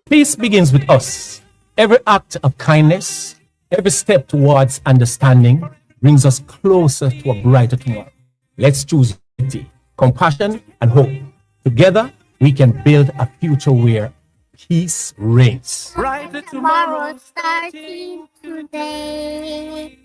Peace begins with us. Every act of kindness, every step towards understanding brings us closer to a brighter tomorrow. Let's choose unity, compassion, and hope. Together, we can build a future where peace reigns. Brighter tomorrow starting today.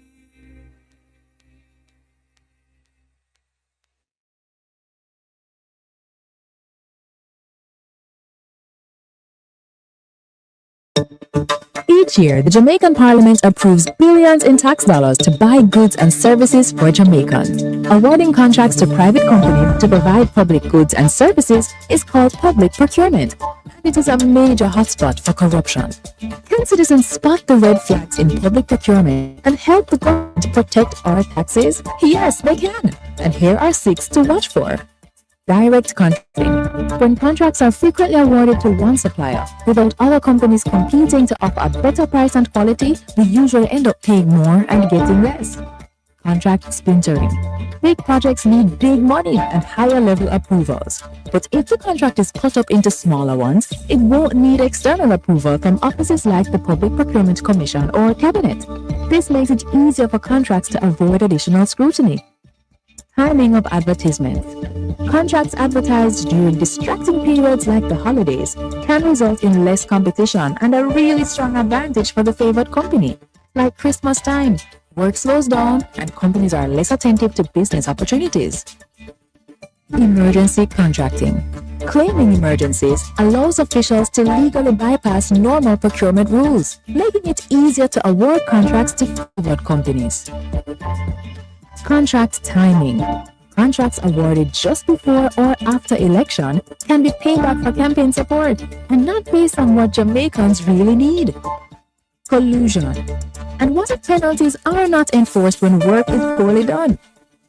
Each year, the Jamaican Parliament approves billions in tax dollars to buy goods and services for Jamaicans. Awarding contracts to private companies to provide public goods and services is called public procurement, and it is a major hotspot for corruption. Can citizens spot the red flags in public procurement and help the government to protect our taxes? Yes, they can. And here are 6 to watch for. Direct contracting. When contracts are frequently awarded to one supplier without other companies competing to offer a better price and quality, we usually end up paying more and getting less. Contract splintering. Big projects need big money and higher level approvals. But if the contract is cut up into smaller ones, it won't need external approval from offices like the Public Procurement Commission or Cabinet. This makes it easier for contracts to avoid additional scrutiny. Timing of advertisements. Contracts advertised during distracting periods like the holidays can result in less competition and a really strong advantage for the favored company. Like Christmas time, work slows down and companies are less attentive to business opportunities. Emergency contracting. Claiming emergencies allows officials to legally bypass normal procurement rules, making it easier to award contracts to favored companies. Contract timing. Contracts awarded just before or after election can be paid back for campaign support and not based on what Jamaicans really need. Collusion. And what if penalties are not enforced when work is poorly done?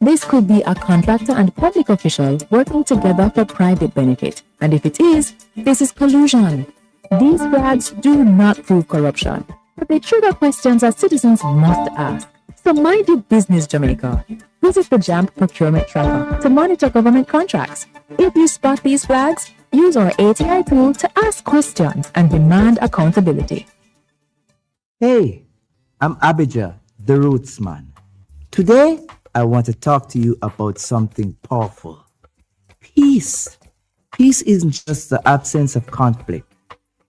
This could be a contractor and public official working together for private benefit. And if it is, this is collusion. These flags do not prove corruption, but they trigger questions that citizens must ask. So mind your business, Jamaica. Visit the JAMP Procurement Tracker to monitor government contracts. If you spot these flags, use our ATI tool to ask questions and demand accountability. Hey, I'm Abijah, the Roots Man. Today, I want to talk to you about something powerful. Peace. Peace isn't just the absence of conflict.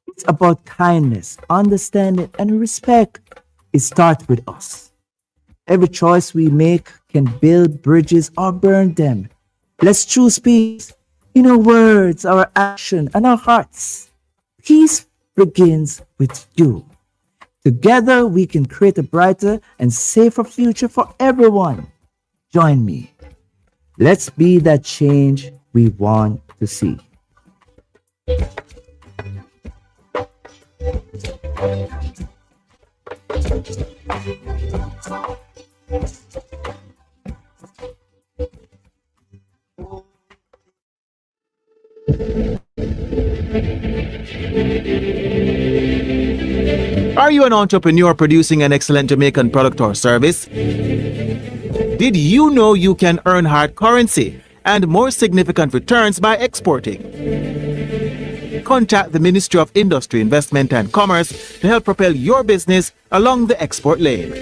It's about kindness, understanding, and respect. It starts with us. Every choice we make can build bridges or burn them. Let's choose peace in our words, our action, and our hearts. Peace begins with you. Together, we can create a brighter and safer future for everyone. Join me. Let's be that change we want to see. Are you an entrepreneur producing an excellent Jamaican product or service? Did you know you can earn hard currency and more significant returns by exporting? Contact the Ministry of Industry, Investment and Commerce to help propel your business along the export lane.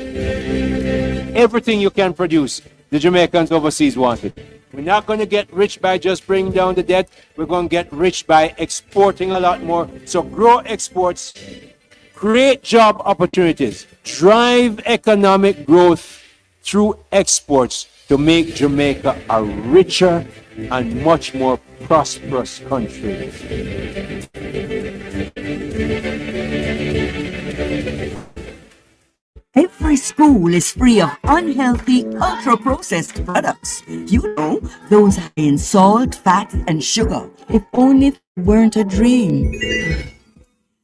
Everything you can produce, the Jamaicans overseas want it. We're not going to get rich by just bringing down the debt. We're going to get rich by exporting a lot more. So grow exports, create job opportunities, drive economic growth through exports to make Jamaica a richer and much more prosperous country. Every school is free of unhealthy, ultra-processed products. You know, those high in salt, fat, and sugar. If only it weren't a dream.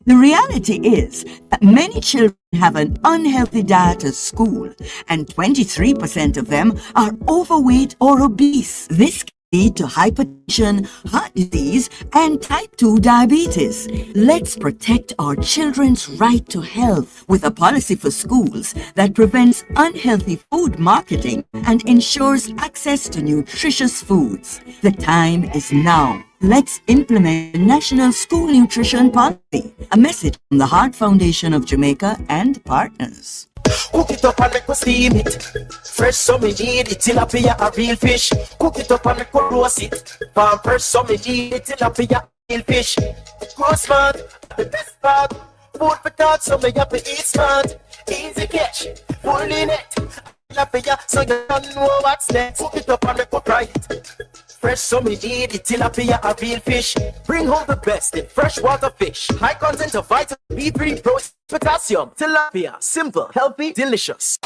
The reality is that many children have an unhealthy diet at school, and 23% of them are overweight or obese. This lead to hypertension, heart disease, and type 2 diabetes. Let's protect our children's right to health with a policy for schools that prevents unhealthy food marketing and ensures access to nutritious foods. The time is now. Let's implement the National School Nutrition Policy, a message from the Heart Foundation of Jamaica and partners. Cook it up and make we steam it. Fresh so me need it. Tilapia a real fish. Cook it up and make we roast it. Farm fresh so me need it. Tilapia a real fish. Grow smart, the best part. Food for thought so me have to eat smart. Easy catch, full in it. Tilapia so you don't know what's next. Cook it up and make we fry it. Fresh so me need it. Tilapia a real fish. Bring home the best in freshwater fish. High content of vitamin B3, protein, potassium. Tilapia, simple, healthy, delicious.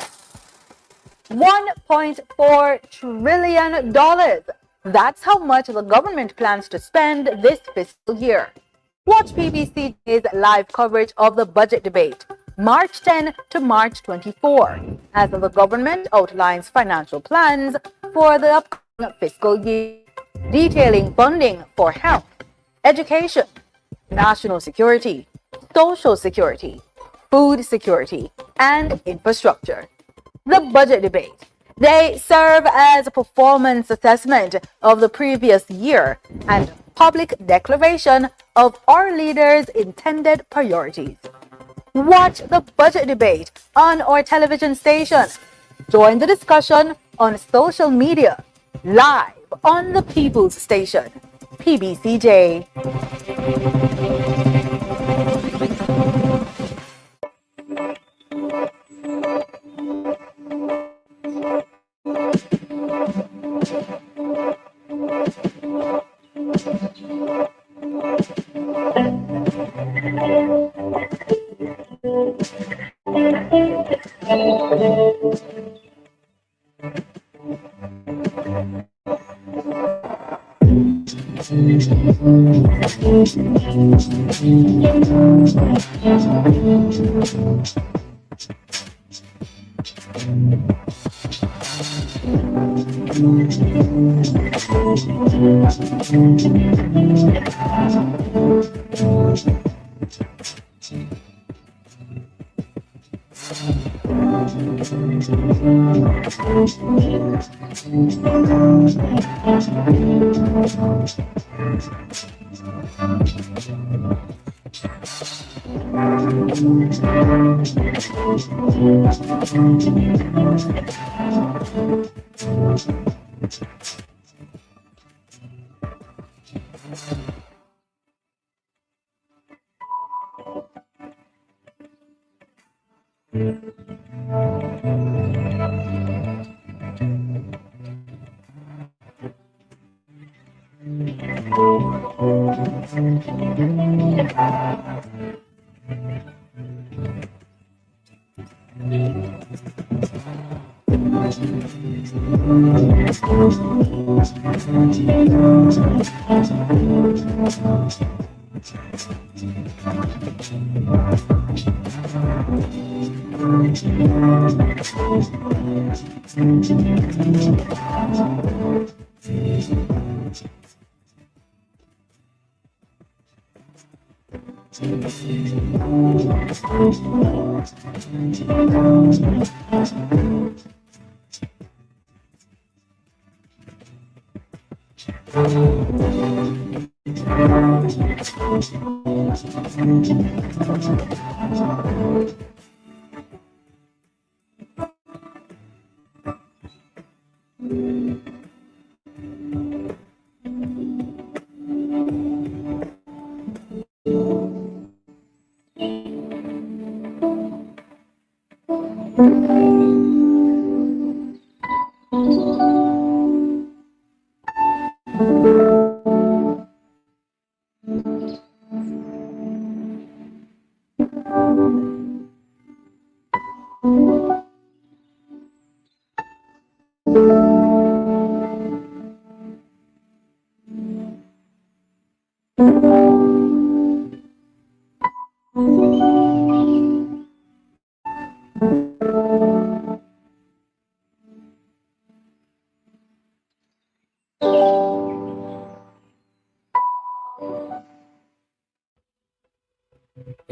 $1.4 trillion. That's how much the government plans to spend this fiscal year. Watch PBCJ's live coverage of the budget debate, March 10 to March 24, as the government outlines financial plans for the upcoming fiscal year, detailing funding for health, education, national security, social security, food security, and infrastructure. The budget debate. They serve as a performance assessment of the previous year and public declaration of our leaders' intended priorities. Watch the budget debate on our television station. Join the discussion on social media, live on the People's Station, PBCJ.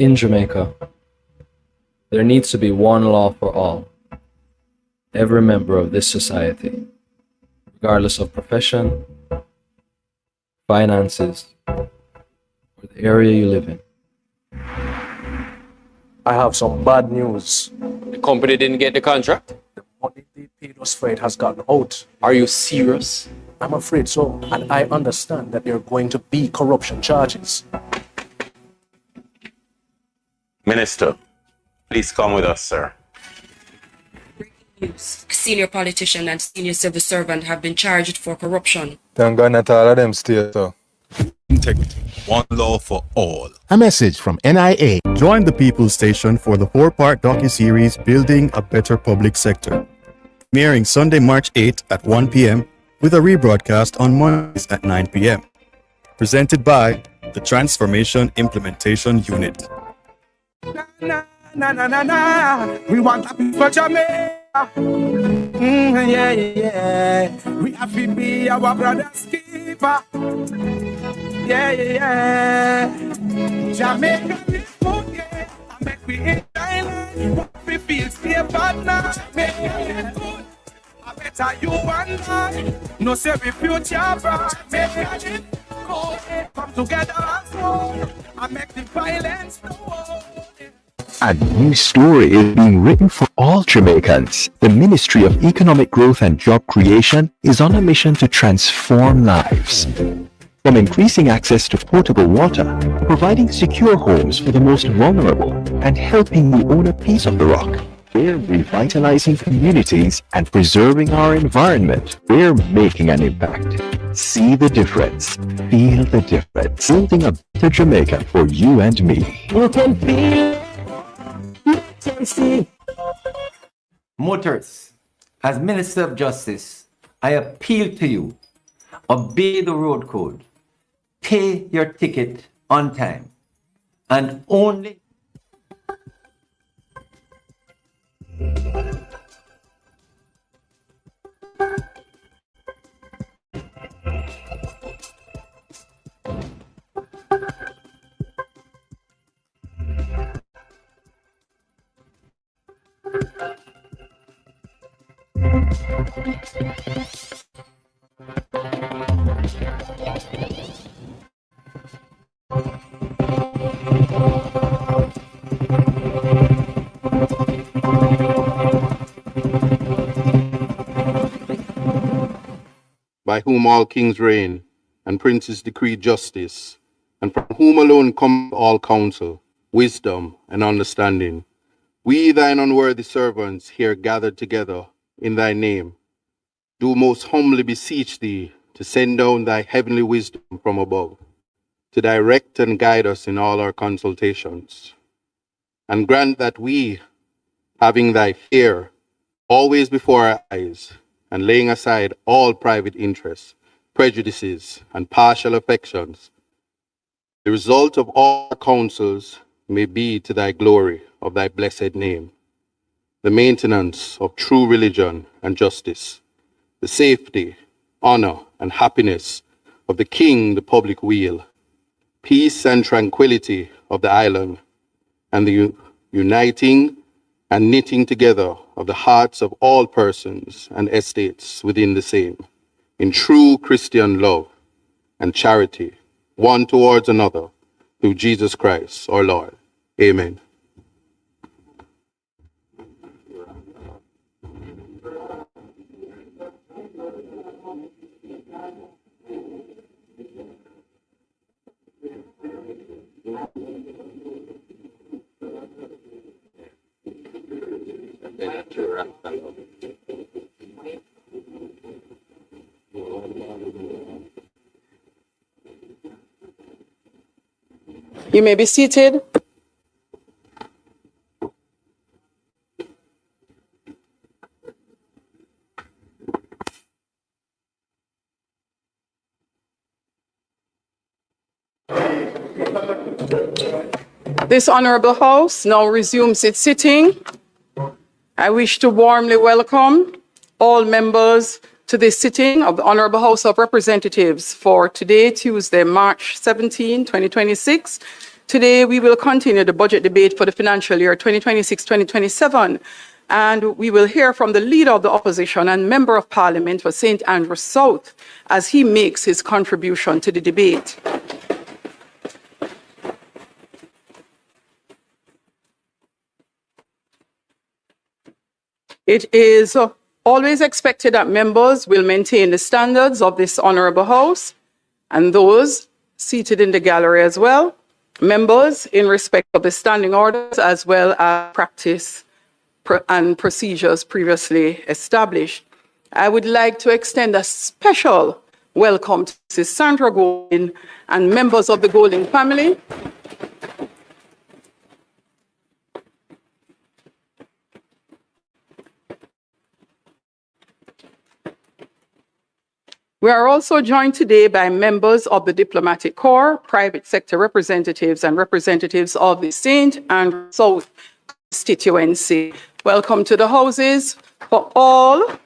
In Jamaica, there needs to be one law for all. Every member of this society, regardless of profession, finances, or the area you live in. I have some bad news. The company didn't get the contract? The money they paid us for it has gotten out. Are you serious? I'm afraid so. And I understand that there are going to be corruption charges. Minister, please come with us, sir. News. A senior politician and senior civil servant have been charged for corruption. Thank God not all of them stay so. Integrity. One law for all. A message from NIA. Join the People's Station for the 4-part docu-series Building a Better Public Sector. Premiering Sunday, March 8th at 1 p.m. with a rebroadcast on Mondays at 9 p.m. Presented by the Transformation Implementation Unit. Na, na, na, na, na. We want to be for Jamaica. Yeah, yeah. We have to be our brother's keeper. Yeah, yeah. Jamaica is good, yeah. I make we in Thailand. What we feel safe at now. Jamaica is good. I better you and I. No say we future bright. Jamaica is good. Come together as one. I make the violence go. A new story is being written for all Jamaicans. The Ministry of Economic Growth and Job Creation is on a mission to transform lives. From increasing access to potable water, providing secure homes for the most vulnerable, and helping you own a piece of the rock, we're revitalizing communities and preserving our environment. We're making an impact. See the difference. Feel the difference. Building a better Jamaica for you and me. You can feel tasty. Motors, as Minister of Justice, I appeal to you, obey the road code, pay your ticket on time, and only by whom all kings reign, and princes decree justice, and from whom alone come all counsel, wisdom, and understanding. We, thine unworthy servants, here gathered together in thy name, do most humbly beseech thee to send down thy heavenly wisdom from above, to direct and guide us in all our consultations. And grant that we, having thy fear always before our eyes, and laying aside all private interests, prejudices, and partial affections, the result of all our counsels may be to thy glory of thy blessed name, the maintenance of true religion and justice, the safety, honor, and happiness of the king, the public weal, peace and tranquility of the island, and the uniting and knitting together of the hearts of all persons and estates within the same, in true Christian love and charity, one towards another, through Jesus Christ, our Lord. Amen. You may be seated. This Honorable House now resumes its sitting. I wish to warmly welcome all members to this sitting of the Honorable House of Representatives for today, Tuesday, March 17, 2026, Today, we will continue the budget debate for the financial year 2026-2027, and we will hear from the Leader of the Opposition and Member of Parliament for St. Andrews South as he makes his contribution to the debate. It is always expected that members will maintain the standards of this Honourable House, and those seated in the gallery as well. Members, in respect of the standing orders as well as practice and procedures previously established. I would like to extend a special welcome to Mrs. Sandra Golding and members of the Golding family. We are also joined today by members of the Diplomatic Corps, private sector representatives, and representatives of the St. Andrews South constituency. Welcome to the houses for all.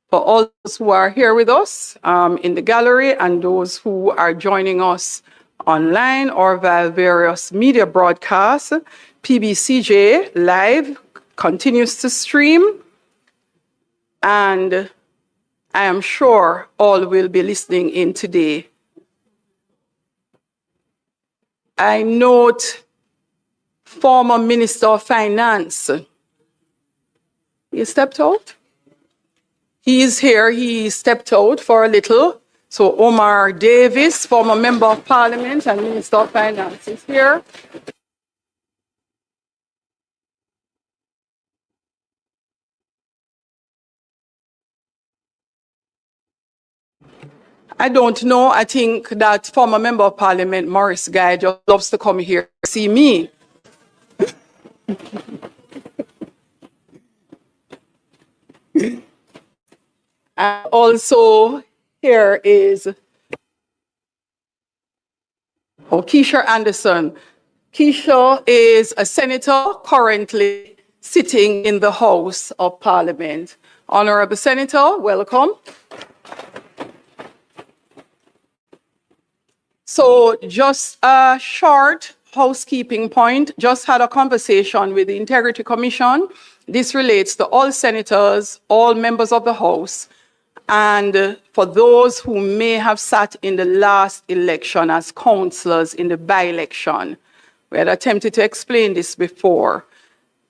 For all those who are here with us in the gallery and those who are joining us online or via various media broadcasts, PBCJ Live continues to stream, and I am sure all will be listening in today. I note former Minister of Finance. He stepped out? He is here. He stepped out for a little. So Omar Davis, former Member of Parliament and Minister of Finance, is here. I don't know. I think that former Member of Parliament, Maurice Guy, just loves to come here to see me. And also, here is Keisha Anderson. Keisha is a senator currently sitting in the House of Parliament. Honorable Senator, welcome. So just a short housekeeping point, just had a conversation with the Integrity Commission. This relates to all senators, all members of the House, and for those who may have sat in the last election as councillors in the by-election. We had attempted to explain this before.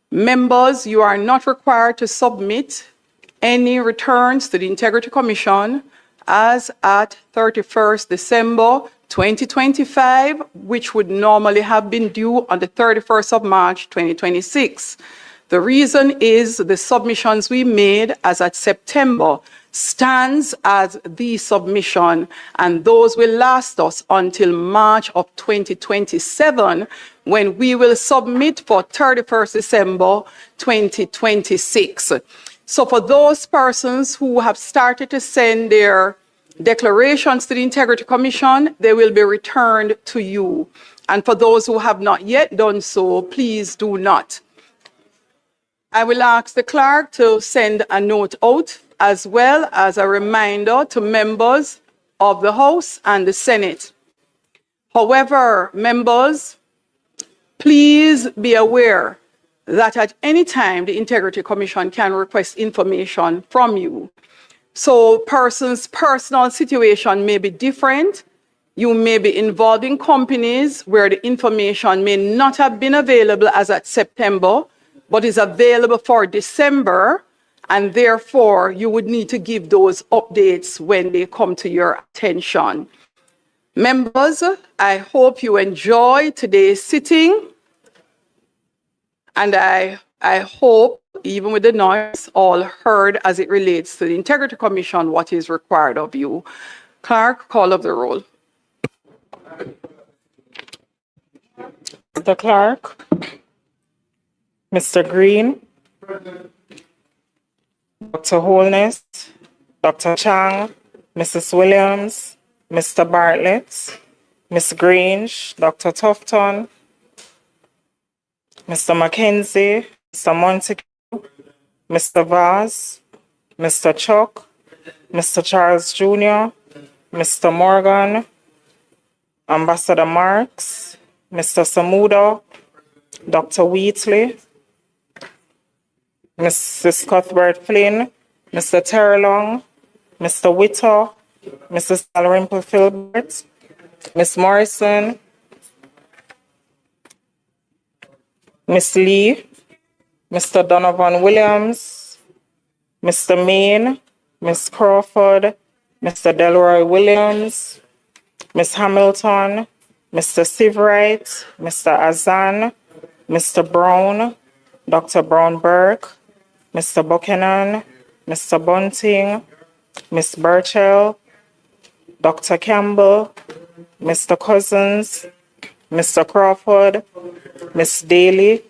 Members, you are not required to submit any returns to the Integrity Commission as at 31st December 2025, which would normally have been due on the 31st of March 2026. The reason is the submissions we made as at September stands as the submission, and those will last us until March of 2027, when we will submit for 31st December 2026. So for those persons who have started to send their declarations to the Integrity Commission, they will be returned to you. And for those who have not yet done so, please do not. I will ask the clerk to send a note out, as well as a reminder to members of the House and the Senate. However, members, please be aware that at any time the Integrity Commission can request information from you. So persons' personal situation may be different. You may be involved in companies where the information may not have been available as at September, but is available for December, and therefore you would need to give those updates when they come to your attention. Members, I hope you enjoy today's sitting, and I hope, even with the noise, all heard as it relates to the Integrity Commission what is required of you. Clerk, call of the roll. Mr. Clark, Mr. Green, Dr. Holness, Dr. Chang, Mrs. Williams, Mr. Bartlett, Ms. Grange, Dr. Tufton, Mr. Mackenzie, Mr. Montague, Mr. Vaz, Mr. Chuck, Mr. Charles Jr., Mr. Morgan, Ambassador Marks, Mr. Samuda, Dr. Wheatley, Mrs. Cuthbert Flynn, Mr. Terrelong, Mr. Witter, Mrs. Dalrymple Filbert, Miss Morrison, Miss Lee, Mr. Donovan Williams, Mr. Main, Miss Crawford, Mr. Delroy Williams, Miss Hamilton, Mr. Sivrite, Mr. Azan, Mr. Brown, Dr. Brown Burke, Mr. Buchanan, Mr. Bunting, Miss Burchell, Dr. Campbell, Mr. Cousins, Mr. Crawford, Miss Daly,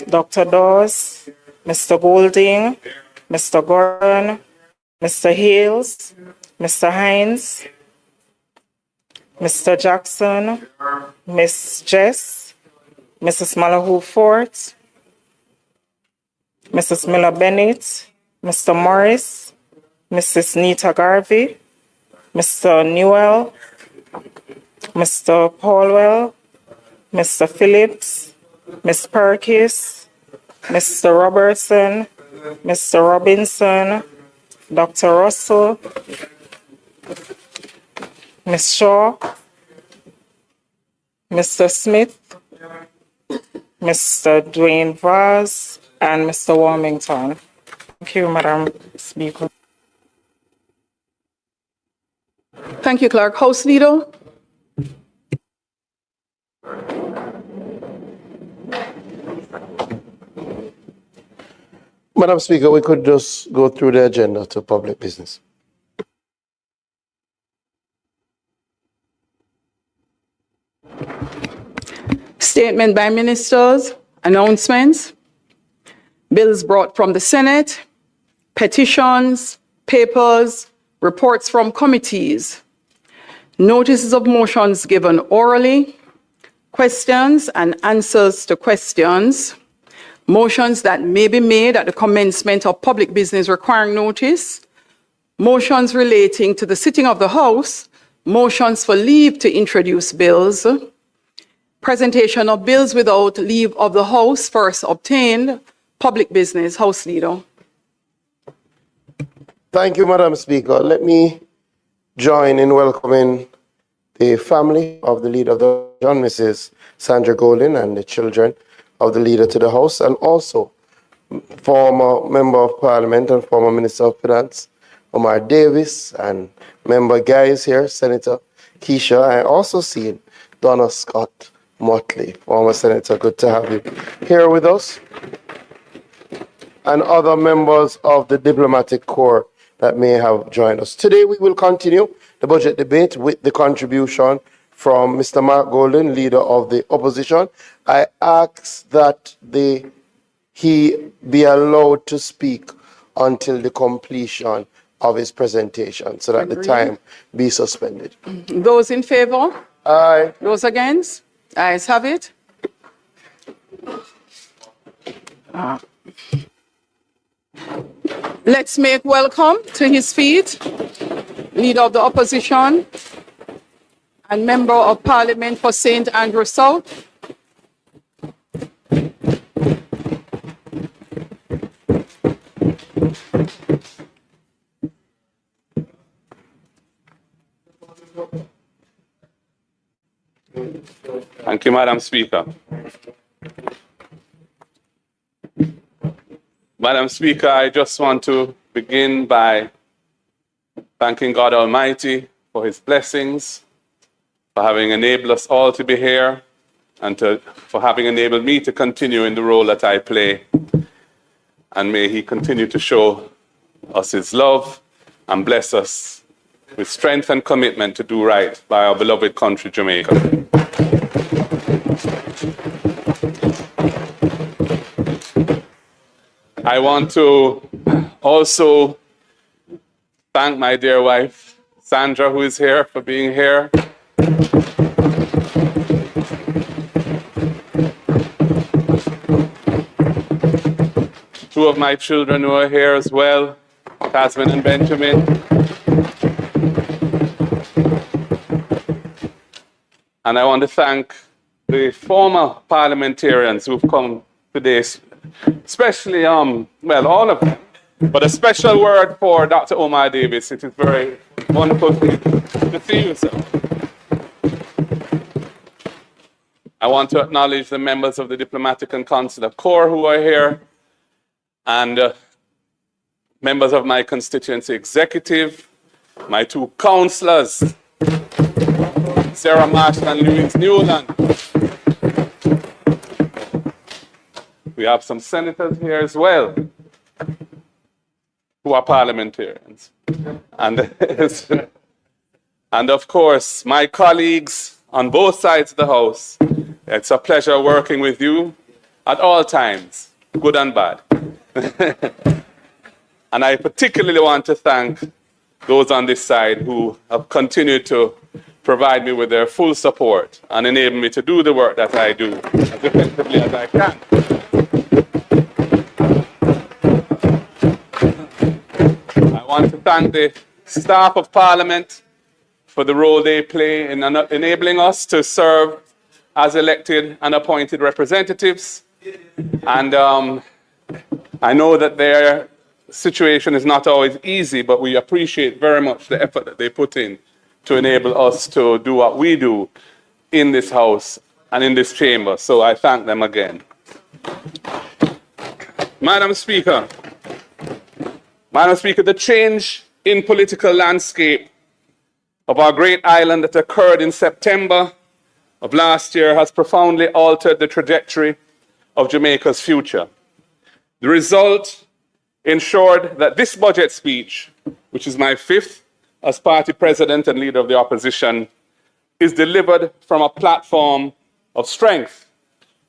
Dr. Dawes, Mr. Golding, Mr. Gordon, Mr. Hales, Mr. Hines, Mr. Jackson, Miss Jess, Mrs. Malahoo Fort, Mrs. Miller Bennett, Mr. Morris, Mrs. Nita Garvey, Mr. Newell, Mr. Paulwell, Mr. Phillips, Miss Perkis, Mr. Robertson, Mr. Robinson, Dr. Russell, Miss Shaw, Mr. Smith, Mr. Dwayne Vaz, and Mr. Warmington. Thank you, Madam Speaker. Thank you, Clerk. House Leader. Madam Speaker, we could just go through the agenda to public business. Statement by ministers, announcements, bills brought from the Senate, petitions, papers, reports from committees, notices of motions given orally, questions and answers to questions, motions that may be made at the commencement of public business requiring notice, motions relating to the sitting of the House, motions for leave to introduce bills, presentation of bills without leave of the House first obtained, public business. House Leader. Thank you, Madam Speaker. Let me join in welcoming the family of the Leader of the John, Mrs. Sandra Golden, and the children of the Leader to the House, and also former Member of Parliament and former Minister of Finance, Omar Davis, and Member Guy is here, Senator Keisha. I also seen Donna Scott Motley, former Senator. Good to have you here with us. And other members of the diplomatic corps that may have joined us. Today we will continue the budget debate with the contribution from Mr. Mark Golden, Leader of the Opposition. I ask that he be allowed to speak until the completion of his presentation so that the time be suspended. Those in favor? Aye. Those against? Ayes have it. Let's make welcome to his feet, Leader of the Opposition and Member of Parliament for St. Andrew South. Thank you, Madam Speaker. Madam Speaker, I just want to begin by thanking God Almighty for his blessings, for having enabled us all to be here, and for having enabled me to continue in the role that I play. And may he continue to show us his love and bless us with strength and commitment to do right by our beloved country, Jamaica. I want to also thank my dear wife, Sandra, who is here, for being here. Two of my children who are here as well, Tasman and Benjamin. And I want to thank the former parliamentarians who've come today, especially, well, all of them. But a special word for Dr. Omar Davis. It is very wonderful to see you, sir. I want to acknowledge the members of the Diplomatic and Consular Corps who are here, and members of my constituency executive, my two councillors, Sarah Marshall and Louise Newland. We have some senators here as well who are parliamentarians. And of course, my colleagues on both sides of the House. It's a pleasure working with you at all times, good and bad. And I particularly want to thank those on this side who have continued to provide me with their full support and enable me to do the work that I do as effectively as I can. I want to thank the staff of Parliament for the role they play in enabling us to serve as elected and appointed representatives. And I know that their situation is not always easy, but we appreciate very much the effort that they put in to enable us to do what we do in this House and in this chamber. So I thank them again. Madam Speaker, the change in political landscape of our great island that occurred in September of last year has profoundly altered the trajectory of Jamaica's future. The result ensured that this budget speech, which is my fifth as party president and leader of the opposition, is delivered from a platform of strength,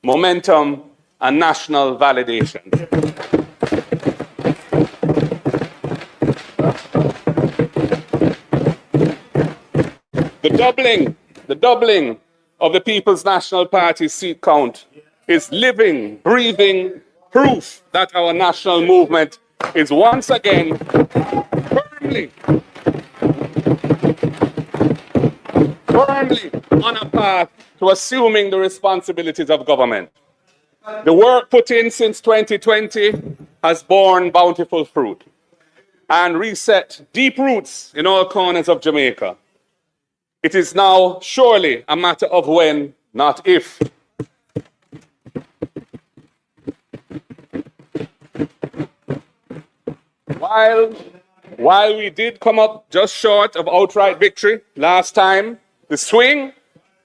momentum, and national validation. The doubling of the People's National Party's seat count is living, breathing proof that our national movement is once again firmly on a path to assuming the responsibilities of government. The work put in since 2020 has borne bountiful fruit and reset deep roots in all corners of Jamaica. It is now surely a matter of when, not if. While we did come up just short of outright victory last time, the swing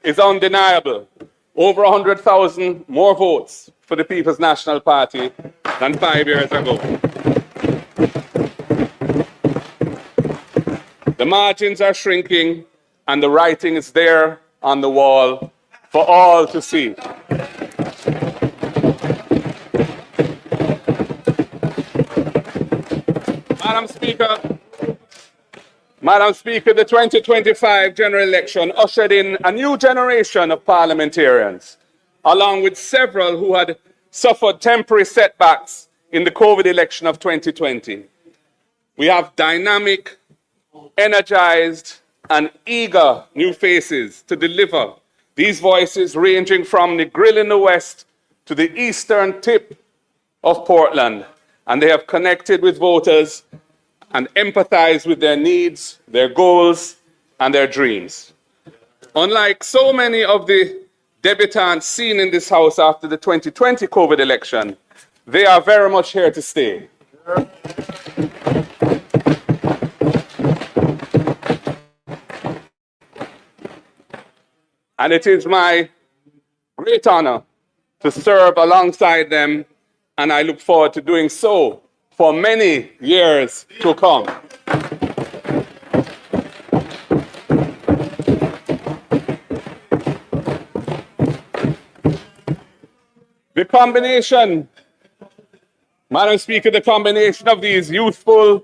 is undeniable. Over 100,000 more votes for the People's National Party than 5 years ago. The margins are shrinking, and the writing is there on the wall for all to see. Madam Speaker, the 2025 general election ushered in a new generation of parliamentarians, along with several who had suffered temporary setbacks in the COVID election of 2020. We have dynamic, energized, and eager new faces to deliver. These voices ranging from the Grill in the West to the eastern tip of Portland. And they have connected with voters and empathized with their needs, their goals, and their dreams. Unlike so many of the debutants seen in this House after the 2020 COVID election, they are very much here to stay. And it is my great honor to serve alongside them, and I look forward to doing so for many years to come. The combination, Madam Speaker, the combination of these youthful,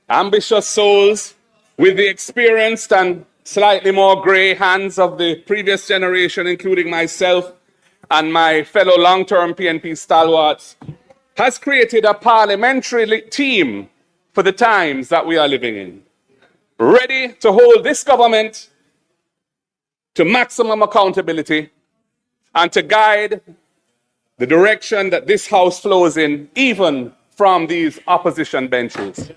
ambitious souls with the experienced and slightly more gray hands of the previous generation, including myself and my fellow long-term PNP stalwarts, has created a parliamentary team for the times that we are living in, ready to hold this government to maximum accountability and to guide the direction that this House flows in, even from these opposition benches.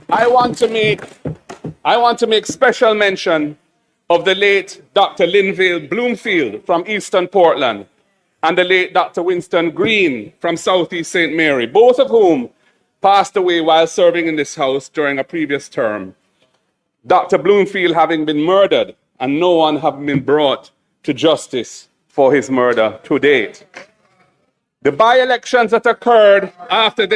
I want to make special mention of the late Dr. Linville Bloomfield from Eastern Portland and the late Dr. Winston Green from Southeast St. Mary, both of whom passed away while serving in this House during a previous term. Dr. Bloomfield having been murdered and no one having been brought to justice for his murder to date. The by-elections that occurred after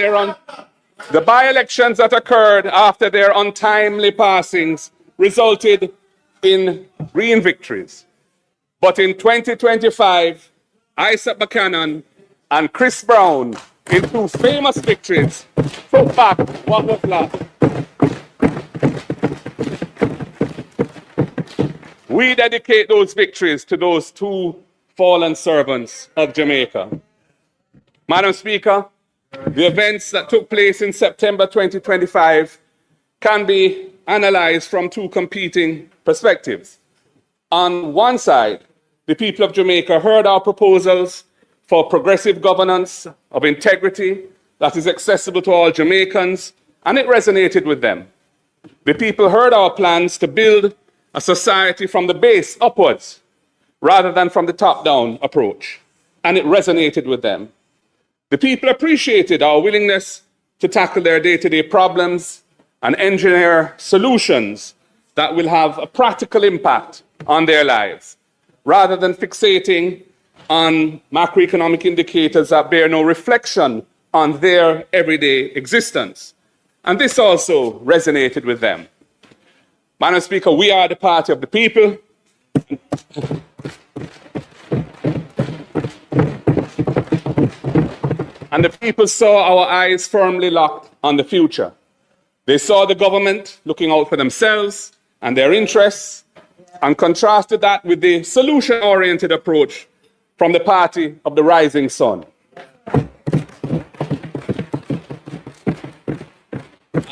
their untimely passings resulted in green victories. But in 2025, Isaac Buchanan and Chris Brown, in two famous victories, took back what was lost. We dedicate those victories to those two fallen servants of Jamaica. Madam Speaker, the events that took place in September 2025 can be analyzed from two competing perspectives. On one side, the people of Jamaica heard our proposals for progressive governance of integrity that is accessible to all Jamaicans, and it resonated with them. The people heard our plans to build a society from the base upwards rather than from the top-down approach, and it resonated with them. The people appreciated our willingness to tackle their day-to-day problems and engineer solutions that will have a practical impact on their lives, rather than fixating on macroeconomic indicators that bear no reflection on their everyday existence. And this also resonated with them. Madam Speaker, we are the party of the people. And the people saw our eyes firmly locked on the future. They saw the government looking out for themselves and their interests, and contrasted that with the solution-oriented approach from the party of the rising sun.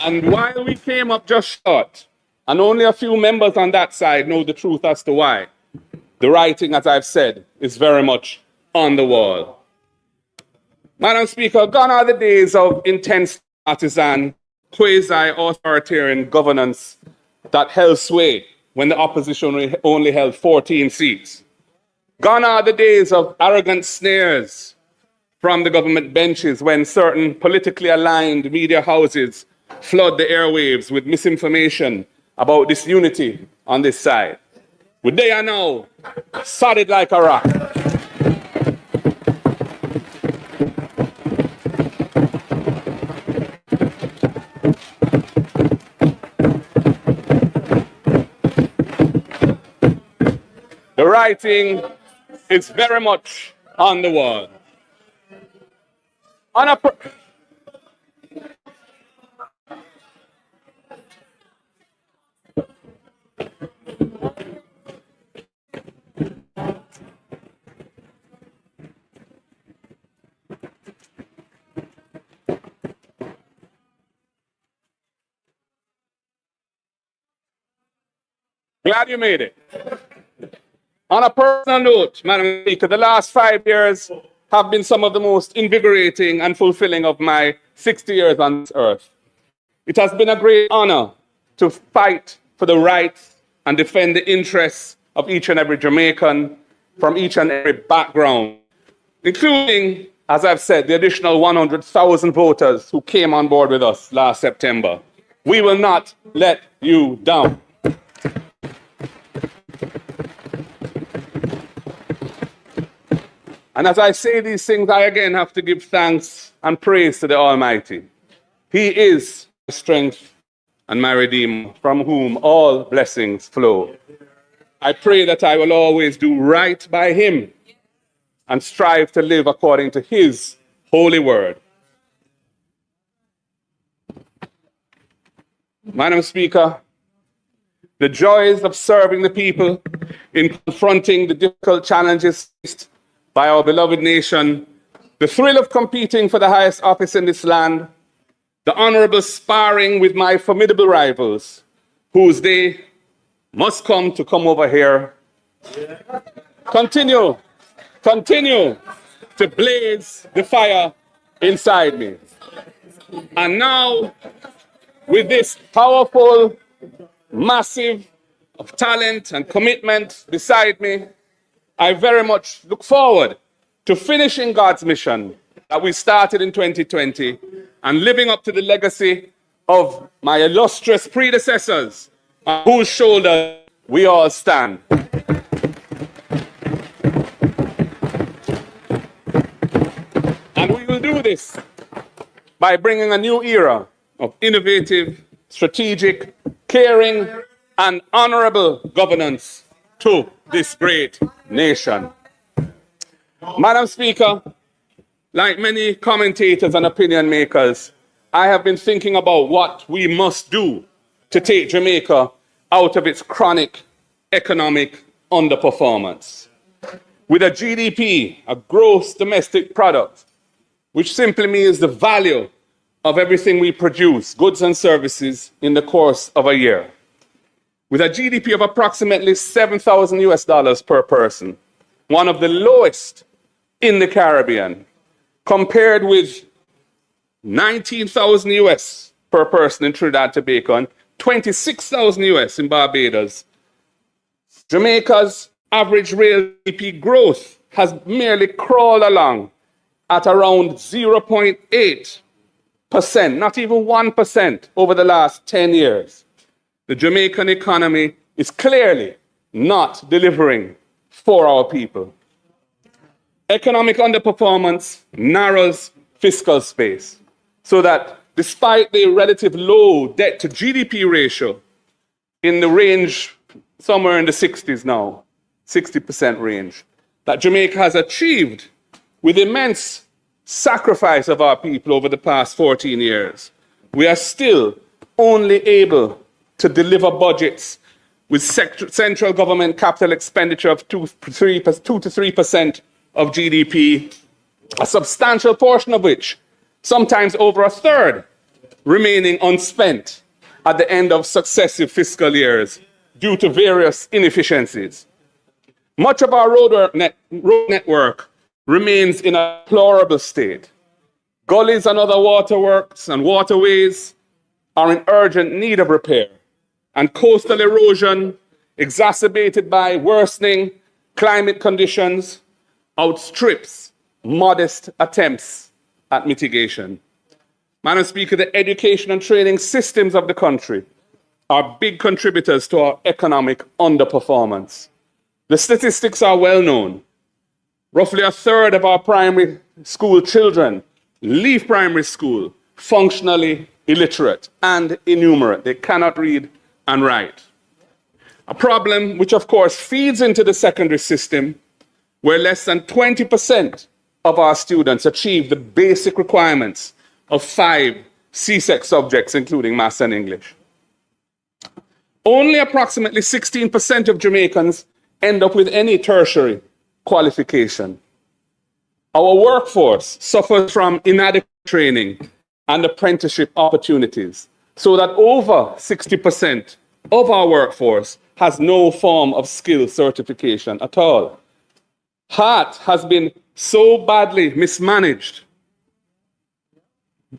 And while we came up just short, and only a few members on that side know the truth as to why, the writing, as I've said, is very much on the wall. Madam Speaker, gone are the days of intense partisan, quasi-authoritarian governance that held sway when the opposition only held 14 seats. Gone are the days of arrogant sneers from the government benches when certain politically aligned media houses flood the airwaves with misinformation about disunity on this side. Well, they are now solid like a rock. The writing is very much on the wall. Glad you made it. On a personal note, Madam Speaker, the last 5 years have been some of the most invigorating and fulfilling of my 60 years on this earth. It has been a great honor to fight for the rights and defend the interests of each and every Jamaican from each and every background, including, as I've said, the additional 100,000 voters who came on board with us last September. We will not let you down. And as I say these things, I again have to give thanks and praise to the Almighty. He is my strength and my Redeemer, from whom all blessings flow. I pray that I will always do right by Him and strive to live according to His holy word. Madam Speaker, the joys of serving the people in confronting the difficult challenges faced by our beloved nation, the thrill of competing for the highest office in this land, the honorable sparring with my formidable rivals, whose day must come to come over here, continue to blaze the fire inside me. And now, with this powerful, massive of talent and commitment beside me, I very much look forward to finishing God's mission that we started in 2020 and living up to the legacy of my illustrious predecessors on whose shoulders we all stand. And we will do this by bringing a new era of innovative, strategic, caring, and honorable governance to this great nation. Madam Speaker, like many commentators and opinion makers, I have been thinking about what we must do to take Jamaica out of its chronic economic underperformance. With a GDP, a gross domestic product, which simply means the value of everything we produce, goods and services, in the course of a year. With a GDP of approximately $7,000 per person, one of the lowest in the Caribbean, compared with 19,000 US per person in Trinidad and Tobago and 26,000 US in Barbados. Jamaica's average real GDP growth has merely crawled along at around 0.8%, not even 1% over the last 10 years. The Jamaican economy is clearly not delivering for our people. Economic underperformance narrows fiscal space, so that despite the relative low debt to GDP ratio in the range, somewhere in the 60s now, 60% range, that Jamaica has achieved with immense sacrifice of our people over the past 14 years, we are still only able to deliver budgets with central government capital expenditure of 2 to 3% of GDP, a substantial portion of which, sometimes over a third, remaining unspent at the end of successive fiscal years due to various inefficiencies. Much of our road network remains in a deplorable state. Gullies and other waterworks and waterways are in urgent need of repair, and coastal erosion, exacerbated by worsening climate conditions, outstrips modest attempts at mitigation. Madam Speaker, the education and training systems of the country are big contributors to our economic underperformance. The statistics are well known. Roughly a third of our primary school children leave primary school functionally illiterate and innumerate. They cannot read and write. A problem which, of course, feeds into the secondary system, where less than 20% of our students achieve the basic requirements of 5 CSEC subjects, including Maths and English. Only approximately 16% of Jamaicans end up with any tertiary qualification. Our workforce suffers from inadequate training and apprenticeship opportunities, so that over 60% of our workforce has no form of skill certification at all. HEART has been so badly mismanaged.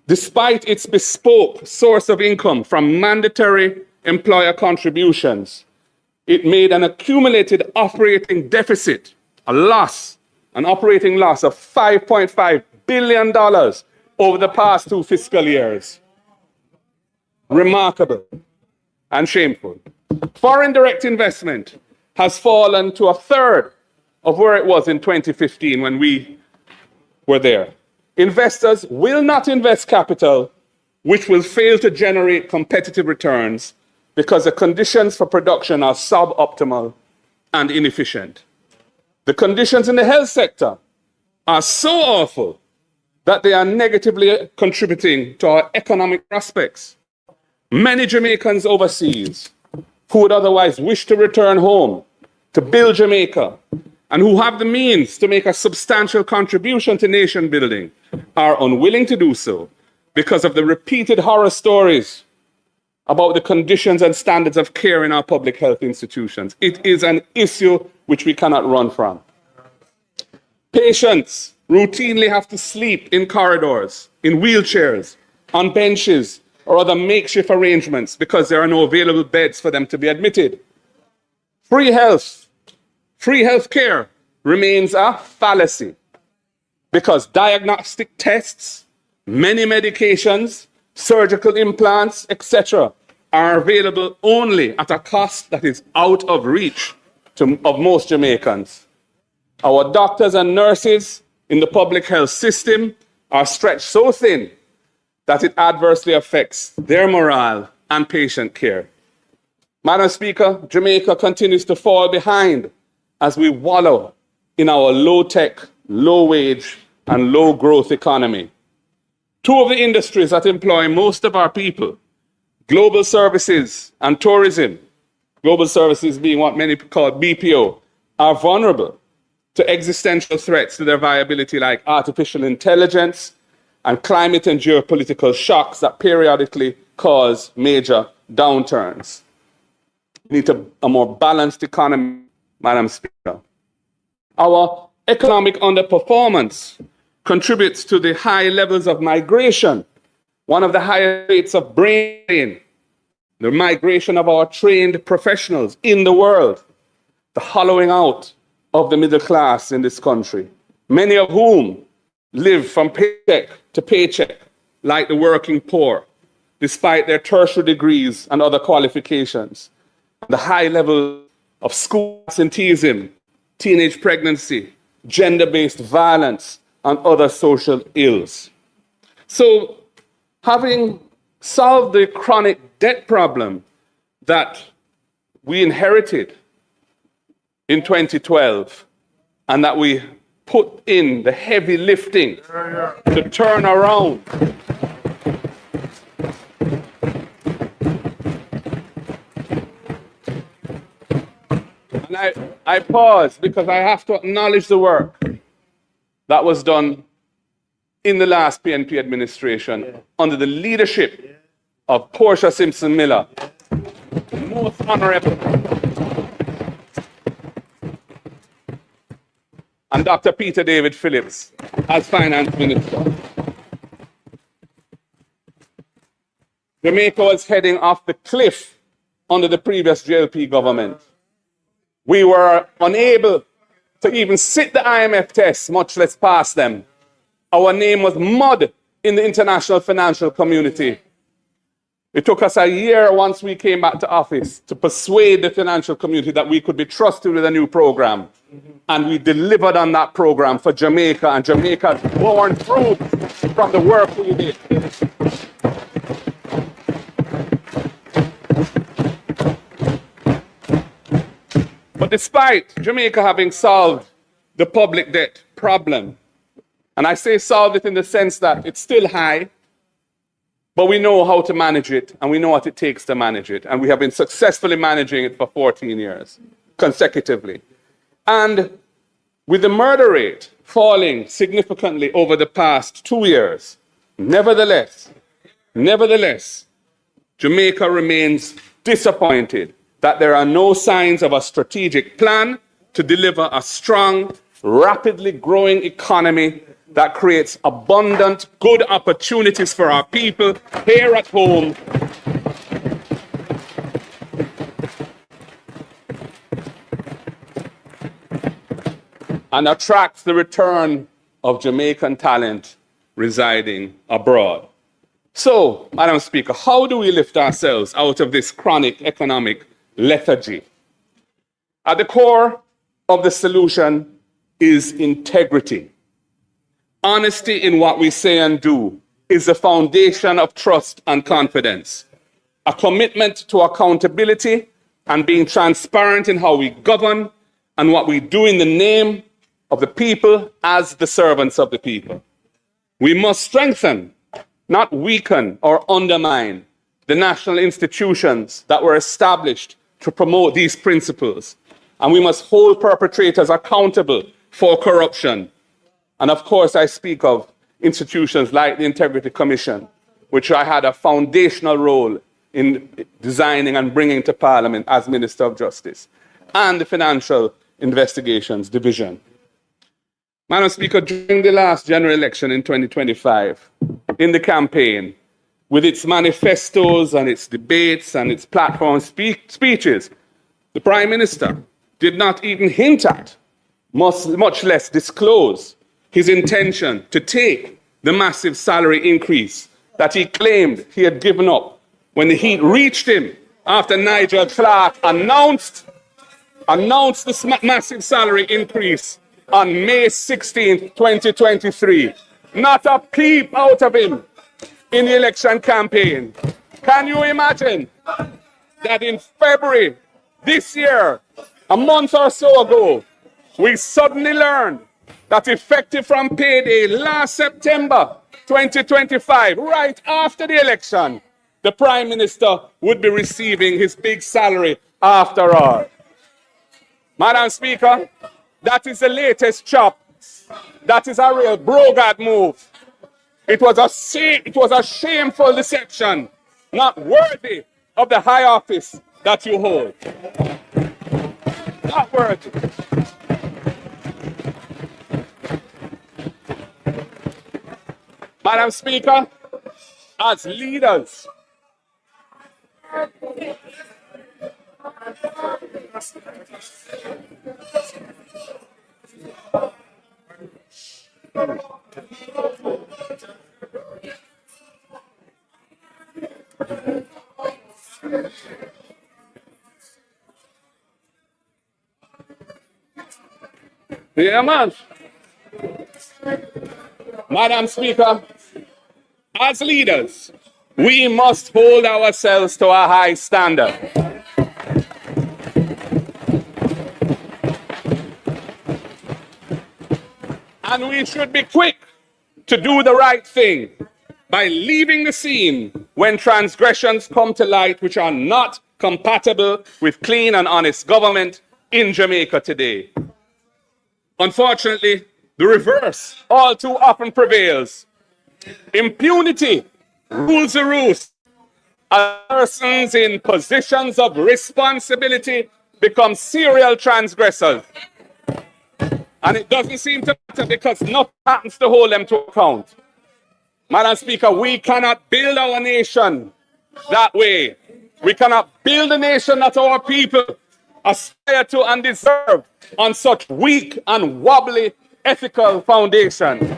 Despite its bespoke source of income from mandatory employer contributions, it made an accumulated operating deficit, an operating loss of $5.5 billion over the past 2 fiscal years. Remarkable and shameful. Foreign direct investment has fallen to a third of where it was in 2015 when we were there. Investors will not invest capital which will fail to generate competitive returns because the conditions for production are suboptimal and inefficient. The conditions in the health sector are so awful that they are negatively contributing to our economic prospects. Many Jamaicans overseas who would otherwise wish to return home to build Jamaica and who have the means to make a substantial contribution to nation building are unwilling to do so because of the repeated horror stories about the conditions and standards of care in our public health institutions. It is an issue which we cannot run from. Patients routinely have to sleep in corridors, in wheelchairs, on benches, or other makeshift arrangements because there are no available beds for them to be admitted. Free health care remains a fallacy because diagnostic tests, many medications, surgical implants, etc., are available only at a cost that is out of reach of most Jamaicans. Our doctors and nurses in the public health system are stretched so thin that it adversely affects their morale and patient care. Madam Speaker, Jamaica continues to fall behind as we wallow in our low-tech, low-wage, and low-growth economy. Two of the industries that employ most of our people, global services and tourism, global services being what many call BPO, are vulnerable to existential threats to their viability like artificial intelligence and climate and geopolitical shocks that periodically cause major downturns. We need a more balanced economy, Madam Speaker. Our economic underperformance contributes to the high levels of migration, one of the highest rates of brain drain, the migration of our trained professionals in the world, the hollowing out of the middle class in this country, many of whom live from paycheck to paycheck like the working poor, despite their tertiary degrees and other qualifications. The high level of school absenteeism, teenage pregnancy, gender-based violence, and other social ills. So, having solved the chronic debt problem that we inherited in 2012 and that we put in the heavy lifting to turn around and I pause because I have to acknowledge the work that was done in the last PNP administration under the leadership of Portia Simpson Miller, most honorable, and Dr. Peter David Phillips as finance minister. Jamaica was heading off the cliff under the previous JLP government. We were unable to even sit the IMF tests, much less pass them. Our name was mud in the international financial community. It took us a year once we came back to office to persuade the financial community that we could be trusted with a new program. And we delivered on that program for Jamaica, and Jamaica has borne fruit from the work we did. But despite Jamaica having solved the public debt problem, and I say solved it in the sense that it's still high, but we know how to manage it, and we know what it takes to manage it. And we have been successfully managing it for 14 years consecutively. And with the murder rate falling significantly over the past 2 years, nevertheless, Jamaica remains disappointed that there are no signs of a strategic plan to deliver a strong, rapidly growing economy that creates abundant, good opportunities for our people here at home and attracts the return of Jamaican talent residing abroad. So, Madam Speaker, how do we lift ourselves out of this chronic economic lethargy? At the core of the solution is integrity. Honesty in what we say and do is the foundation of trust and confidence. A commitment to accountability and being transparent in how we govern and what we do in the name of the people as the servants of the people. We must strengthen, not weaken or undermine, the national institutions that were established to promote these principles. And we must hold perpetrators accountable for corruption. And of course, I speak of institutions like the Integrity Commission, which I had a foundational role in designing and bringing to Parliament as Minister of Justice, and the Financial Investigations Division. Madam Speaker, during the last general election in 2025, in the campaign, with its manifestos and its debates and its platform speeches, the Prime Minister did not even hint at, much less disclose, his intention to take the massive salary increase that he claimed he had given up when the heat reached him after Nigel Clark announced this massive salary increase on May 16, 2023. Not a peep out of him in the election campaign. Can you imagine that in February this year, a month or so ago, we suddenly learned that effective from payday last September 2025, right after the election, the Prime Minister would be receiving his big salary after all. Madam Speaker, that is the latest chop. That is a real Brogard move. It was a shameful deception, not worthy of the high office that you hold. Not worthy. Madam Speaker, as leaders, yeah, man. Madam Speaker, as leaders, we must hold ourselves to a high standard. And we should be quick to do the right thing by leaving the scene when transgressions come to light which are not compatible with clean and honest government in Jamaica today. Unfortunately, the reverse all too often prevails. Impunity rules the roost. Persons in positions of responsibility become serial transgressors. And it doesn't seem to matter because nothing happens to hold them to account. Madam Speaker, we cannot build our nation that way. We cannot build a nation that our people aspire to and deserve on such weak and wobbly ethical foundation.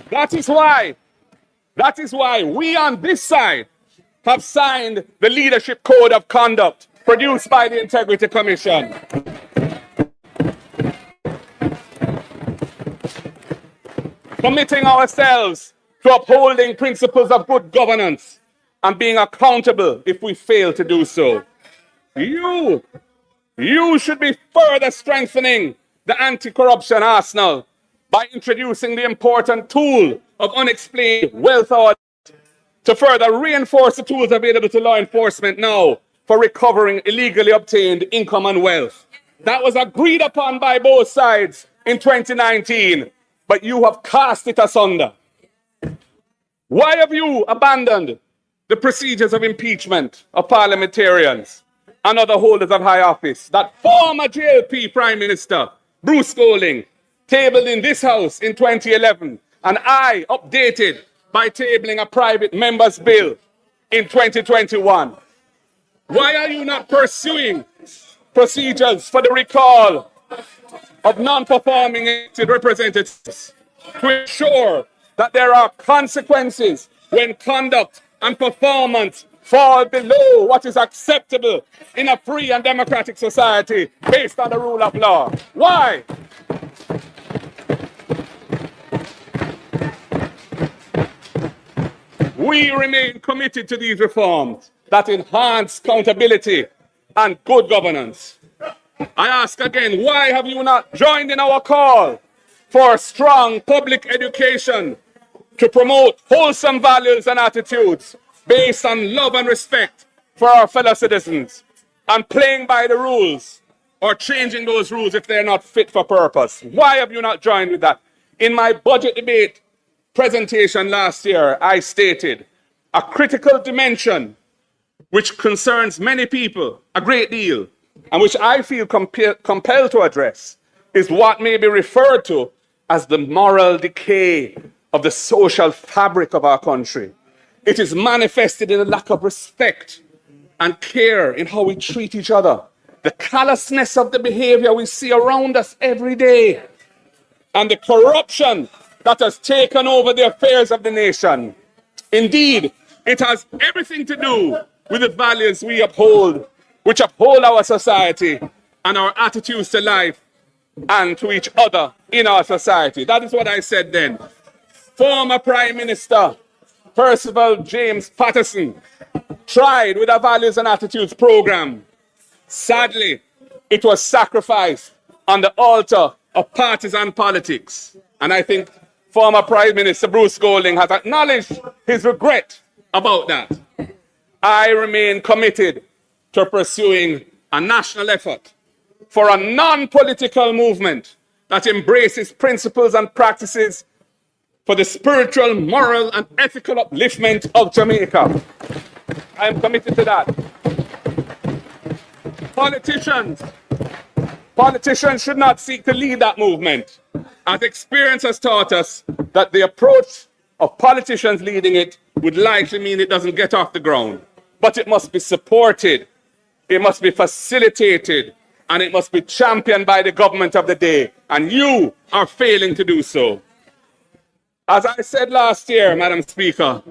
That is why we on this side have signed the Leadership Code of Conduct produced by the Integrity Commission. Committing ourselves to upholding principles of good governance and being accountable if we fail to do so. You should be further strengthening the anti-corruption arsenal by introducing the important tool of unexplained wealth audit to further reinforce the tools available to law enforcement now for recovering illegally obtained income and wealth. That was agreed upon by both sides in 2019, but you have cast it asunder. Why have you abandoned the procedures of impeachment of parliamentarians and other holders of high office that former JLP Prime Minister Bruce Golding tabled in this House in 2011, and I updated by tabling a private member's bill in 2021? Why are you not pursuing procedures for the recall of non-performing elected representatives to ensure that there are consequences when conduct and performance fall below what is acceptable in a free and democratic society based on the rule of law? Why? We remain committed to these reforms that enhance accountability and good governance. I ask again, why have you not joined in our call for strong public education to promote wholesome values and attitudes based on love and respect for our fellow citizens, and playing by the rules or changing those rules if they're not fit for purpose? Why have you not joined with that? In my budget debate presentation last year, I stated a critical dimension which concerns many people a great deal and which I feel compelled to address is what may be referred to as the moral decay of the social fabric of our country. It is manifested in a lack of respect and care in how we treat each other, the callousness of the behavior we see around us every day, and the corruption that has taken over the affairs of the nation. Indeed, it has everything to do with the values we uphold, which uphold our society and our attitudes to life and to each other in our society. That is what I said then. Former Prime Minister Percival James Patterson tried with a values and attitudes program. Sadly, it was sacrificed on the altar of partisan politics. And I think former Prime Minister Bruce Golding has acknowledged his regret about that. I remain committed to pursuing a national effort for a non-political movement that embraces principles and practices for the spiritual, moral, and ethical upliftment of Jamaica. I am committed to that. Politicians should not seek to lead that movement, as experience has taught us that the approach of politicians leading it would likely mean it doesn't get off the ground. But it must be supported, it must be facilitated, and it must be championed by the government of the day. And you are failing to do so. As I said last year, Madam Speaker,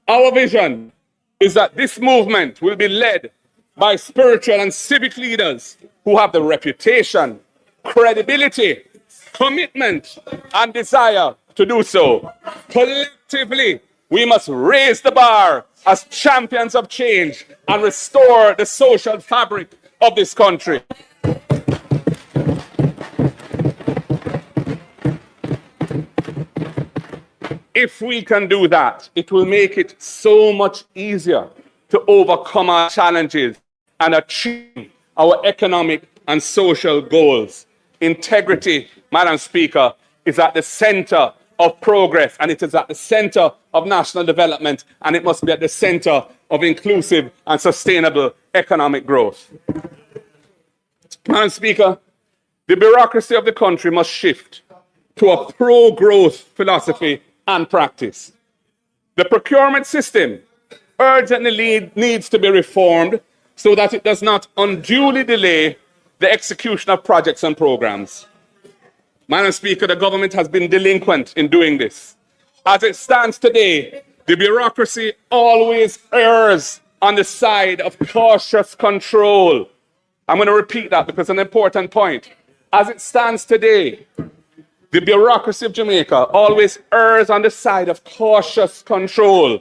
our vision is that this movement will be led by spiritual and civic leaders who have the reputation, credibility, commitment, and desire to do so. Collectively, we must raise the bar as champions of change and restore the social fabric of this country. If we can do that, it will make it so much easier to overcome our challenges and achieve our economic and social goals. Integrity, Madam Speaker, is at the center of progress, and it is at the center of national development, and it must be at the center of inclusive and sustainable economic growth. Madam Speaker, the bureaucracy of the country must shift to a pro-growth philosophy and practice. The procurement system urgently needs to be reformed so that it does not unduly delay the execution of projects and programs. Madam Speaker, the government has been delinquent in doing this. As it stands today, the bureaucracy always errs on the side of cautious control. I'm going to repeat that because it's an important point. As it stands today, the bureaucracy of Jamaica always errs on the side of cautious control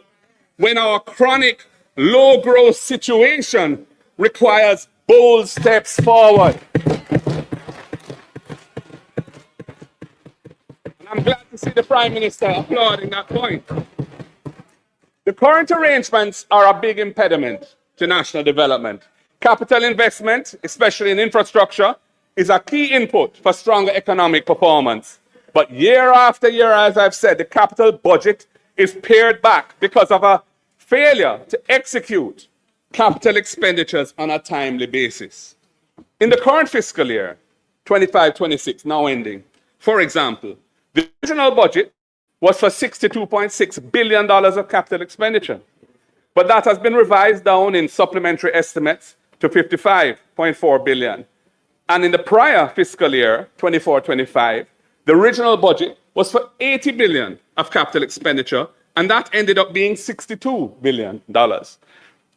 when our chronic low-growth situation requires bold steps forward. And I'm glad to see the Prime Minister applauding that point. The current arrangements are a big impediment to national development. Capital investment, especially in infrastructure, is a key input for stronger economic performance. But year after year, as I've said, the capital budget is pared back because of a failure to execute capital expenditures on a timely basis. In the current fiscal year, 25-26, now ending, for example, the original budget was for $62.6 billion of capital expenditure. But that has been revised down in supplementary estimates to $55.4 billion. And in the prior fiscal year, 24-25, the original budget was for $80 billion of capital expenditure, and that ended up being $62 billion.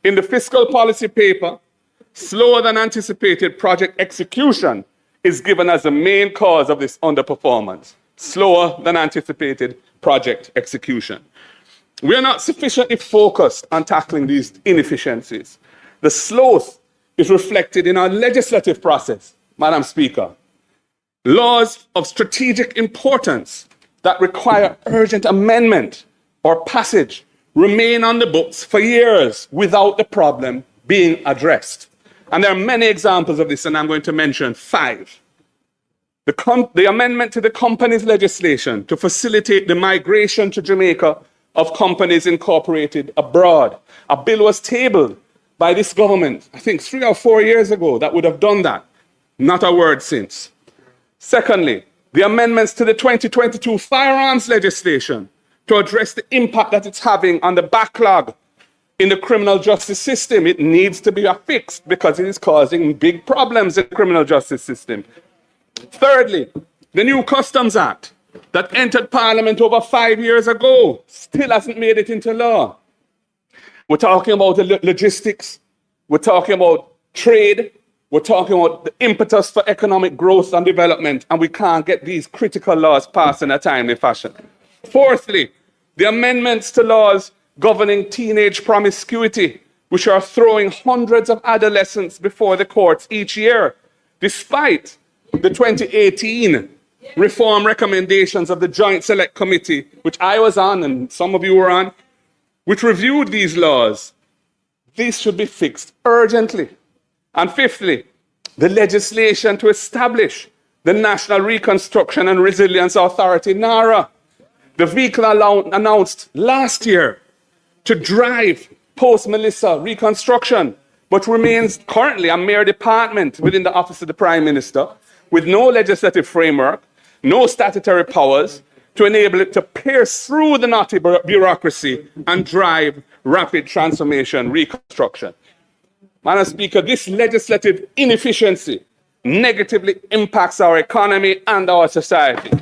In the fiscal policy paper, slower than anticipated project execution is given as the main cause of this underperformance. Slower than anticipated project execution. We are not sufficiently focused on tackling these inefficiencies. The sloth is reflected in our legislative process, Madam Speaker. Laws of strategic importance that require urgent amendment or passage remain on the books for years without the problem being addressed. And there are many examples of this, and I'm going to mention 5. The amendment to the companies legislation to facilitate the migration to Jamaica of companies incorporated abroad. A bill was tabled by this government, I think 3 or 4 years ago, that would have done that. Not a word since. Secondly, the amendments to the 2022 firearms legislation to address the impact that it's having on the backlog in the criminal justice system. It needs to be fixed because it is causing big problems in the criminal justice system. Thirdly, the new Customs Act that entered Parliament over 5 years ago still hasn't made it into law. We're talking about the logistics, we're talking about trade, we're talking about the impetus for economic growth and development, and we can't get these critical laws passed in a timely fashion. Fourthly, the amendments to laws governing teenage promiscuity, which are throwing hundreds of adolescents before the courts each year, despite the 2018 reform recommendations of the Joint Select Committee, which I was on and some of you were on, which reviewed these laws. These should be fixed urgently. And fifthly, the legislation to establish the National Reconstruction and Resilience Authority, NARA, the vehicle announced last year to drive post-Melissa reconstruction, but remains currently a mere department within the Office of the Prime Minister, with no legislative framework, no statutory powers to enable it to pierce through the knotty bureaucracy and drive rapid transformation, reconstruction. Madam Speaker, this legislative inefficiency negatively impacts our economy and our society.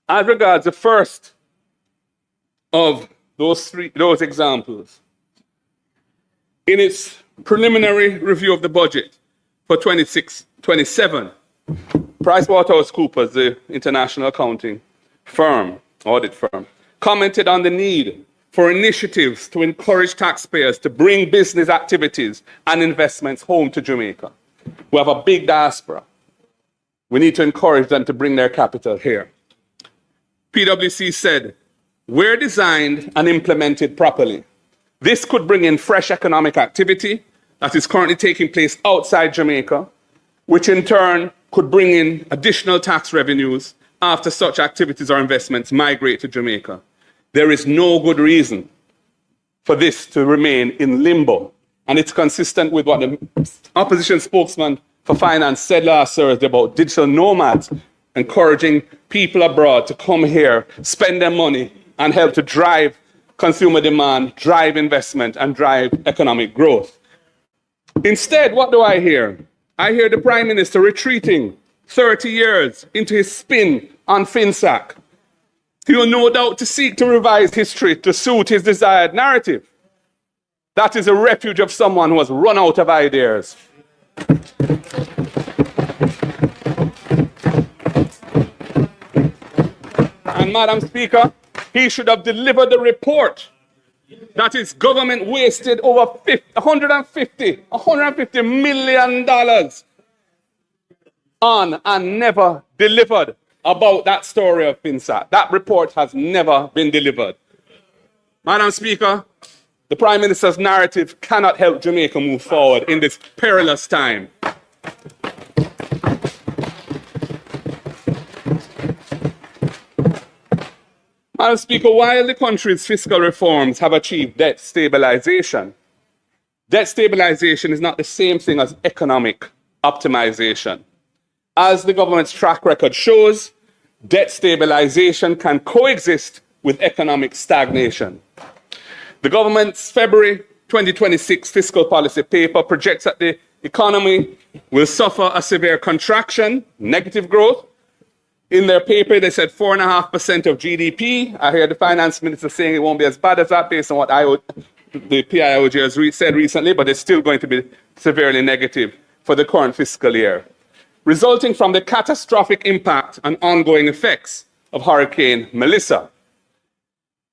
As regards the first of those examples, in its preliminary review of the budget for 26-27, PricewaterhouseCoopers, the international accounting firm, audit firm, commented on the need for initiatives to encourage taxpayers to bring business activities and investments home to Jamaica. We have a big diaspora. We need to encourage them to bring their capital here. PwC said, where designed and implemented properly, this could bring in fresh economic activity that is currently taking place outside Jamaica, which in turn could bring in additional tax revenues after such activities or investments migrate to Jamaica. There is no good reason for this to remain in limbo. And it's consistent with what the opposition spokesman for finance said last Thursday about digital nomads, encouraging people abroad to come here, spend their money, and help to drive consumer demand, drive investment, and drive economic growth. Instead, what do I hear? I hear the Prime Minister retreating 30 years into his spin on FinSAC. He will no doubt to seek to revise history to suit his desired narrative. That is a refuge of someone who has run out of ideas. And Madam Speaker, he should have delivered the report that his government wasted over $150 million on and never delivered about that story of FinSAC. That report has never been delivered. Madam Speaker, the Prime Minister's narrative cannot help Jamaica move forward in this perilous time. Madam Speaker, while the country's fiscal reforms have achieved debt stabilization is not the same thing as economic optimization. As the government's track record shows, debt stabilization can coexist with economic stagnation. The government's February 2026 fiscal policy paper projects that the economy will suffer a severe contraction, negative growth. In their paper, they said 4.5% of GDP. I hear the finance minister saying it won't be as bad as that based on what the PIOG has said recently, but it's still going to be severely negative for the current fiscal year, resulting from the catastrophic impact and ongoing effects of Hurricane Melissa.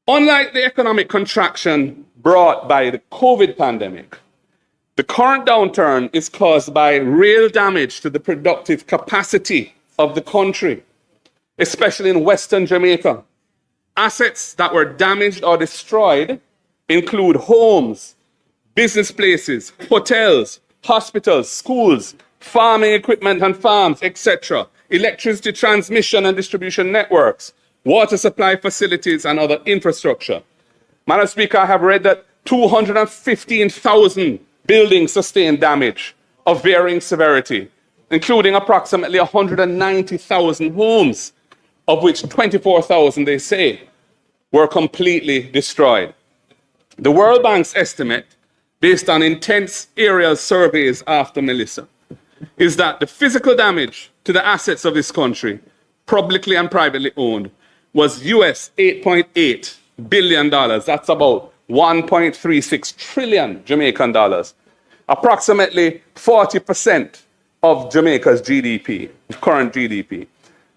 Unlike the economic contraction brought by the COVID pandemic, the current downturn is caused by real damage to the productive capacity of the country, especially in Western Jamaica. Assets that were damaged or destroyed include homes, business places, hotels, hospitals, schools, farming equipment and farms, etc., electricity transmission and distribution networks, water supply facilities, and other infrastructure. Madam Speaker, I have read that 215,000 buildings sustained damage of varying severity, including approximately 190,000 homes, of which 24,000, they say, were completely destroyed. The World Bank's estimate, based on intense aerial surveys after Melissa, is that the physical damage to the assets of this country, publicly and privately owned, was US $8.8 billion. That's about 1.36 trillion Jamaican dollars, approximately 40% of Jamaica's GDP, current GDP.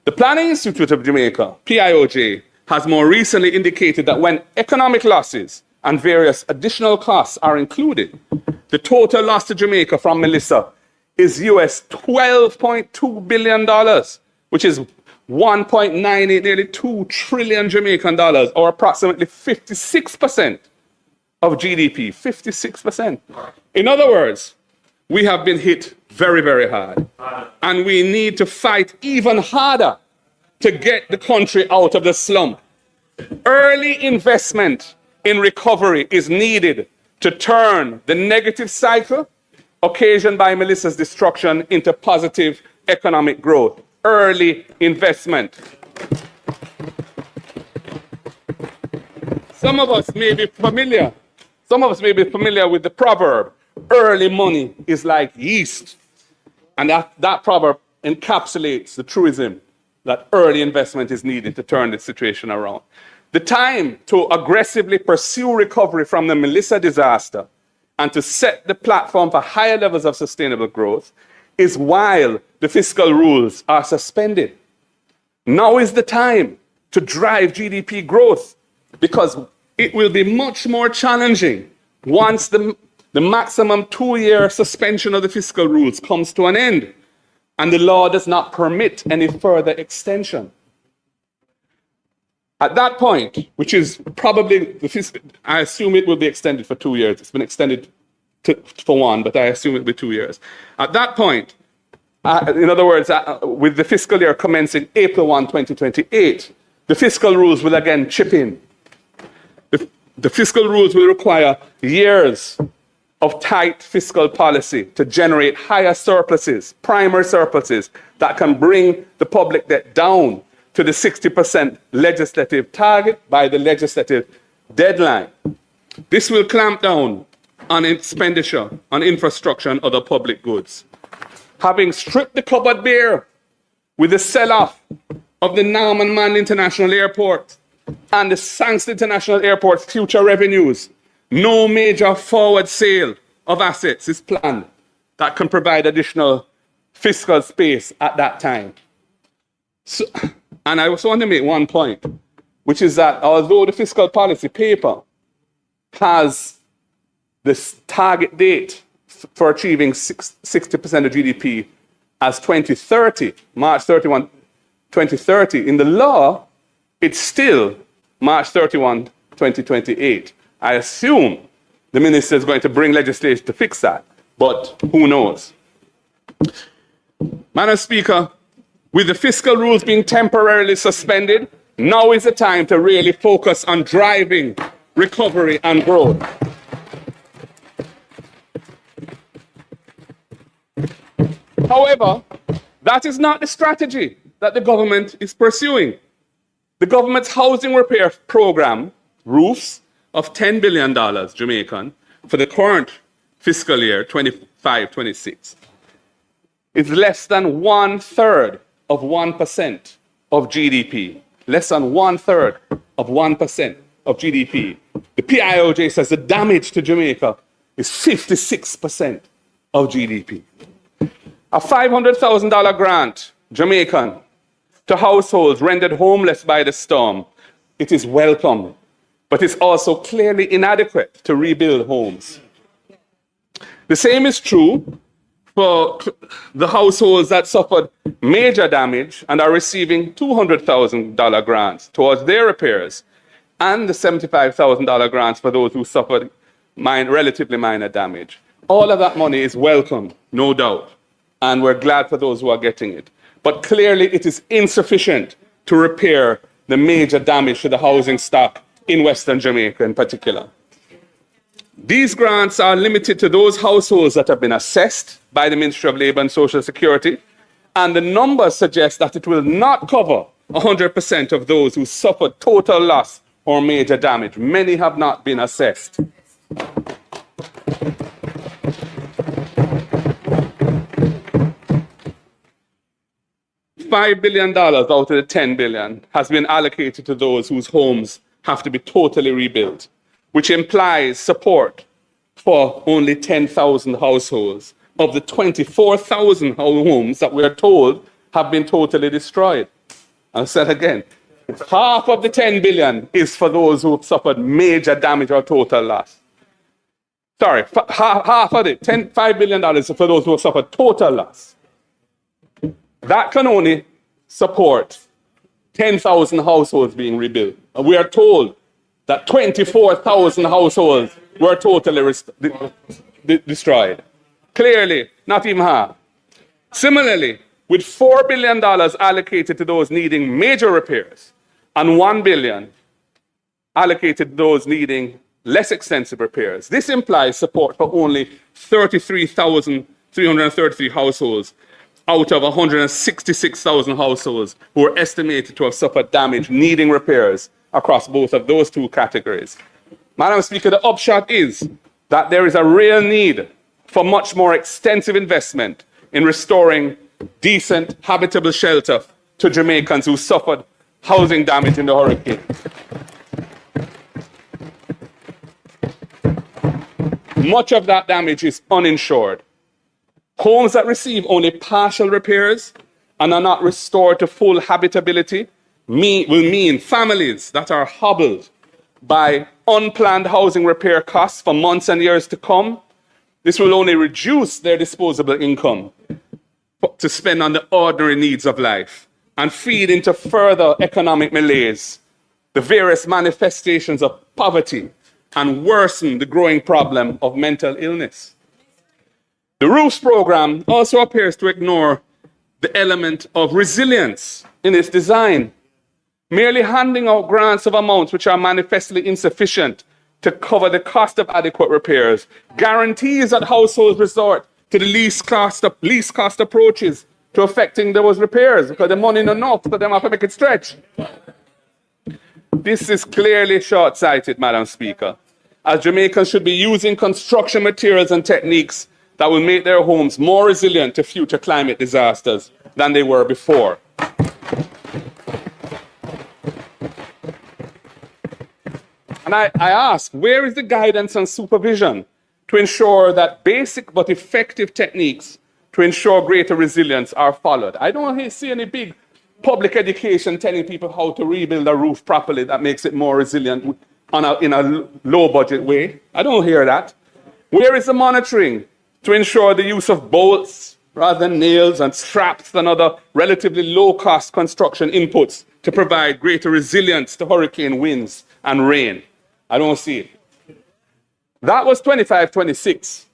The Planning Institute of Jamaica, PIOJ, has more recently indicated that when economic losses and various additional costs are included, the total loss to Jamaica from Melissa is US $12.2 billion, which is 1.98, nearly 2 trillion Jamaican dollars, or approximately 56% of GDP, 56%. In other words, we have been hit very, very hard. And we need to fight even harder to get the country out of the slump. Early investment in recovery is needed to turn the negative cycle occasioned by Melissa's destruction into positive economic growth. Early investment. Some of us may be familiar with the proverb, early money is like yeast. And that proverb encapsulates the truism that early investment is needed to turn the situation around. The time to aggressively pursue recovery from the Melissa disaster and to set the platform for higher levels of sustainable growth is while the fiscal rules are suspended. Now is the time to drive GDP growth, because it will be much more challenging once the maximum 2-year suspension of the fiscal rules comes to an end and the law does not permit any further extension. At that point, which is probably, I assume it will be extended for 2 years. It's been extended for 1, but I assume it will be 2 years. At that point, in other words, with the fiscal year commencing April 1, 2028, the fiscal rules will again chip in. The fiscal rules will require years of tight fiscal policy to generate higher surpluses, primary surpluses, that can bring the public debt down to the 60% legislative target by the legislative deadline. This will clamp down on expenditure on infrastructure and other public goods. Having stripped the cupboard bare with the sell-off of the Norman Mann International Airport and the Sankster International Airport's future revenues, no major forward sale of assets is planned that can provide additional fiscal space at that time. So, and I also want to make one point, which is that although the fiscal policy paper has this target date for achieving 60% of GDP as 2030, March 31, 2030, in the law, it's still March 31, 2028. I assume the minister is going to bring legislation to fix that, but who knows? Madam Speaker, with the fiscal rules being temporarily suspended, now is the time to really focus on driving recovery and growth. However, that is not the strategy that the government is pursuing. The government's housing repair program, ROOFs, of $10 billion Jamaican for the current fiscal year, 25-26, is less than 1/3 of 1% of GDP. Less than 1/3 of 1% of GDP. The PIOJ says the damage to Jamaica is 56% of GDP. A $500,000 grant, Jamaican, to households rendered homeless by the storm, it is welcome, but it's also clearly inadequate to rebuild homes. The same is true for the households that suffered major damage and are receiving $200,000 grants towards their repairs. and the $75,000 grants for those who suffered relatively minor damage. All of that money is welcome, no doubt, and we're glad for those who are getting it. But clearly it is insufficient to repair the major damage to the housing stock in Western Jamaica in particular. These grants are limited to those households that have been assessed by the Ministry of Labour and Social Security, and the numbers suggest that it will not cover 100% of those who suffered total loss or major damage. Many have not been assessed. $5 billion out of the $10 billion has been allocated to those whose homes have to be totally rebuilt, which implies support for only 10,000 households of the 24,000 homes that we are told have been totally destroyed. I'll say it again. Half of the 10 billion is for those who have suffered major damage or total loss. Sorry, half of it, $5 billion is for those who have suffered total loss. That can only support 10,000 households being rebuilt. And we are told that 24,000 households were totally destroyed. Clearly, not even half. Similarly, with $4 billion allocated to those needing major repairs and $1 billion allocated to those needing less extensive repairs, this implies support for only 33,333 households out of 166,000 households who are estimated to have suffered damage needing repairs across both of those two categories. Madam Speaker, the upshot is that there is a real need for much more extensive investment in restoring decent, habitable shelter to Jamaicans who suffered housing damage in the hurricane. Much of that damage is uninsured. Homes that receive only partial repairs and are not restored to full habitability will mean families that are hobbled by unplanned housing repair costs for months and years to come. This will only reduce their disposable income to spend on the ordinary needs of life and feed into further economic malaise, the various manifestations of poverty, and worsen the growing problem of mental illness. The ROOFs program also appears to ignore the element of resilience in its design, merely handing out grants of amounts which are manifestly insufficient to cover the cost of adequate repairs, guarantees that households resort to the least cost approaches to effecting those repairs because the money is enough, so they have to make it stretch. This is clearly short-sighted, Madam Speaker, as Jamaicans should be using construction materials and techniques that will make their homes more resilient to future climate disasters than they were before. And I ask, where is the guidance and supervision to ensure that basic but effective techniques to ensure greater resilience are followed? I don't see any big public education telling people how to rebuild a roof properly that makes it more resilient in a low budget way. I don't hear that. Where is the monitoring to ensure the use of bolts rather than nails and straps and other relatively low-cost construction inputs to provide greater resilience to hurricane winds and rain? I don't see it. That was 25-26,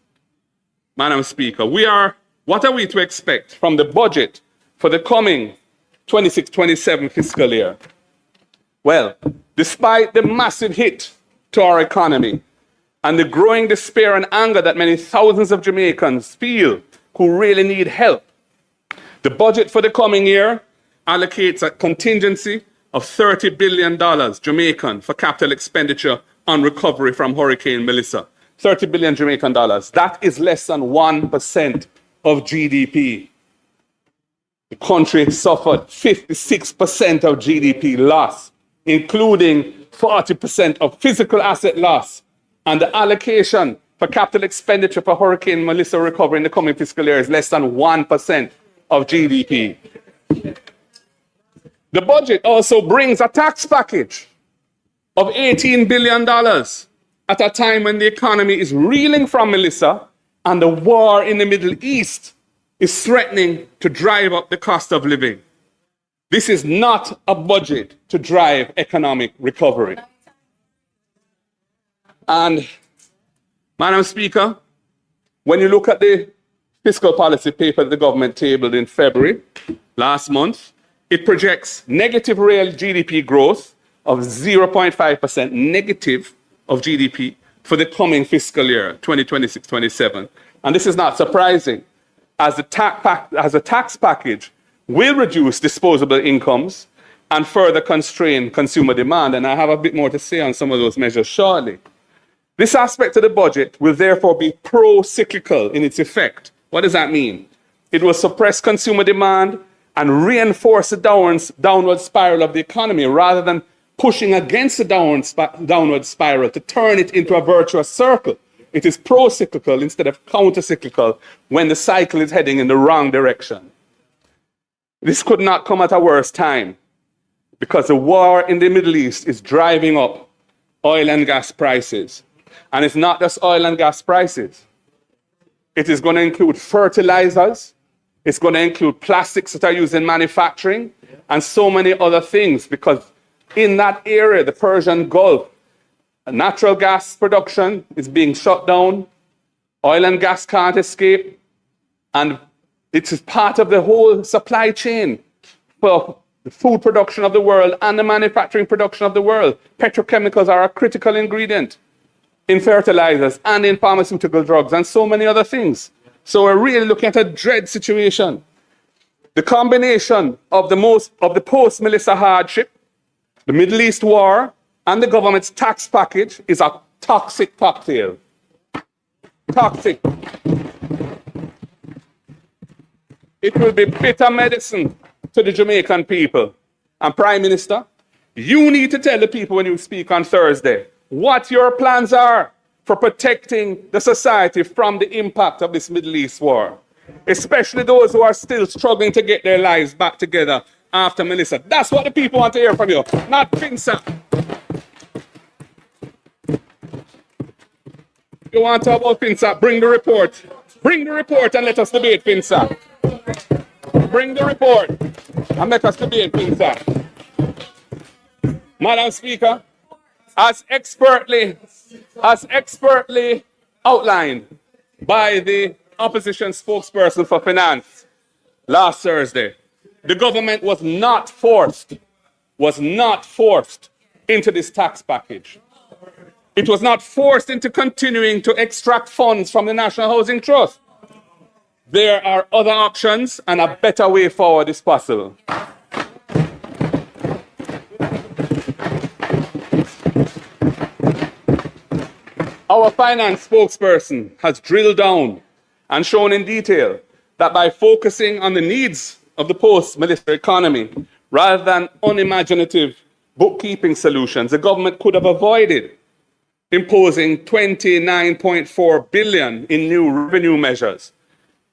Madam Speaker. What are we to expect from the budget for the coming 26-27 fiscal year? Well, despite the massive hit to our economy and the growing despair and anger that many thousands of Jamaicans feel who really need help, the budget for the coming year allocates a contingency of $30 billion Jamaican for capital expenditure on recovery from Hurricane Melissa. 30 billion Jamaican dollars. That is less than 1% of GDP. The country suffered 56% of GDP loss, including 40% of physical asset loss. And the allocation for capital expenditure for Hurricane Melissa recovery in the coming fiscal year is less than 1% of GDP. The budget also brings a tax package of $18 billion at a time when the economy is reeling from Melissa and the war in the Middle East is threatening to drive up the cost of living. This is not a budget to drive economic recovery. And, Madam Speaker, when you look at the fiscal policy paper that the government tabled in February last month, it projects negative real GDP growth of 0.5% negative of GDP for the coming fiscal year, 2026-27. And this is not surprising, as the tax package will reduce disposable incomes and further constrain consumer demand. And I have a bit more to say on some of those measures shortly. This aspect of the budget will therefore be pro-cyclical in its effect. What does that mean? It will suppress consumer demand and reinforce the downward spiral of the economy rather than pushing against the downward spiral to turn it into a virtuous circle. It is pro-cyclical instead of counter-cyclical when the cycle is heading in the wrong direction. This could not come at a worse time because the war in the Middle East is driving up oil and gas prices. And it's not just oil and gas prices. It is going to include fertilizers. It's going to include plastics that are used in manufacturing and so many other things, because in that area, the Persian Gulf, natural gas production is being shut down. Oil and gas can't escape. And it is part of the whole supply chain for the food production of the world and the manufacturing production of the world. Petrochemicals are a critical ingredient in fertilizers and in pharmaceutical drugs and so many other things. So we're really looking at a dread situation. The combination of the post-Melissa hardship, the Middle East war, and the government's tax package is a toxic cocktail. Toxic. It will be bitter medicine to the Jamaican people. And Prime Minister, you need to tell the people when you speak on Thursday what your plans are for protecting the society from the impact of this Middle East war, especially those who are still struggling to get their lives back together after Melissa. That's what the people want to hear from you, not FINSA. You want to talk about FINSA? Bring the report. Bring the report and let us debate FINSA. Bring the report and let us debate FINSA. Madam Speaker, as expertly outlined by the opposition spokesperson for finance last Thursday, the government was not forced into this tax package. It was not forced into continuing to extract funds from the National Housing Trust. There are other options and a better way forward is possible. Our finance spokesperson has drilled down and shown in detail that by focusing on the needs of the post-Melissa economy rather than unimaginative bookkeeping solutions, the government could have avoided imposing $29.4 billion in new revenue measures,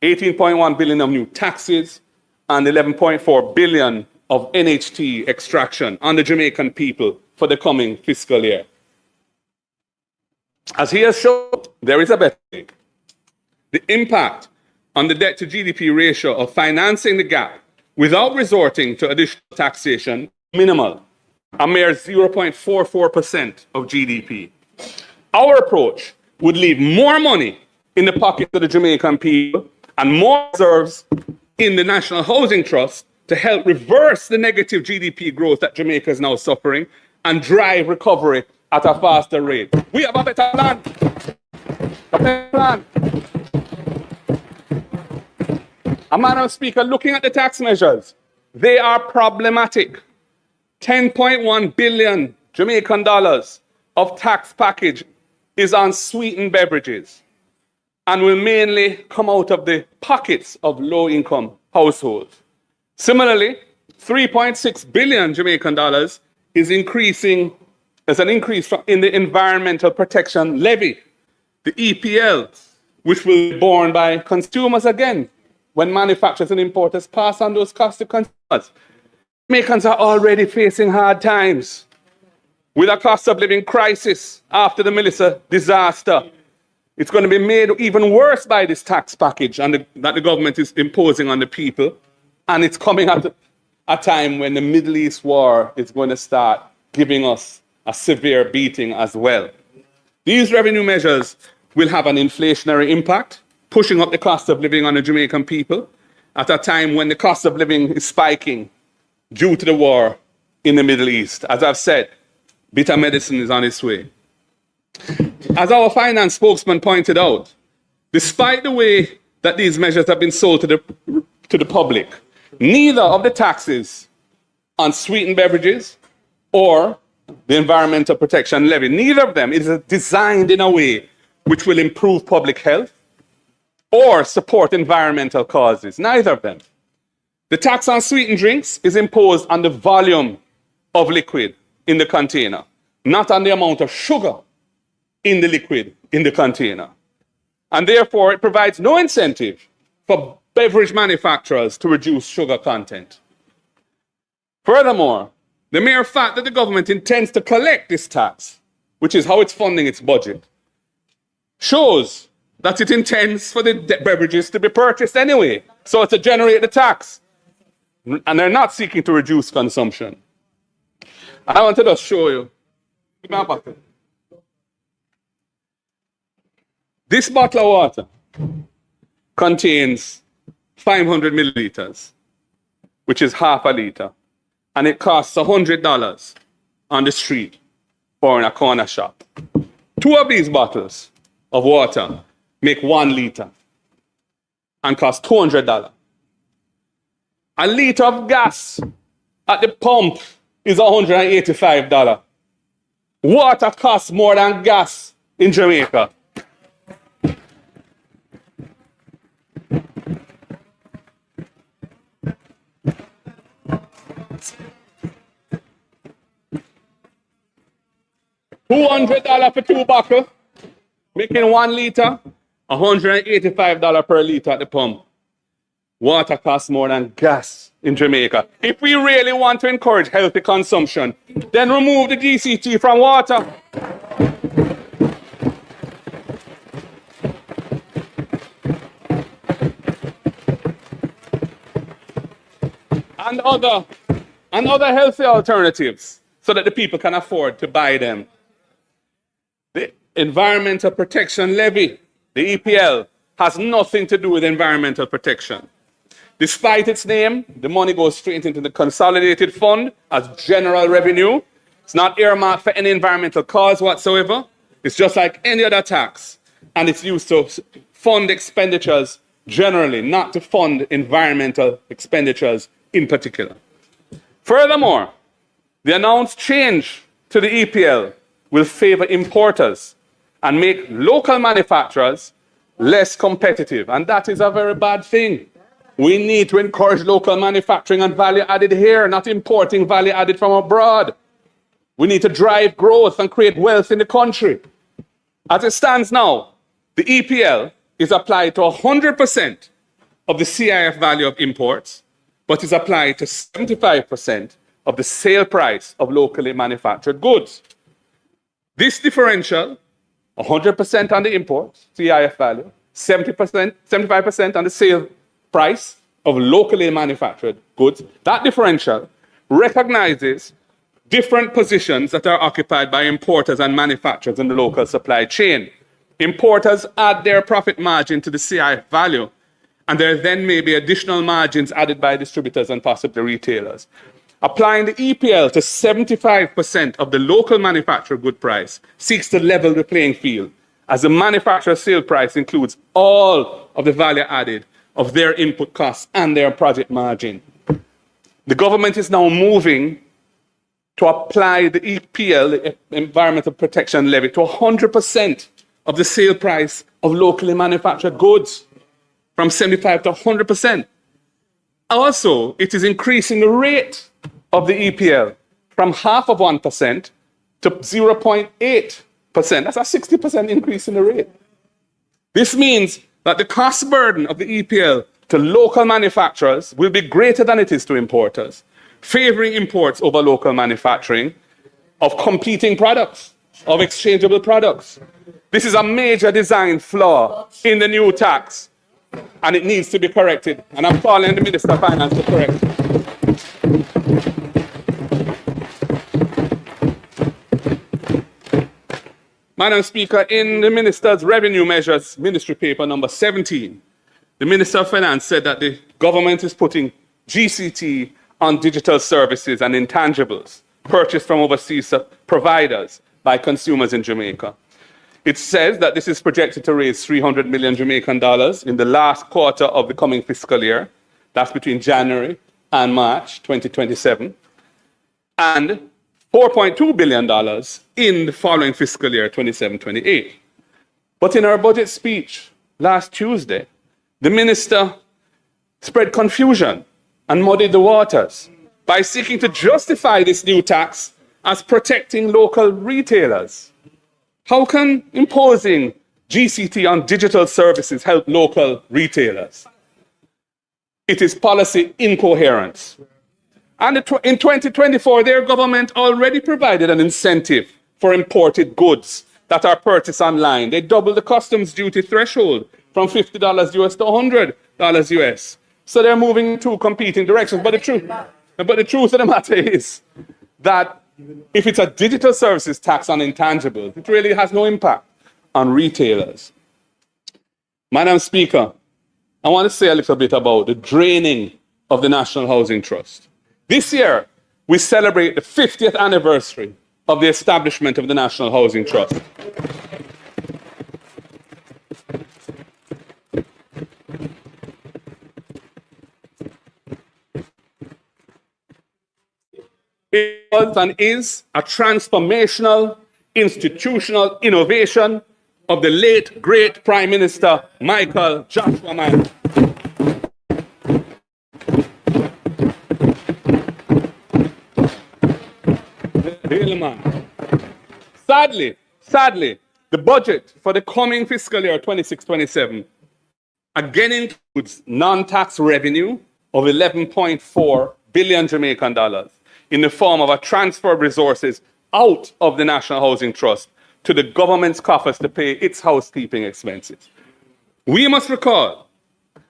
$18.1 billion of new taxes, and $11.4 billion of NHT extraction on the Jamaican people for the coming fiscal year. As he has shown, there is a better way. The impact on the debt to GDP ratio of financing the gap without resorting to additional taxation, minimal, a mere 0.44% of GDP. Our approach would leave more money in the pockets of the Jamaican people and more reserves in the National Housing Trust to help reverse the negative GDP growth that Jamaica is now suffering and drive recovery at a faster rate. We have a better plan. A better plan. And Madam Speaker, looking at the tax measures, they are problematic. 10.1 billion Jamaican dollars of tax package is on sweetened beverages and will mainly come out of the pockets of low-income households. Similarly, 3.6 billion Jamaican dollars is an increase in the Environmental Protection Levy, the EPL, which will be borne by consumers again when manufacturers and importers pass on those costs to consumers. Jamaicans are already facing hard times with a cost of living crisis after the Melissa disaster. It's going to be made even worse by this tax package that the government is imposing on the people. And it's coming at a time when the Middle East war is going to start giving us a severe beating as well. These revenue measures will have an inflationary impact, pushing up the cost of living on the Jamaican people at a time when the cost of living is spiking due to the war in the Middle East. As I've said, bitter medicine is on its way. As our finance spokesman pointed out, despite the way that these measures have been sold to the public, neither of the taxes on sweetened beverages or the Environmental Protection Levy, neither of them is designed in a way which will improve public health or support environmental causes. Neither of them. The tax on sweetened drinks is imposed on the volume of liquid in the container, not on the amount of sugar in the liquid in the container. And therefore, it provides no incentive for beverage manufacturers to reduce sugar content. Furthermore, the mere fact that the government intends to collect this tax, which is how it's funding its budget, shows that it intends for the beverages to be purchased anyway, so to generate the tax. And they're not seeking to reduce consumption. I want to just show you. Give me a bottle. This bottle of water contains 500 milliliters, which is half a liter. And it costs $100 on the street or in a corner shop. 2 of these bottles of water make 1 liter and cost $200. A liter of gas at the pump is $185. Water costs more than gas in Jamaica. $200 for 2 bottles, making 1 liter, $185 per liter at the pump. Water costs more than gas in Jamaica. If we really want to encourage healthy consumption, then remove the DCT from water. And other healthy alternatives so that the people can afford to buy them. The Environmental Protection Levy, the EPL, has nothing to do with environmental protection. Despite its name, the money goes straight into the consolidated fund as general revenue. It's not earmarked for any environmental cause whatsoever. It's just like any other tax. And it's used to fund expenditures generally, not to fund environmental expenditures in particular. Furthermore, the announced change to the EPL will favor importers and make local manufacturers less competitive. And that is a very bad thing. We need to encourage local manufacturing and value added here, not importing value added from abroad. We need to drive growth and create wealth in the country. As it stands now, the EPL is applied to 100% of the CIF value of imports, but is applied to 75% of the sale price of locally manufactured goods. This differential, 100% on the imports, CIF value, 75% on the sale price of locally manufactured goods, that differential recognizes different positions that are occupied by importers and manufacturers in the local supply chain. Importers add their profit margin to the CIF value, and there then may be additional margins added by distributors and possibly retailers. Applying the EPL to 75% of the local manufacturer good price seeks to level the playing field, as the manufacturer sale price includes all of the value added of their input costs and their project margin. The government is now moving to apply the EPL, the Environmental Protection Levy, to 100% of the sale price of locally manufactured goods, from 75 to 100%. Also, it is increasing the rate of the EPL from 0.5% to 0.8%. That's a 60% increase in the rate. This means that the cost burden of the EPL to local manufacturers will be greater than it is to importers, favoring imports over local manufacturing of competing products, of exchangeable products. This is a major design flaw in the new tax, and it needs to be corrected. And I'm calling on the Minister of Finance to correct it. Madam Speaker, in the Minister's Revenue Measures Ministry Paper number 17, the Minister of Finance said that the government is putting GCT on digital services and intangibles purchased from overseas providers by consumers in Jamaica. It says that this is projected to raise 300 million Jamaican dollars in the last quarter of the coming fiscal year. That's between January and March 2027. And $4.2 billion in the following fiscal year, 27-28. But in her budget speech last Tuesday, the minister spread confusion and muddied the waters by seeking to justify this new tax as protecting local retailers. How can imposing GCT on digital services help local retailers? It is policy incoherence. And in 2024, their government already provided an incentive for imported goods that are purchased online. They doubled the customs duty threshold from $50 US to $100 US. So they're moving in two competing directions. But the truth of the matter is that if it's a digital services tax on intangibles, it really has no impact on retailers. Madam Speaker, I want to say a little bit about the draining of the National Housing Trust. This year, we celebrate the 50th anniversary of the establishment of the National Housing Trust. It was and is a transformational institutional innovation of the late great Prime Minister Michael Joshua Mann. Sadly, the budget for the coming fiscal year 26-27 again includes non-tax revenue of 11.4 billion Jamaican dollars in the form of a transfer of resources out of the National Housing Trust to the government's coffers to pay its housekeeping expenses. We must recall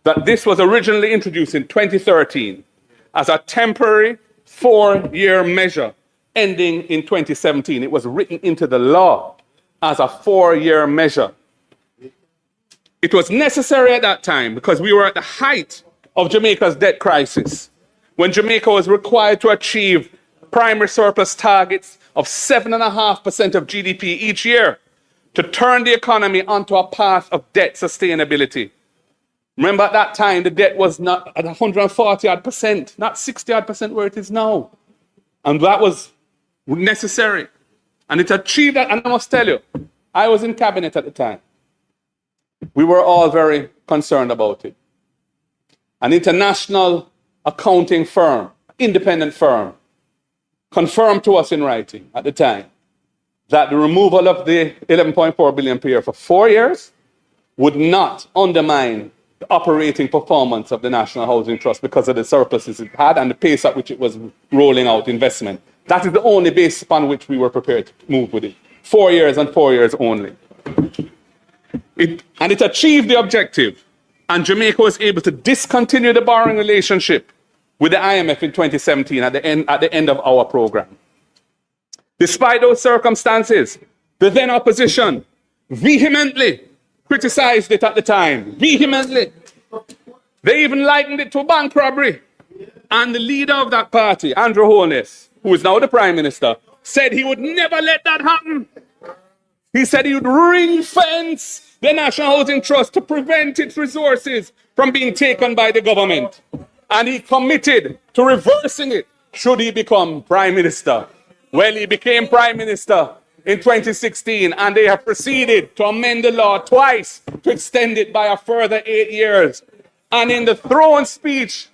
that this was originally introduced in 2013 as a temporary 4-year measure ending in 2017. It was written into the law as a 4-year measure. It was necessary at that time because we were at the height of Jamaica's debt crisis, when Jamaica was required to achieve primary surplus targets of 7.5% of GDP each year to turn the economy onto a path of debt sustainability. Remember, at that time, the debt was not at 140-odd%, not 60-odd% where it is now. And that was necessary. And it achieved that. And I must tell you, I was in cabinet at the time. We were all very concerned about it. An international accounting firm, independent firm, confirmed to us in writing at the time that the removal of the 11.4 billion per year for 4 years would not undermine the operating performance of the National Housing Trust because of the surpluses it had and the pace at which it was rolling out investment. That is the only basis upon which we were prepared to move with it. 4 years and 4 years only. It achieved the objective, and Jamaica was able to discontinue the borrowing relationship with the IMF in 2017 at the end of our program. Despite those circumstances, the then opposition vehemently criticized it at the time. Vehemently. They even likened it to a bank robbery. And the leader of that party, Andrew Holness, who is now the Prime Minister, said he would never let that happen. He said he would ring-fence the National Housing Trust to prevent its resources from being taken by the government. And he committed to reversing it should he become Prime Minister. Well, he became Prime Minister in 2016, and they have proceeded to amend the law twice to extend it by a further 8 years. And in the throne speech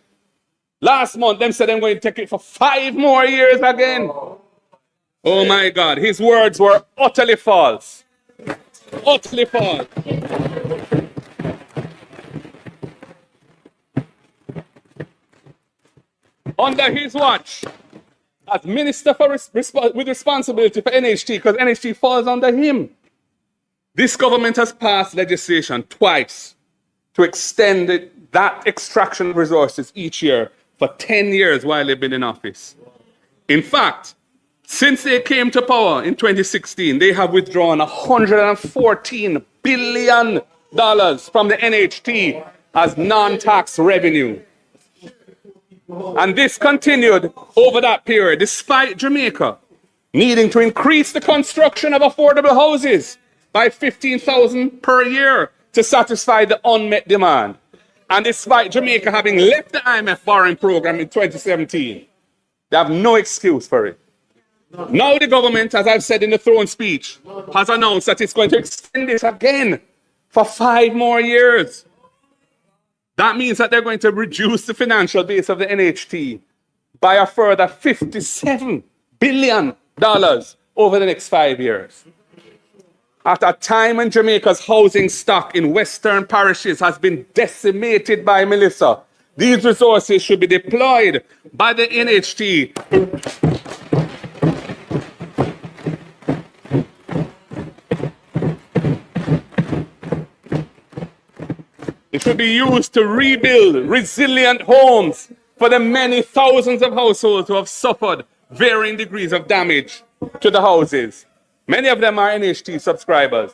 last month, them said they're going to take it for 5 more years again. Oh my God, his words were utterly false. Utterly false. Under his watch, as Minister with responsibility for NHT, because NHT falls under him, this government has passed legislation twice to extend that extraction of resources each year for 10 years while they've been in office. In fact, Since they came to power in 2016, they have withdrawn $114 billion from the NHT as non-tax revenue. And this continued over that period, despite Jamaica needing to increase the construction of affordable houses by 15,000 per year to satisfy the unmet demand. And despite Jamaica having left the IMF borrowing program in 2017, they have no excuse for it. Now the government, as I've said in the throne speech, has announced that it's going to extend it again for 5 more years. That means that they're going to reduce the financial base of the NHT by a further $57 billion over the next 5 years. At a time when Jamaica's housing stock in western parishes has been decimated by Melissa, these resources should be deployed by the NHT It should be used to rebuild resilient homes for the many thousands of households who have suffered varying degrees of damage to the houses. Many of them are NHT subscribers.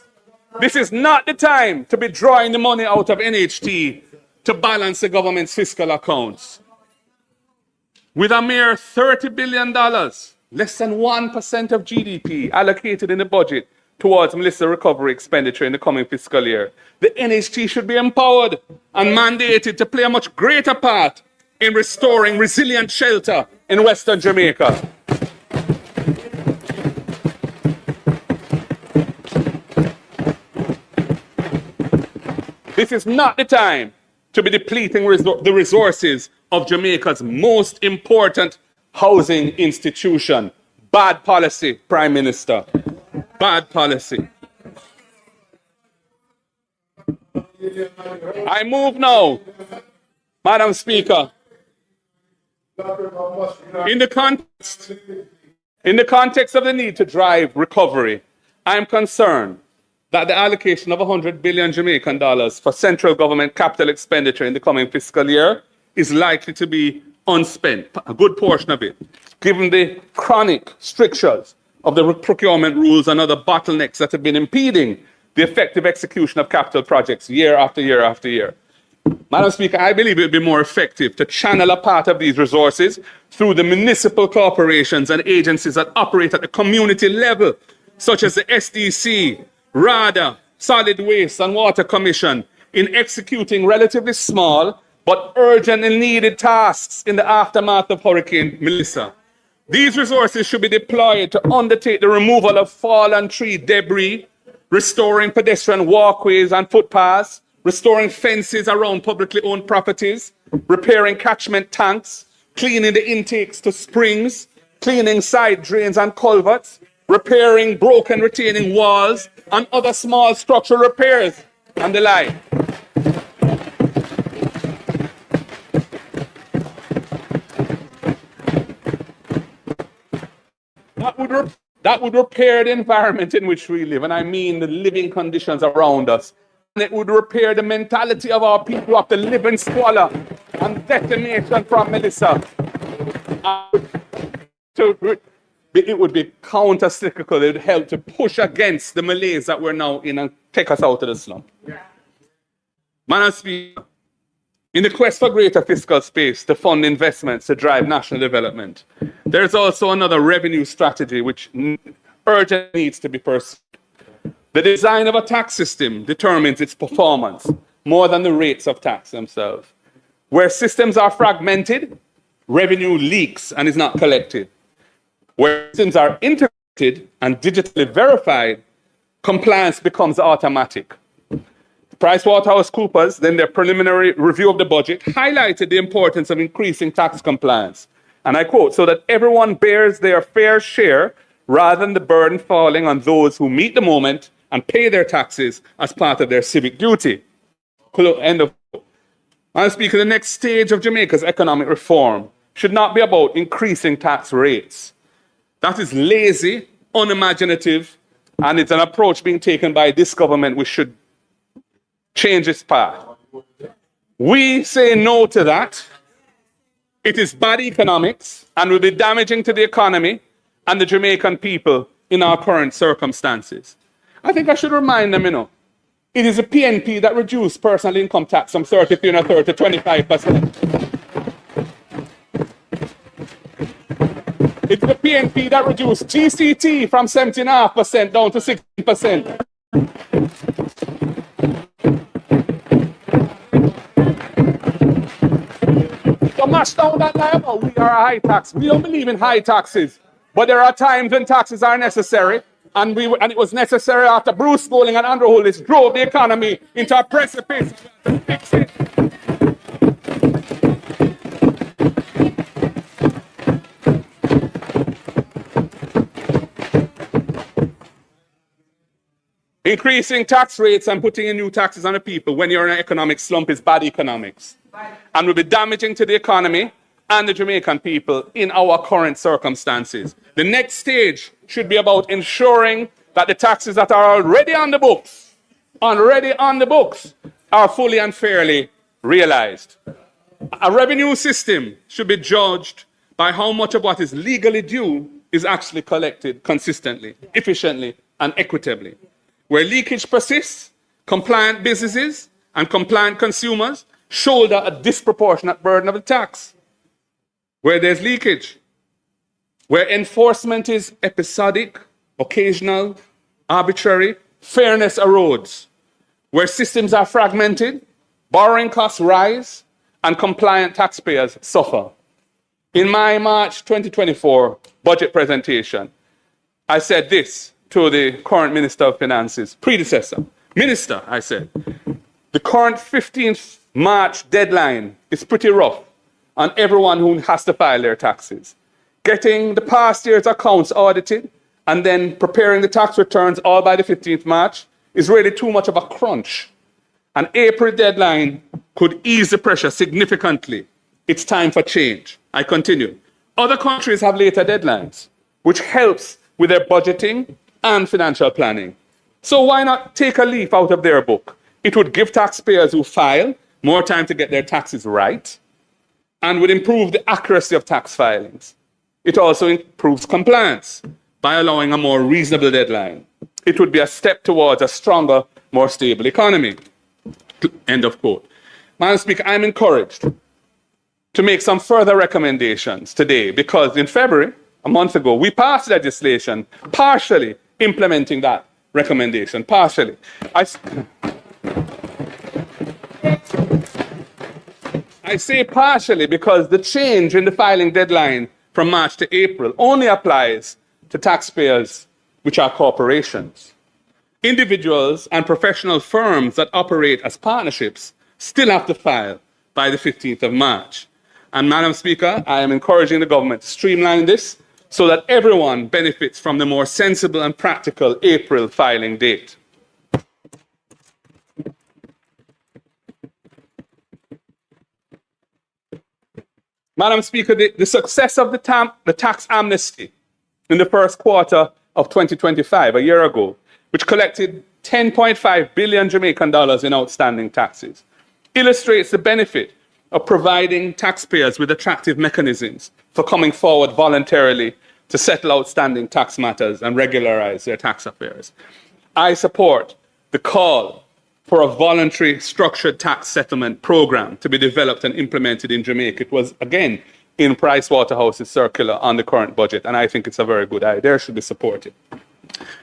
This is not the time to be drawing the money out of NHT to balance the government's fiscal accounts. With a mere $30 billion, less than 1% of GDP allocated in the budget towards Melissa recovery expenditure in the coming fiscal year, the NHT should be empowered and mandated to play a much greater part in restoring resilient shelter in Western Jamaica. This is not the time to be depleting the resources of Jamaica's most important housing institution. Bad policy, Prime Minister. Bad policy. I move now, Madam Speaker. In the context of the need to drive recovery, I am concerned that the allocation of 100 billion Jamaican dollars for central government capital expenditure in the coming fiscal year is likely to be unspent, a good portion of it, given the chronic strictures of the procurement rules and other bottlenecks that have been impeding the effective execution of capital projects year after year after year. Madam Speaker, I believe it would be more effective to channel a part of these resources through the municipal corporations and agencies that operate at the community level, such as the SDC, RADA, Solid Waste and Water Commission, in executing relatively small but urgent and needed tasks in the aftermath of Hurricane Melissa. These resources should be deployed to undertake the removal of fallen tree debris, restoring pedestrian walkways and footpaths, restoring fences around publicly owned properties, repairing catchment tanks, cleaning the intakes to springs, cleaning side drains and culverts, repairing broken retaining walls, and other small structural repairs and the like. That would repair the environment in which we live, and I mean the living conditions around us. And it would repair the mentality of our people who have to live in squalor and decimation from Melissa. It would be counter-cyclical. It would help to push against the malaise that we're now in and take us out of the slum. Madam Speaker, in the quest for greater fiscal space to fund investments to drive national development, there's also another revenue strategy which urgently needs to be pursued. The design of a tax system determines its performance more than the rates of tax themselves. Where systems are fragmented, revenue leaks and is not collected. Where systems are integrated and digitally verified, compliance becomes automatic. PricewaterhouseCoopers, then their preliminary review of the budget, highlighted the importance of increasing tax compliance. And I quote, so that everyone bears their fair share rather than the burden falling on those who meet the moment and pay their taxes as part of their civic duty. End of quote. Madam Speaker, the next stage of Jamaica's economic reform should not be about increasing tax rates. That is lazy, unimaginative, and it's an approach being taken by this government which should change its path. We say no to that. It is bad economics and will be damaging to the economy and the Jamaican people in our current circumstances. I think I should remind them, it is the PNP that reduced personal income tax from 33% to 25%. It's the PNP that reduced GCT from 17.5% down to 16%. So much down that level, we are a high tax. We don't believe in high taxes, but there are times when taxes are necessary, and it was necessary after Bruce Golding and Andrew Hollis drove the economy into a precipice. Fix it. Increasing tax rates and putting in new taxes on the people when you're in an economic slump is bad economics and will be damaging to the economy and the Jamaican people in our current circumstances. The next stage should be about ensuring that the taxes that are already on the books, are fully and fairly realized. A revenue system should be judged by how much of what is legally due is actually collected consistently, efficiently, and equitably. Where leakage persists, compliant businesses and compliant consumers shoulder a disproportionate burden of the tax. Where there's leakage, where enforcement is episodic, occasional, arbitrary, fairness erodes. Where systems are fragmented, borrowing costs rise, and compliant taxpayers suffer. In my March 2024 budget presentation, I said this to the current Minister of Finance's predecessor. Minister, I said, the current 15th March deadline is pretty rough on everyone who has to file their taxes. Getting the past year's accounts audited and then preparing the tax returns all by the 15th March is really too much of a crunch. An April deadline could ease the pressure significantly. It's time for change. I continue. Other countries have later deadlines, which helps with their budgeting and financial planning. So why not take a leaf out of their book? It would give taxpayers who file more time to get their taxes right and would improve the accuracy of tax filings. It also improves compliance by allowing a more reasonable deadline. It would be a step towards a stronger, more stable economy. End of quote. Madam Speaker, I'm encouraged to make some further recommendations today because in February, a month ago, we passed legislation partially implementing that recommendation, partially. I say partially because the change in the filing deadline from March to April only applies to taxpayers which are corporations. Individuals and professional firms that operate as partnerships still have to file by the 15th of March. And Madam Speaker, I am encouraging the government to streamline this so that everyone benefits from the more sensible and practical April filing date. Madam Speaker, the success of the tax amnesty in the first quarter of 2025, a year ago, which collected 10.5 billion Jamaican dollars in outstanding taxes, illustrates the benefit of providing taxpayers with attractive mechanisms for coming forward voluntarily to settle outstanding tax matters and regularize their tax affairs. I support the call for a voluntary structured tax settlement program to be developed and implemented in Jamaica. It was, again, in Pricewaterhouse's circular on the current budget, and I think it's a very good idea. It should be supported.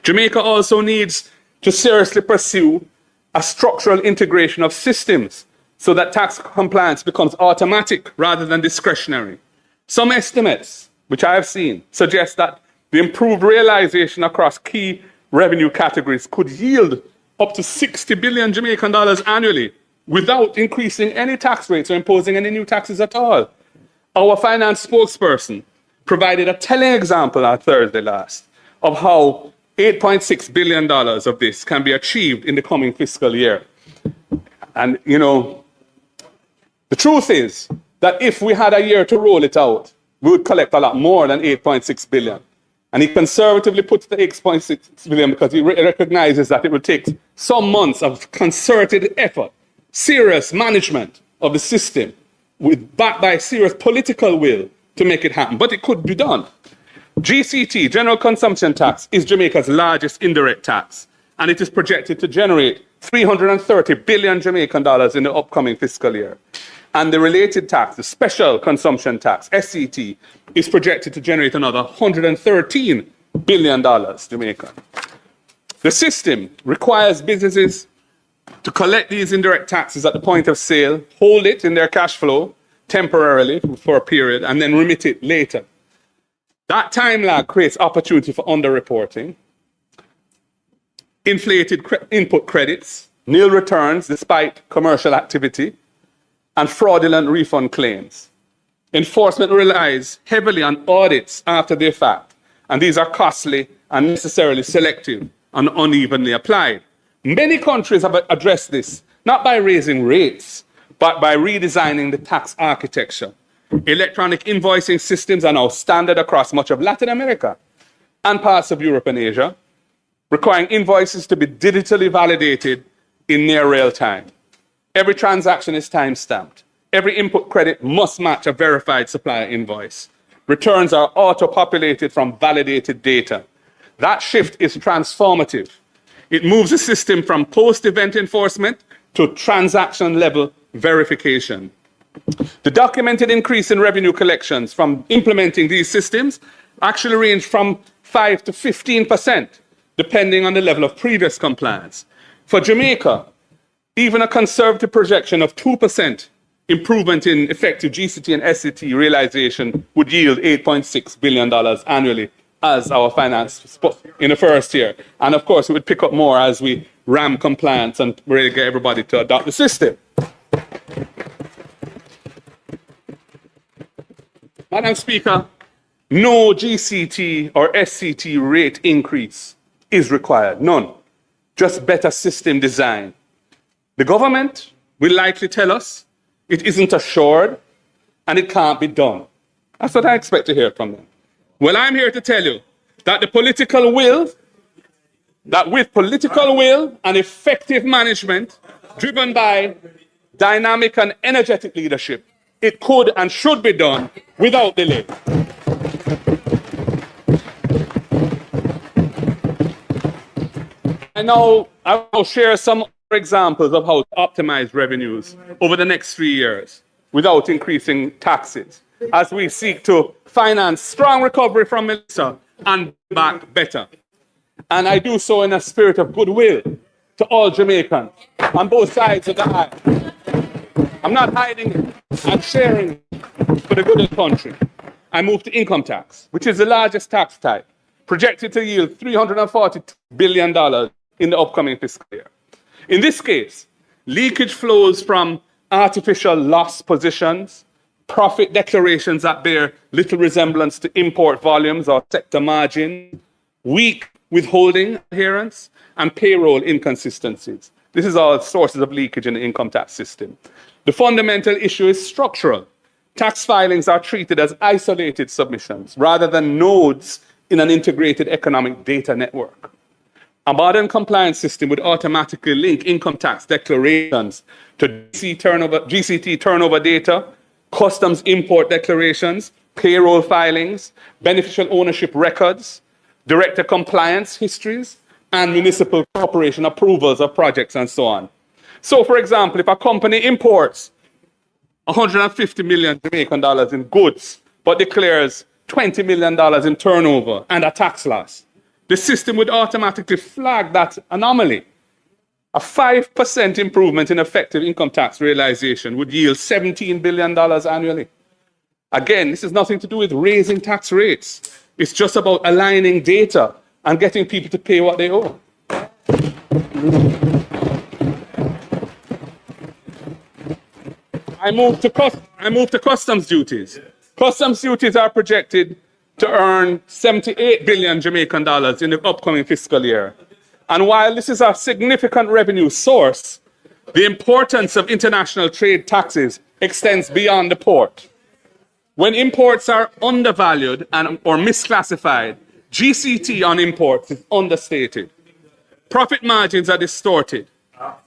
Jamaica also needs to seriously pursue a structural integration of systems so that tax compliance becomes automatic rather than discretionary. Some estimates, which I have seen, suggest that the improved realization across key revenue categories could yield up to 60 billion Jamaican dollars annually without increasing any tax rates or imposing any new taxes at all. Our finance spokesperson provided a telling example on Thursday last of how $8.6 billion of this can be achieved in the coming fiscal year. And, you know, the truth is that if we had a year to roll it out, we would collect a lot more than 8.6 billion. And he conservatively puts the 8.6 billion because he recognizes that it will take some months of concerted effort, serious management of the system, backed by serious political will to make it happen. But it could be done. GCT, General Consumption Tax, is Jamaica's largest indirect tax, and it is projected to generate 330 billion Jamaican dollars in the upcoming fiscal year. And the related tax, the Special Consumption Tax, SCT, is projected to generate another $113 billion Jamaican. The system requires businesses to collect these indirect taxes at the point of sale, hold it in their cash flow temporarily for a period, and then remit it later. That time lag creates opportunity for underreporting, inflated input credits, nil returns despite commercial activity, and fraudulent refund claims. Enforcement relies heavily on audits after the fact, and these are costly and necessarily selective and unevenly applied. Many countries have addressed this, not by raising rates, but by redesigning the tax architecture. Electronic invoicing systems are now standard across much of Latin America and parts of Europe and Asia, requiring invoices to be digitally validated in near real time. Every transaction is time-stamped. Every input credit must match a verified supplier invoice. Returns are auto-populated from validated data. That shift is transformative. It moves the system from post-event enforcement to transaction-level verification. The documented increase in revenue collections from implementing these systems actually range from 5 to 15%, depending on the level of previous compliance. For Jamaica, even a conservative projection of 2% improvement in effective GCT and SCT realization would yield $8.6 billion annually as our finance in the first year. And of course, it would pick up more as we ram compliance and really get everybody to adopt the system. Madam Speaker, no GCT or SCT rate increase is required, none. Just better system design. The government will likely tell us it isn't assured and it can't be done. That's what I expect to hear from them. Well, I'm here to tell you that with political will and effective management, driven by dynamic and energetic leadership, it could and should be done without delay. I will share some examples of how to optimize revenues over the next 3 years without increasing taxes, as we seek to finance strong recovery from Melissa and back better. And I do so in a spirit of goodwill to all Jamaicans on both sides of the aisle. I'm not hiding it. I'm sharing it for the good of the country. I move to income tax, which is the largest tax type, projected to yield $340 billion in the upcoming fiscal year. In this case, leakage flows from artificial loss positions, profit declarations that bear little resemblance to import volumes or sector margin, weak withholding adherence, and payroll inconsistencies. This is all sources of leakage in the income tax system. The fundamental issue is structural. Tax filings are treated as isolated submissions rather than nodes in an integrated economic data network. A modern compliance system would automatically link income tax declarations to GCT turnover data, customs import declarations, payroll filings, beneficial ownership records, director compliance histories, and municipal corporation approvals of projects and so on. So, for example, if a company imports $150 million Jamaican dollars in goods, but declares $20 million in turnover and a tax loss, the system would automatically flag that anomaly. A 5% improvement in effective income tax realization would yield $17 billion annually. Again, this has nothing to do with raising tax rates. It's just about aligning data and getting people to pay what they owe. I move to customs duties. Customs duties are projected to earn 78 billion Jamaican dollars in the upcoming fiscal year. And while this is a significant revenue source, the importance of international trade taxes extends beyond the port. When imports are undervalued or misclassified, GCT on imports is understated. Profit margins are distorted.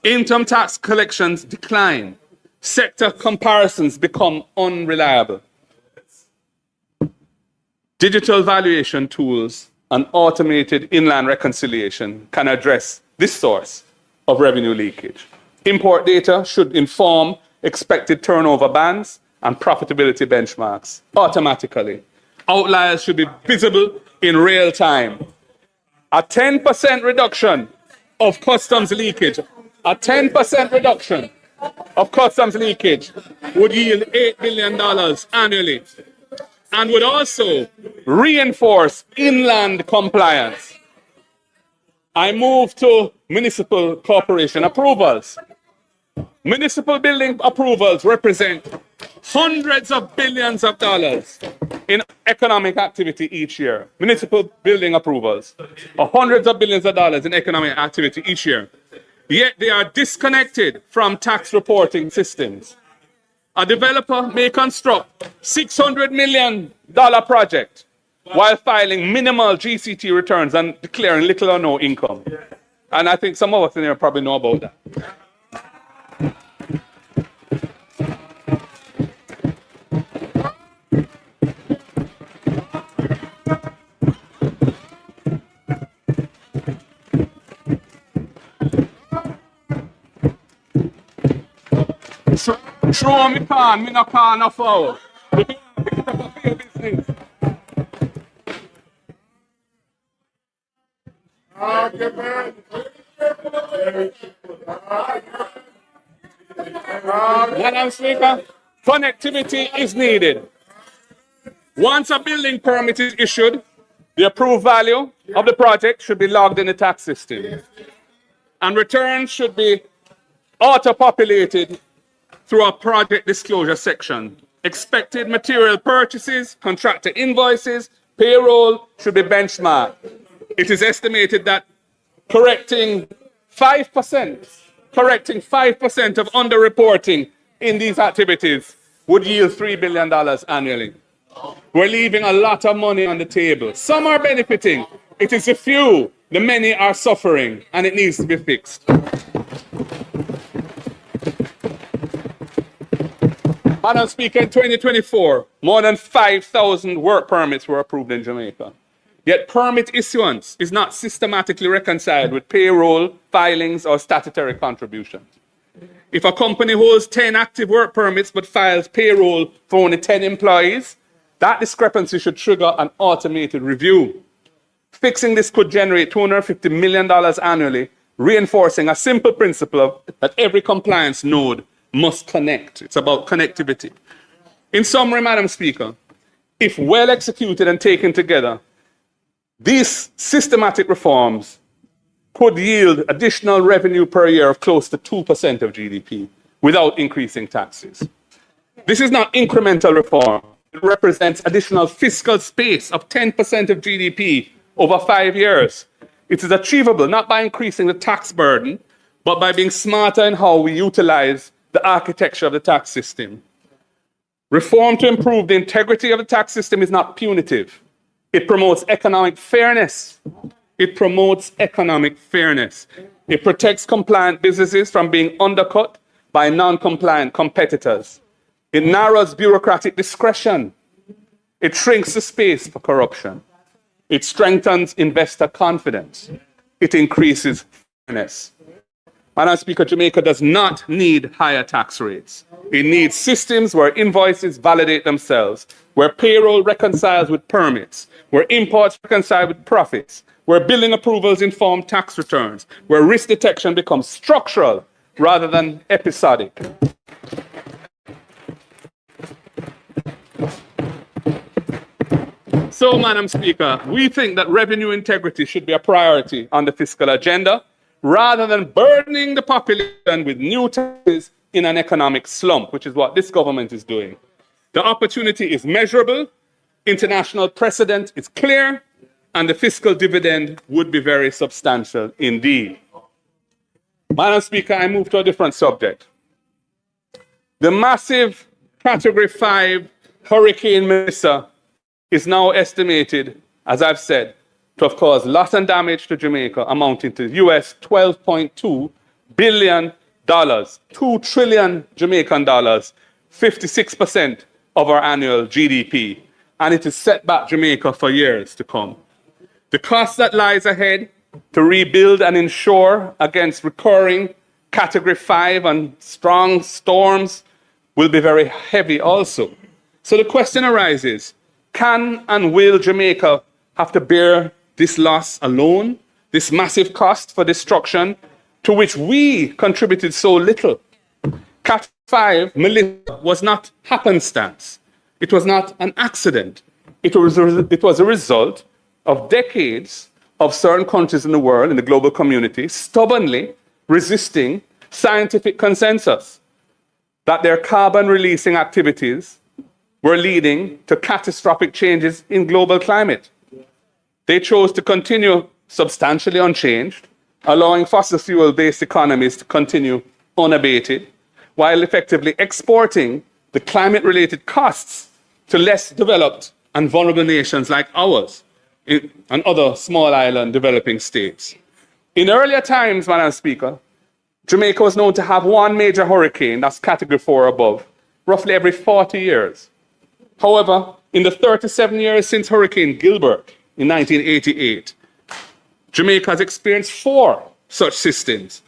Income tax collections decline. Sector comparisons become unreliable. Digital valuation tools and automated inland reconciliation can address this source of revenue leakage. Import data should inform expected turnover bands and profitability benchmarks automatically. Outliers should be visible in real time. A 10% reduction of customs leakage, a 10% reduction of customs leakage would yield $8 billion annually and would also reinforce inland compliance. I move to municipal corporation approvals. Municipal building approvals represent hundreds of billions of dollars in economic activity each year. Municipal building approvals are hundreds of billions of dollars in economic activity each year. Yet they are disconnected from tax reporting systems. A developer may construct $600 million project while filing minimal GCT returns and declaring little or no income. And I think some of us in here probably know about that. Show me can, me no can no foul. Pick it up for your business. Madam Speaker, connectivity is needed. Once a building permit is issued, the approved value of the project should be logged in the tax system. And returns should be auto-populated through a project disclosure section. Expected material purchases, contractor invoices, payroll should be benchmarked. It is estimated that correcting 5% of underreporting in these activities would yield $3 billion annually. We're leaving a lot of money on the table. Some are benefiting. It is a few. The many are suffering, and it needs to be fixed. Madam Speaker, in 2024, more than 5,000 work permits were approved in Jamaica. Yet permit issuance is not systematically reconciled with payroll, filings, or statutory contributions. If a company holds 10 active work permits but files payroll for only 10 employees, that discrepancy should trigger an automated review. Fixing this could generate $250 million annually, reinforcing a simple principle that every compliance node must connect. It's about connectivity. In summary, Madam Speaker, if well executed and taken together, these systematic reforms could yield additional revenue per year of close to 2% of GDP without increasing taxes. This is not incremental reform. It represents additional fiscal space of 10% of GDP over 5 years. It is achievable not by increasing the tax burden, but by being smarter in how we utilize the architecture of the tax system. Reform to improve the integrity of the tax system is not punitive. It promotes economic fairness. It promotes economic fairness. It protects compliant businesses from being undercut by non-compliant competitors. It narrows bureaucratic discretion. It shrinks the space for corruption. It strengthens investor confidence. It increases fairness. Madam Speaker, Jamaica does not need higher tax rates. It needs systems where invoices validate themselves, where payroll reconciles with permits, where imports reconcile with profits, where billing approvals inform tax returns, where risk detection becomes structural rather than episodic. So, Madam Speaker, we think that revenue integrity should be a priority on the fiscal agenda, rather than burdening the population with new taxes in an economic slump, which is what this government is doing. The opportunity is measurable, international precedent is clear, and the fiscal dividend would be very substantial indeed. Madam Speaker, I move to a different subject. The massive Category 5 Hurricane Melissa is now estimated, as I've said, to have caused loss and damage to Jamaica amounting to US $12.2 billion, 2 trillion Jamaican dollars, 56% of our annual GDP. and it has set back Jamaica for years to come. The cost that lies ahead to rebuild and ensure against recurring Category 5 and strong storms will be very heavy also. So the question arises, can and will Jamaica have to bear this loss alone, this massive cost for destruction to which we contributed so little? Cat 5, Melissa, was not happenstance. It was not an accident. It was a result of decades of certain countries in the world, in the global community, stubbornly resisting scientific consensus that their carbon-releasing activities were leading to catastrophic changes in global climate. They chose to continue substantially unchanged, allowing fossil fuel-based economies to continue unabated, while effectively exporting the climate-related costs to less developed and vulnerable nations like ours and other small island developing states. In earlier times, Madam Speaker, Jamaica was known to have one major hurricane, that's Category 4 or above, roughly every 40 years. However, in the 37 years since Hurricane Gilbert in 1988, Jamaica has experienced 4 such systems.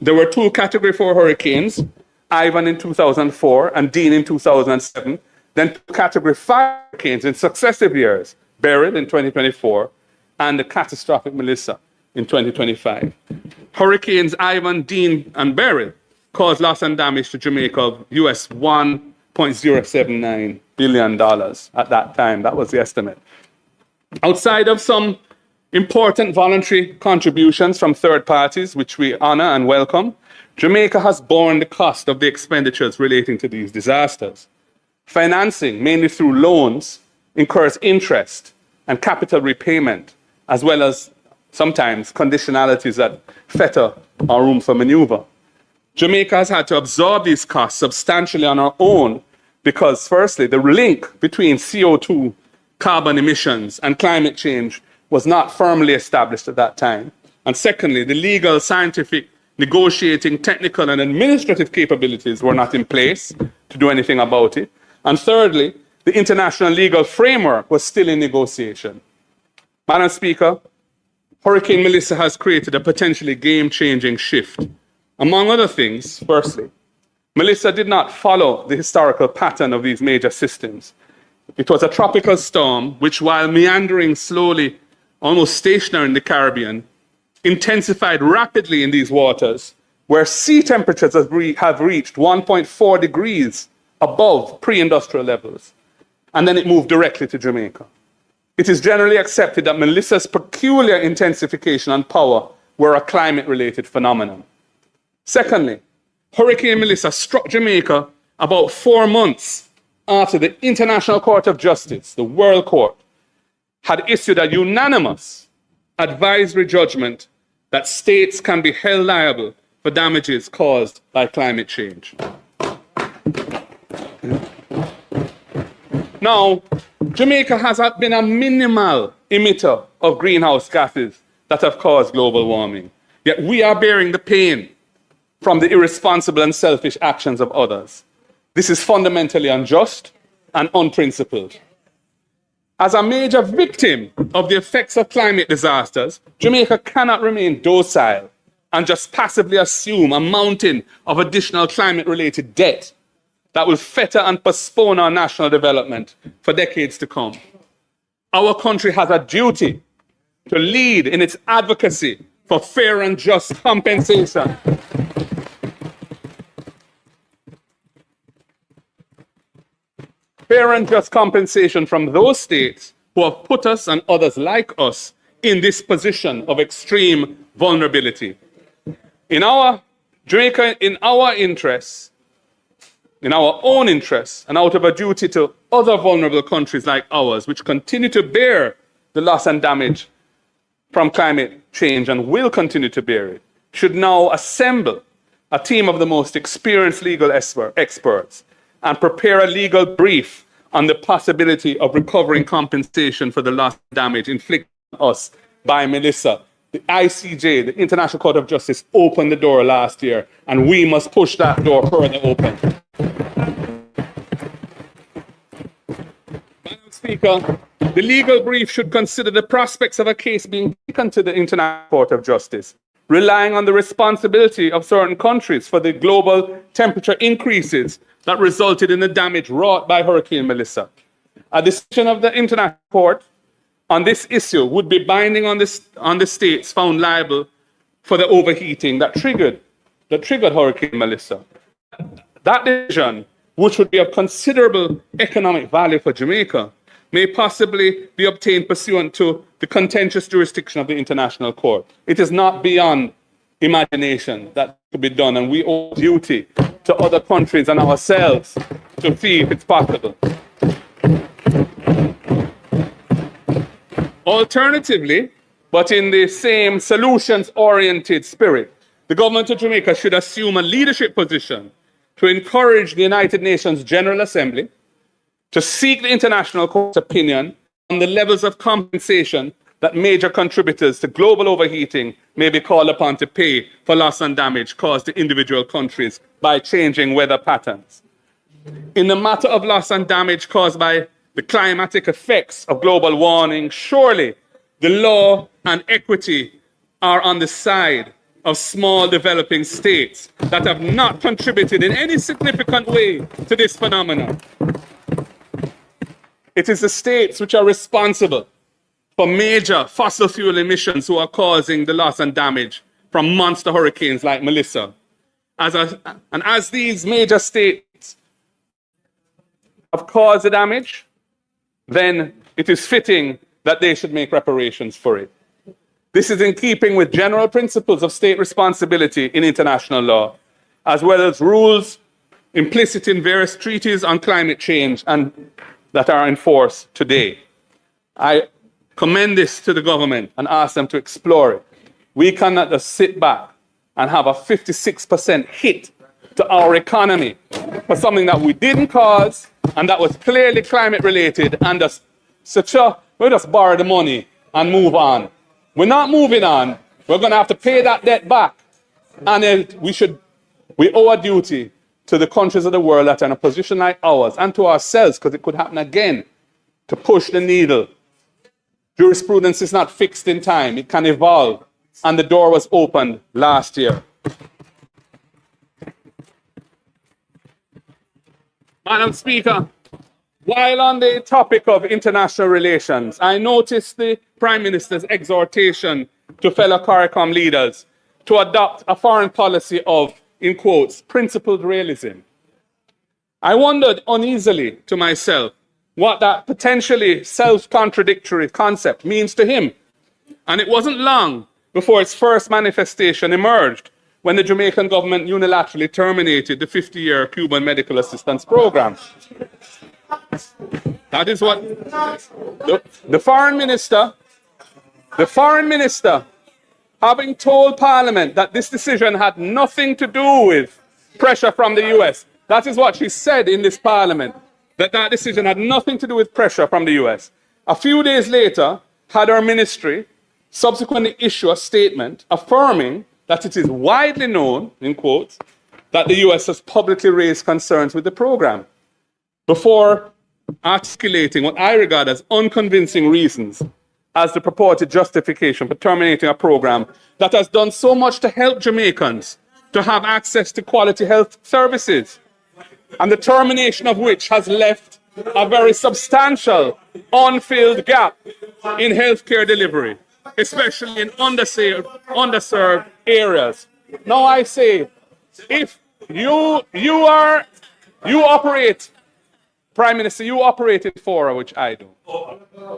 There were 2 Category 4 hurricanes, Ivan in 2004 and Dean in 2007, then 2 Category 5 hurricanes in successive years, Beryl in 2024 and the catastrophic Melissa in 2025. Hurricanes Ivan, Dean, and Beryl caused loss and damage to Jamaica of US $1.079 billion at that time. That was the estimate. Outside of some important voluntary contributions from third parties, which we honor and welcome, Jamaica has borne the cost of the expenditures relating to these disasters. Financing, mainly through loans, incurs interest and capital repayment, as well as sometimes conditionalities that fetter our room for maneuver. Jamaica has had to absorb these costs substantially on our own because, firstly, the link between CO2, carbon emissions, and climate change was not firmly established at that time. And secondly, the legal, scientific, negotiating, technical, and administrative capabilities were not in place to do anything about it. And thirdly, the international legal framework was still in negotiation. Madam Speaker, Hurricane Melissa has created a potentially game-changing shift. Among other things, firstly, Melissa did not follow the historical pattern of these major systems. It was a tropical storm which, while meandering slowly, almost stationary in the Caribbean, intensified rapidly in these waters, where sea temperatures have reached 1.4 degrees above pre-industrial levels. And then it moved directly to Jamaica. It is generally accepted that Melissa's peculiar intensification and power were a climate-related phenomenon. Secondly, Hurricane Melissa struck Jamaica about 4 months after the International Court of Justice, the World Court, had issued a unanimous advisory judgment that states can be held liable for damages caused by climate change. Now, Jamaica has been a minimal emitter of greenhouse gases that have caused global warming. Yet we are bearing the pain from the irresponsible and selfish actions of others. This is fundamentally unjust and unprincipled. As a major victim of the effects of climate disasters, Jamaica cannot remain docile and just passively assume a mountain of additional climate-related debt that will fetter and postpone our national development for decades to come. Our country has a duty to lead in its advocacy for fair and just compensation. Fair and just compensation from those states who have put us and others like us in this position of extreme vulnerability. In our own interests, and out of a duty to other vulnerable countries like ours, which continue to bear the loss and damage from climate change and will continue to bear it, should now assemble a team of the most experienced legal experts and prepare a legal brief on the possibility of recovering compensation for the loss and damage inflicted on us by Melissa. The ICJ, the International Court of Justice, opened the door last year, and we must push that door further open. Speaker, the legal brief should consider the prospects of a case being taken to the International Court of Justice, relying on the responsibility of certain countries for the global temperature increases that resulted in the damage wrought by Hurricane Melissa. A decision of the International Court on this issue would be binding on the states found liable for the overheating that triggered Hurricane Melissa. That decision, which would be of considerable economic value for Jamaica, may possibly be obtained pursuant to the contentious jurisdiction of the International Court. It is not beyond imagination that could be done, and we owe duty to other countries and ourselves to see if it's possible. Alternatively, but in the same solutions-oriented spirit, the government of Jamaica should assume a leadership position to encourage the United Nations General Assembly to seek the International Court's opinion on the levels of compensation that major contributors to global overheating may be called upon to pay for loss and damage caused to individual countries by changing weather patterns. In the matter of loss and damage caused by the climatic effects of global warming, surely the law and equity are on the side of small developing states that have not contributed in any significant way to this phenomenon. It is the states which are responsible for major fossil fuel emissions who are causing the loss and damage from monster hurricanes like Melissa. As these major states have caused the damage, then it is fitting that they should make reparations for it. This is in keeping with general principles of state responsibility in international law, as well as rules implicit in various treaties on climate change and that are in force today. I commend this to the government and ask them to explore it. We cannot just sit back and have a 56% hit to our economy for something that we didn't cause and that was clearly climate related, and just we'll just borrow the money and move on. We're not moving on. We're going to have to pay that debt back. And we owe a duty to the countries of the world that are in a position like ours, and to ourselves, because it could happen again, to push the needle. Jurisprudence is not fixed in time. It can evolve. And the door was opened last year. Madam Speaker, while on the topic of international relations, I noticed the Prime Minister's exhortation to fellow CARICOM leaders to adopt a foreign policy of, in quotes, principled realism. I wondered uneasily to myself what that potentially self-contradictory concept means to him. And it wasn't long before its first manifestation emerged when the Jamaican government unilaterally terminated the 50-year Cuban medical assistance program. That is what the foreign minister, having told Parliament that this decision had nothing to do with pressure from the US. That is what she said in this Parliament, that decision had nothing to do with pressure from the US. A few days later, had her ministry subsequently issue a statement affirming that it is widely known, in quotes, that the US has publicly raised concerns with the program, before articulating what I regard as unconvincing reasons as the purported justification for terminating a program that has done so much to help Jamaicans to have access to quality health services, and the termination of which has left a very substantial unfilled gap in healthcare delivery, especially in underserved areas. Now I say, if you operate, Prime Minister, you operate in fora, which I do.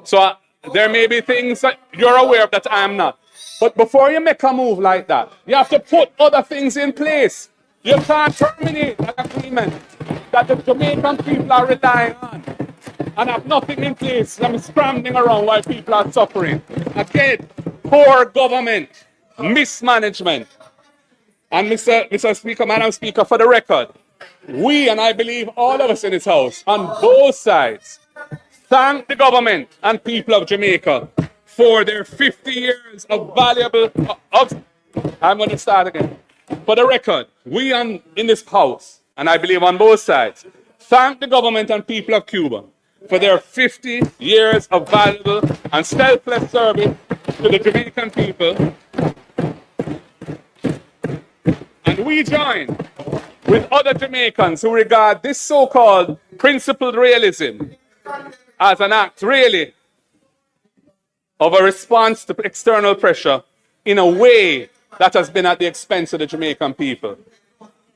So there may be things that you're aware of that I am not. But before you make a move like that, you have to put other things in place. You can't terminate an agreement that the Jamaican people are relying on and have nothing in place. I'm scrambling around while people are suffering. Again, poor government, mismanagement. And Mr. Speaker, Madam Speaker, for the record, we, and I believe all of us in this House, on both sides, thank the government and people of Jamaica for their 50 years of valuable... I'm going to start again. For the record, we in this House, and I believe on both sides, thank the government and people of Cuba for their 50 years of valuable and selfless service to the Jamaican people. And we join with other Jamaicans who regard this so-called principled realism as an act really of a response to external pressure in a way that has been at the expense of the Jamaican people.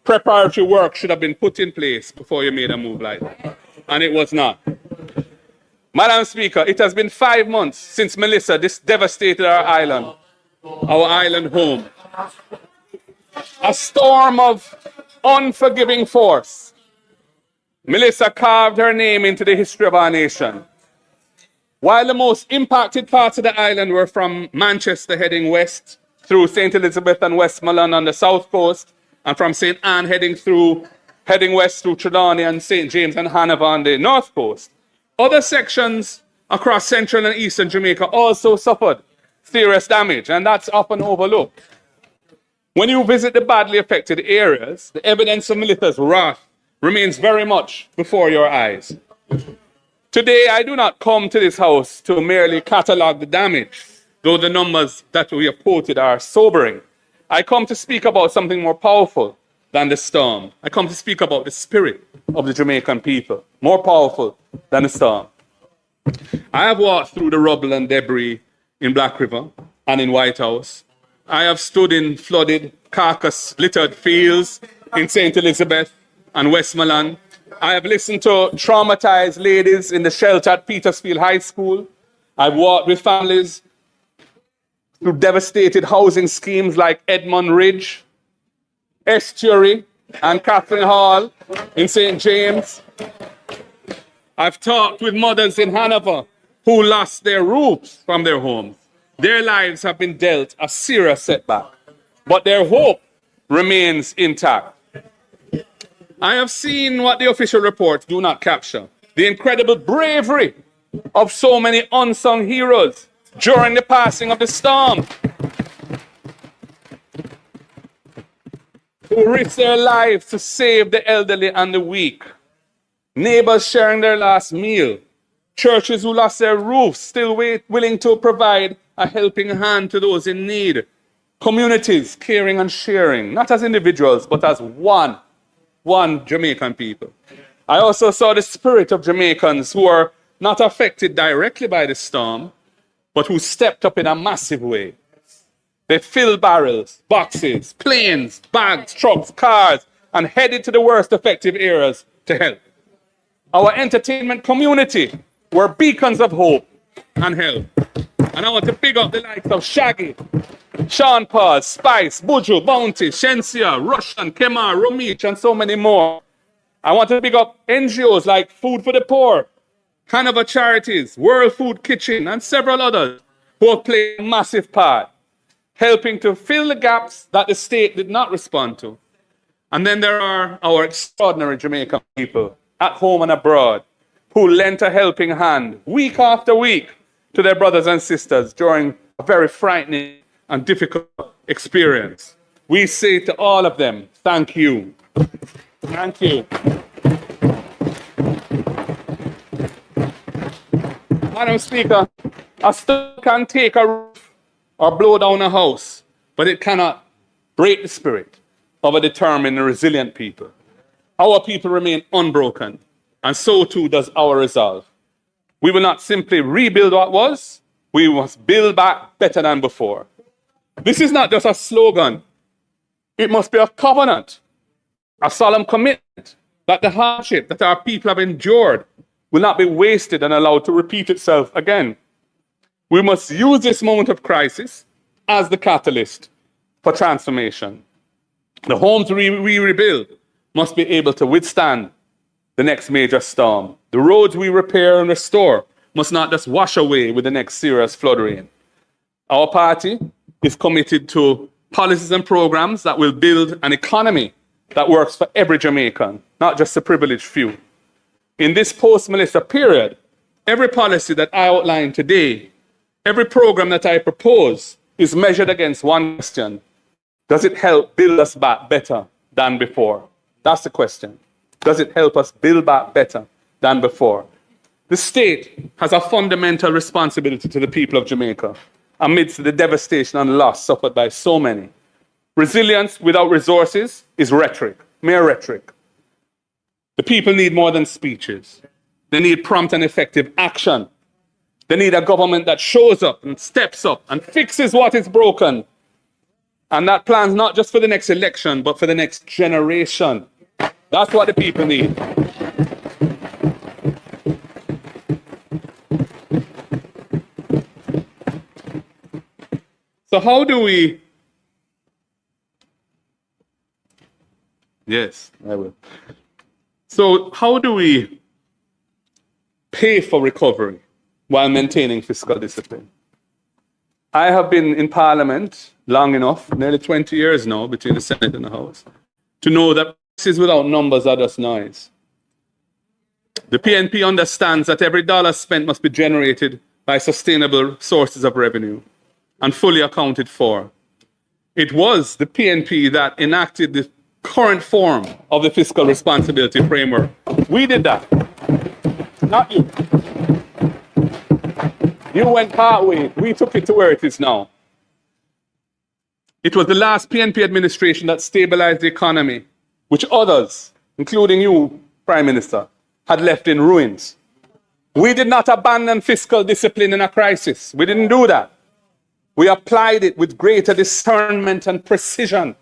Preparatory work should have been put in place before you made a move like that. And it was not. Madam Speaker, it has been 5 months since Melissa devastated our island home. A storm of unforgiving force. Melissa carved her name into the history of our nation. While the most impacted parts of the island were from Manchester heading west through St. Elizabeth and Westmoreland on the south coast, and from St. Anne heading west through Trelawney and St. James and Hanover on the north coast, other sections across central and eastern Jamaica also suffered serious damage, and that's often overlooked. When you visit the badly affected areas, the evidence of Melissa's wrath remains very much before your eyes. Today, I do not come to this house to merely catalogue the damage, though the numbers that we have quoted are sobering. I come to speak about something more powerful than the storm. I come to speak about the spirit of the Jamaican people, more powerful than the storm. I have walked through the rubble and debris in Black River and in White House. I have stood in flooded, carcass-littered fields in St. Elizabeth and Westmoreland. I have listened to traumatized ladies in the shelter at Petersfield High School. I've walked with families through devastated housing schemes like Edmund Ridge, Estuary, and Catherine Hall in St. James. I've talked with mothers in Hanover who lost their roofs from their homes. Their lives have been dealt a serious setback, but their hope remains intact. I have seen what the official reports do not capture: the incredible bravery of so many unsung heroes during the passing of the storm, who risked their lives to save the elderly and the weak, neighbors sharing their last meal, churches who lost their roofs still willing to provide a helping hand to those in need, communities caring and sharing, not as individuals, but as one Jamaican people. I also saw the spirit of Jamaicans who are not affected directly by the storm, but who stepped up in a massive way. They filled barrels, boxes, planes, bags, trucks, cars, and headed to the worst affected areas to help. Our entertainment community were beacons of hope and help. And I want to big up the likes of Shaggy, Sean Paul, Spice, Buju, Bounty, Shensia, Russian, Kemar, Romich, and so many more. I want to big up NGOs like Food for the Poor, Hanover Charities, World Food Kitchen, and several others who have played a massive part, helping to fill the gaps that the state did not respond to. And then there are our extraordinary Jamaican people at home and abroad who lent a helping hand week after week to their brothers and sisters during a very frightening and difficult experience. We say to all of them, thank you. Thank you. Madam Speaker, a storm can take a roof or blow down a house, but it cannot break the spirit of a determined and resilient people. Our people remain unbroken, and so too does our resolve. We will not simply rebuild what was, we must build back better than before. This is not just a slogan. It must be a covenant, a solemn commitment that the hardship that our people have endured will not be wasted and allowed to repeat itself again. We must use this moment of crisis as the catalyst for transformation. The homes we rebuild must be able to withstand the next major storm. The roads we repair and restore must not just wash away with the next serious flood rain. Our party is committed to policies and programs that will build an economy that works for every Jamaican, not just the privileged few. In this post-Melissa period, every policy that I outline today, every program that I propose is measured against one question: does it help build us back better than before? That's the question. Does it help us build back better than before? The state has a fundamental responsibility to the people of Jamaica amidst the devastation and loss suffered by so many. Resilience without resources is rhetoric, mere rhetoric. The people need more than speeches. They need prompt and effective action. They need a government that shows up and steps up and fixes what is broken. And that plans not just for the next election, but for the next generation. That's what the people need. So how do we... Yes, I will. So how do we pay for recovery while maintaining fiscal discipline? I have been in Parliament long enough, nearly 20 years now, between the Senate and the House, to know that prices without numbers are just noise. The PNP understands that every dollar spent must be generated by sustainable sources of revenue and fully accounted for. It was the PNP that enacted the current form of the fiscal responsibility framework. We did that, not you. You went partway. We took it to where it is now. It was the last PNP administration that stabilized the economy, which others, including you, Prime Minister, had left in ruins. We did not abandon fiscal discipline in a crisis. We didn't do that. We applied it with greater discernment and precision,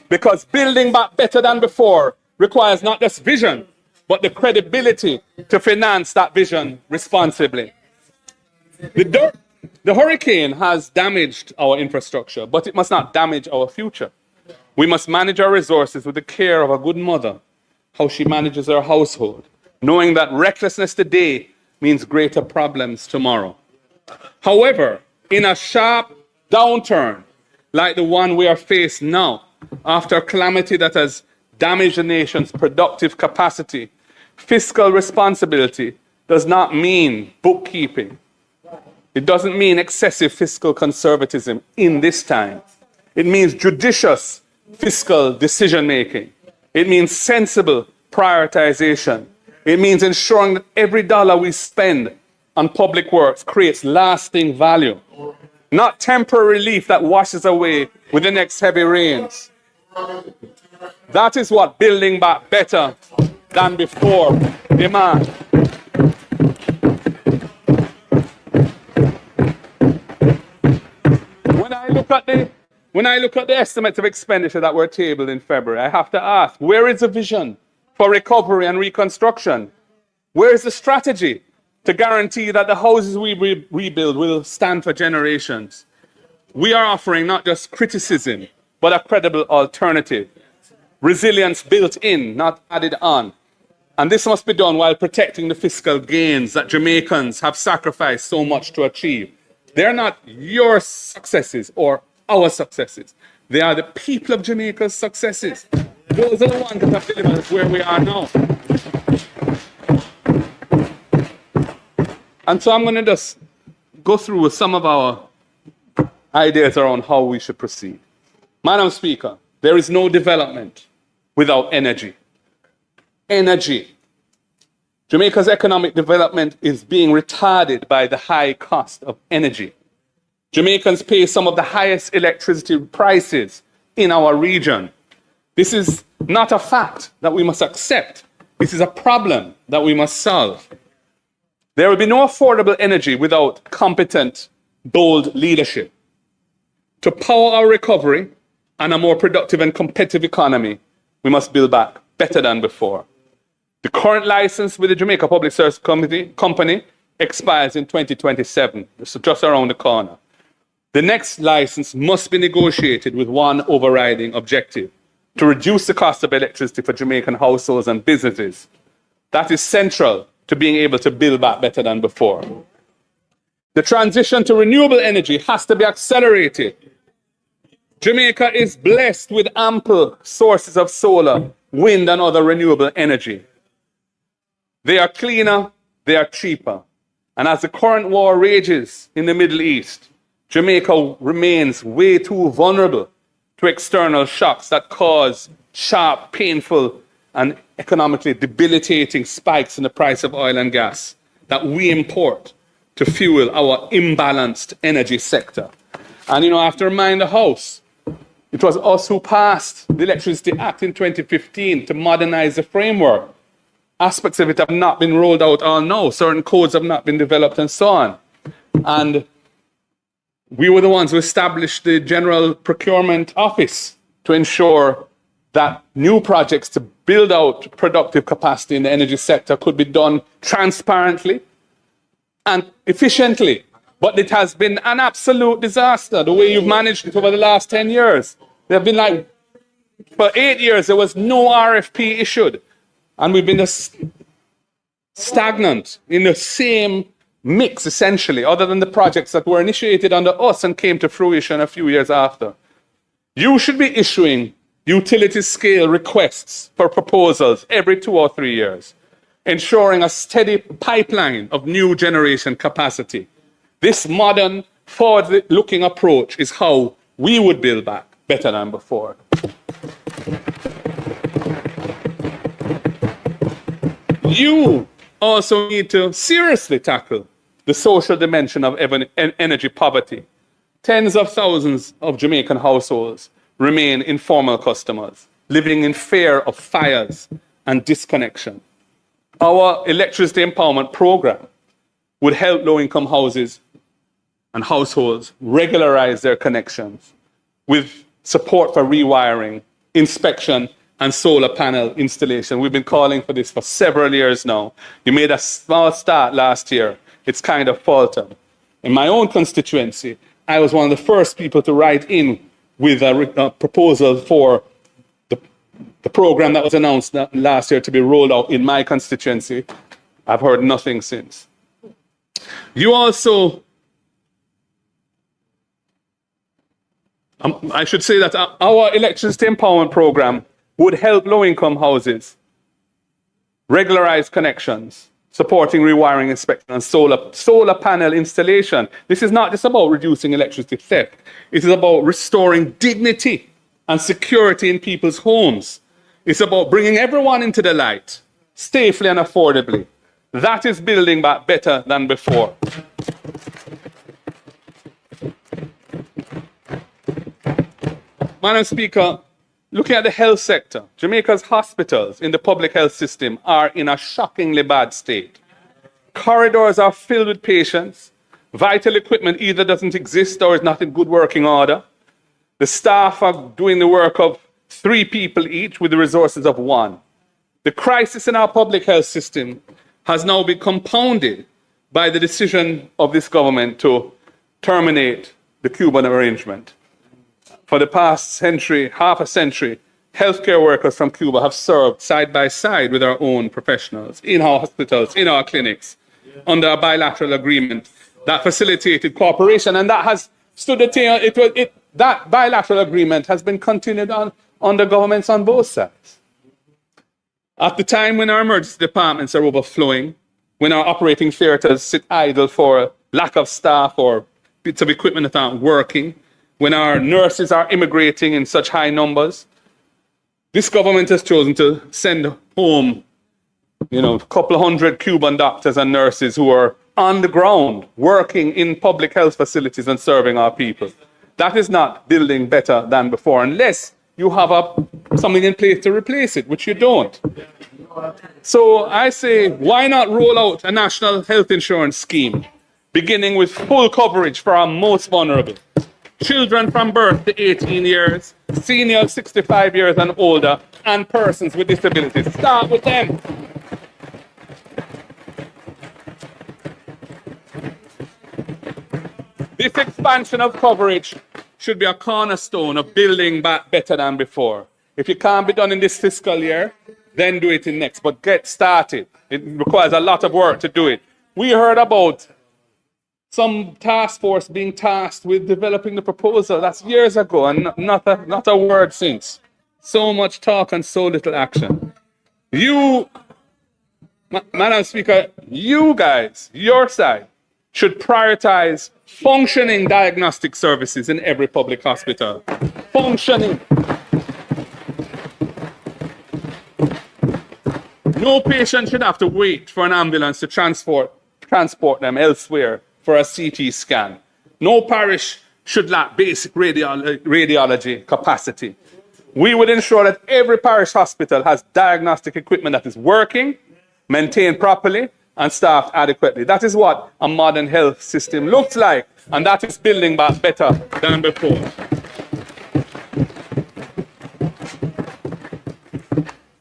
because building back better than before requires not just vision, but the credibility to finance that vision responsibly. The hurricane has damaged our infrastructure, but it must not damage our future. We must manage our resources with the care of a good mother, how she manages her household, knowing that recklessness today means greater problems tomorrow. However, in a sharp downturn like the one we are facing now, after a calamity that has damaged the nation's productive capacity, fiscal responsibility does not mean bookkeeping. It doesn't mean excessive fiscal conservatism in this time. It means judicious fiscal decision-making. It means sensible prioritization. It means ensuring that every dollar we spend on public works creates lasting value, not temporary relief that washes away with the next heavy rains. That is what building back better than before demands. When I look at the estimates of expenditure that were tabled in February, I have to ask, where is the vision for recovery and reconstruction? Where is the strategy to guarantee that the houses we rebuild will stand for generations? We are offering not just criticism, but a credible alternative. Resilience built in, not added on. And this must be done while protecting the fiscal gains that Jamaicans have sacrificed so much to achieve. They're not your successes or our successes. They are the people of Jamaica's successes. Those are the ones that have delivered us where we are now. And so I'm going to just go through some of our ideas around how we should proceed. Madam Speaker, there is no development without energy. Energy. Jamaica's economic development is being retarded by the high cost of energy. Jamaicans pay some of the highest electricity prices in our region. This is not a fact that we must accept. This is a problem that we must solve. There will be no affordable energy without competent, bold leadership. To power our recovery and a more productive and competitive economy, we must build back better than before. The current license with the Jamaica Public Service Company expires in 2027. This is just around the corner. The next license must be negotiated with one overriding objective: to reduce the cost of electricity for Jamaican households and businesses. That is central to being able to build back better than before. The transition to renewable energy has to be accelerated. Jamaica is blessed with ample sources of solar, wind, and other renewable energy. They are cleaner, they are cheaper. And as the current war rages in the Middle East, Jamaica remains way too vulnerable to external shocks that cause sharp, painful, and economically debilitating spikes in the price of oil and gas. that we import to fuel our imbalanced energy sector. And I have to remind the House, it was us who passed the Electricity Act in 2015 to modernize the framework. Aspects of it have not been rolled out all now. Certain codes have not been developed and so on. And we were the ones who established the General Procurement Office to ensure that new projects to build out productive capacity in the energy sector could be done transparently and efficiently. But it has been an absolute disaster, the way you've managed it over the last 10 years. There have been for 8 years, there was no RFP issued. And we've been stagnant in the same mix, essentially, other than the projects that were initiated under us and came to fruition a few years after. You should be issuing utility scale requests for proposals every 2 or 3 years, ensuring a steady pipeline of new generation capacity. This modern, forward-looking approach is how we would build back better than before. You also need to seriously tackle the social dimension of energy poverty. Tens of thousands of Jamaican households remain informal customers, living in fear of fires and disconnection. Our electricity empowerment program would help low-income houses and households regularize their connections with support for rewiring, inspection, and solar panel installation. We've been calling for this for several years now. You made a small start last year. It's kind of faltered. In my own constituency, I was one of the first people to write in with a proposal for the program that was announced last year to be rolled out in my constituency. I've heard nothing since. You also, I should say that our electricity empowerment program would help low-income houses regularize connections, supporting rewiring, inspection, and solar panel installation. This is not just about reducing electricity theft. It is about restoring dignity and security in people's homes. It's about bringing everyone into the light, safely and affordably. That is building back better than before. Madam Speaker, looking at the health sector, Jamaica's hospitals in the public health system are in a shockingly bad state. Corridors are filled with patients. Vital equipment either doesn't exist or is not in good working order. The staff are doing the work of 3 people each with the resources of 1. The crisis in our public health system has now been compounded by the decision of this government to terminate the Cuban arrangement. For the past century, half a century, healthcare workers from Cuba have served side by side with our own professionals in our hospitals, in our clinics, under a bilateral agreement that facilitated cooperation, and that has stood the tale. That bilateral agreement has been continued on under governments on both sides. At the time when our emergency departments are overflowing, when our operating theaters sit idle for lack of staff or bits of equipment that aren't working, when our nurses are immigrating in such high numbers, this government has chosen to send home, a couple of hundred Cuban doctors and nurses who are on the ground, working in public health facilities and serving our people. That is not building better than before, unless you have something in place to replace it, which you don't. So I say, why not roll out a national health insurance scheme, beginning with full coverage for our most vulnerable? Children from birth to 18 years, seniors 65 years and older, and persons with disabilities. Start with them. This expansion of coverage should be a cornerstone of building back better than before. If it can't be done in this fiscal year, then do it in next. But get started. It requires a lot of work to do it. We heard about some task force being tasked with developing the proposal. That's years ago, and not a word since. So much talk and so little action. You, Madam Speaker, you guys, your side, should prioritize functioning diagnostic services in every public hospital. Functioning. No patient should have to wait for an ambulance to transport transport them elsewhere for a CT scan. No parish should lack basic radiology capacity. We would ensure that every parish hospital has diagnostic equipment that is working, maintained properly, and staffed adequately. That is what a modern health system looks like, and that is building back better than before.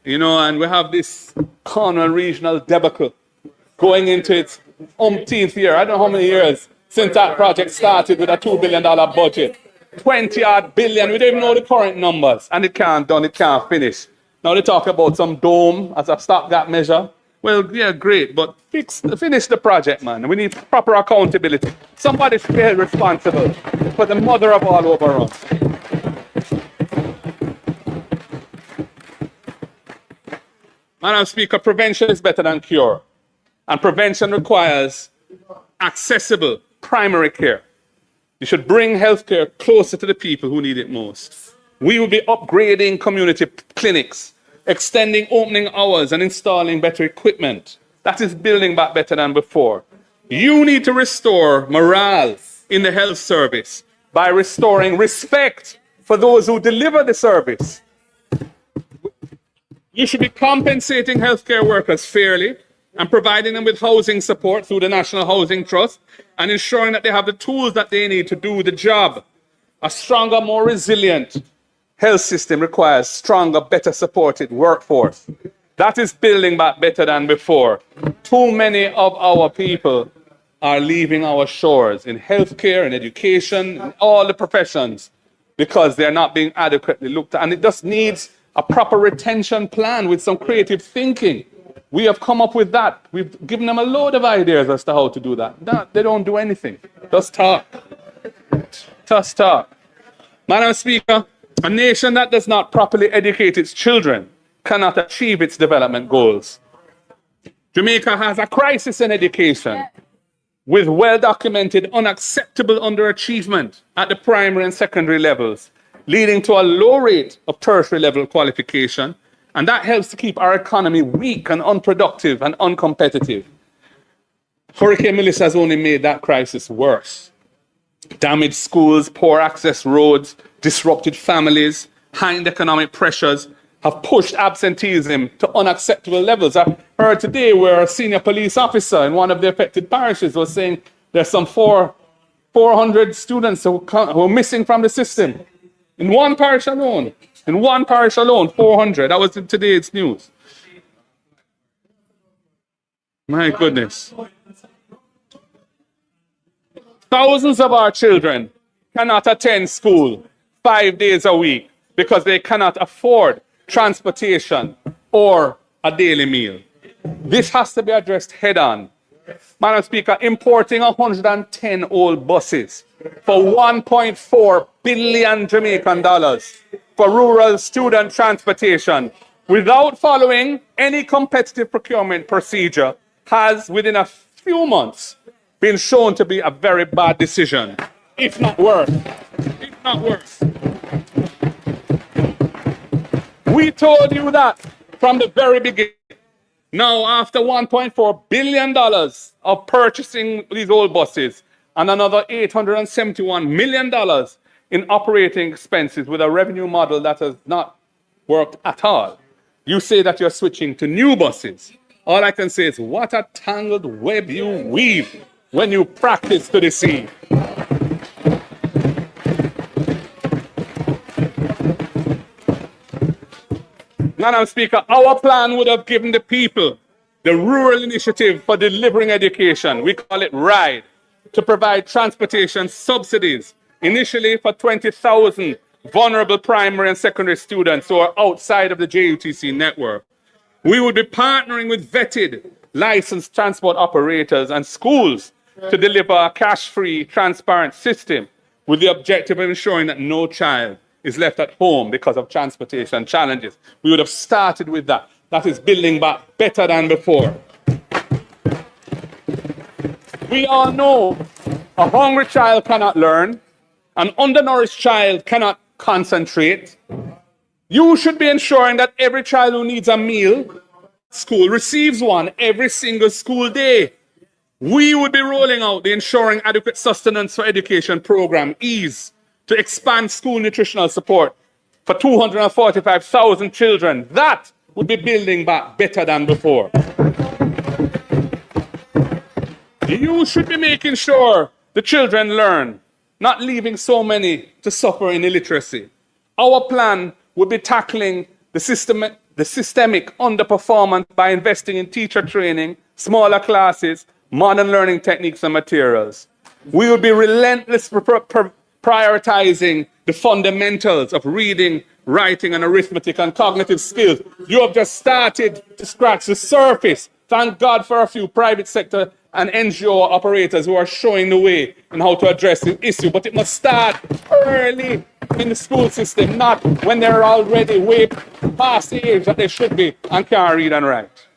You know, and we have this Cornwall regional debacle going into its umpteenth year. I don't know how many years since that project started with a $2 billion budget. 20-odd billion, we don't even know the current numbers, and it can't done, it can't finish. Now they talk about some dome as a stopgap measure. Well, yeah, great, but finish the project, man. We need proper accountability. Somebody's held responsible for the mother of all overruns. Madam Speaker, prevention is better than cure. And prevention requires accessible primary care. You should bring healthcare closer to the people who need it most. We will be upgrading community clinics, extending opening hours and installing better equipment. That is building back better than before. You need to restore morale in the health service by restoring respect for those who deliver the service. You should be compensating healthcare workers fairly and providing them with housing support through the National Housing Trust and ensuring that they have the tools that they need to do the job. A stronger, more resilient health system requires stronger, better supported workforce. That is building back better than before. Too many of our people are leaving our shores in healthcare, in education, in all the professions because they're not being adequately looked at. And it just needs a proper retention plan with some creative thinking. We have come up with that. We've given them a load of ideas as to how to do that. No, they don't do anything. Just talk. Just talk. Madam Speaker, a nation that does not properly educate its children cannot achieve its development goals. Jamaica has a crisis in education with well-documented unacceptable underachievement at the primary and secondary levels, leading to a low rate of tertiary level qualification. And that helps to keep our economy weak and unproductive and uncompetitive. Hurricane Melissa has only made that crisis worse. Damaged schools, poor access roads, disrupted families, heightened economic pressures have pushed absenteeism to unacceptable levels. I heard today where a senior police officer in one of the affected parishes was saying there's some 400 students who are missing from the system. In one parish alone. In one parish alone, 400. That was in today's news. My goodness. Thousands of our children cannot attend school 5 days a week because they cannot afford transportation or a daily meal. This has to be addressed head on. Madam Speaker, importing 110 old buses for 1.4 billion Jamaican dollars for rural student transportation without following any competitive procurement procedure has, within a few months, been shown to be a very bad decision, if not worse. If not worse. We told you that from the very beginning. Now, after $1.4 billion of purchasing these old buses and another $871 million in operating expenses with a revenue model that has not worked at all, you say that you're switching to new buses. All I can say is, what a tangled web you weave when you practice to deceive. Madam Speaker, our plan would have given the people the Rural Initiative for Delivering Education, we call it RIDE, to provide transportation subsidies, initially for 20,000 vulnerable primary and secondary students who are outside of the JUTC network. We would be partnering with vetted, licensed transport operators and schools to deliver a cash-free, transparent system with the objective of ensuring that no child is left at home because of transportation challenges. We would have started with that. That is building back better than before. We all know a hungry child cannot learn, an undernourished child cannot concentrate. You should be ensuring that every child who needs a meal, school receives one every single school day. We would be rolling out the Ensuring Adequate Sustenance for Education program, EASE, to expand school nutritional support for 245,000 children. That would be building back better than before. You should be making sure the children learn, not leaving so many to suffer in illiteracy. Our plan would be tackling the systemic underperformance by investing in teacher training, smaller classes, modern learning techniques and materials. We will be relentlessly prioritizing the fundamentals of reading, writing, and arithmetic and cognitive skills. You have just started to scratch the surface. Thank God for a few private sector and NGO operators who are showing the way in how to address the issue. But it must start early in the school system, not when they're already way past the age that they should be and can't read and write.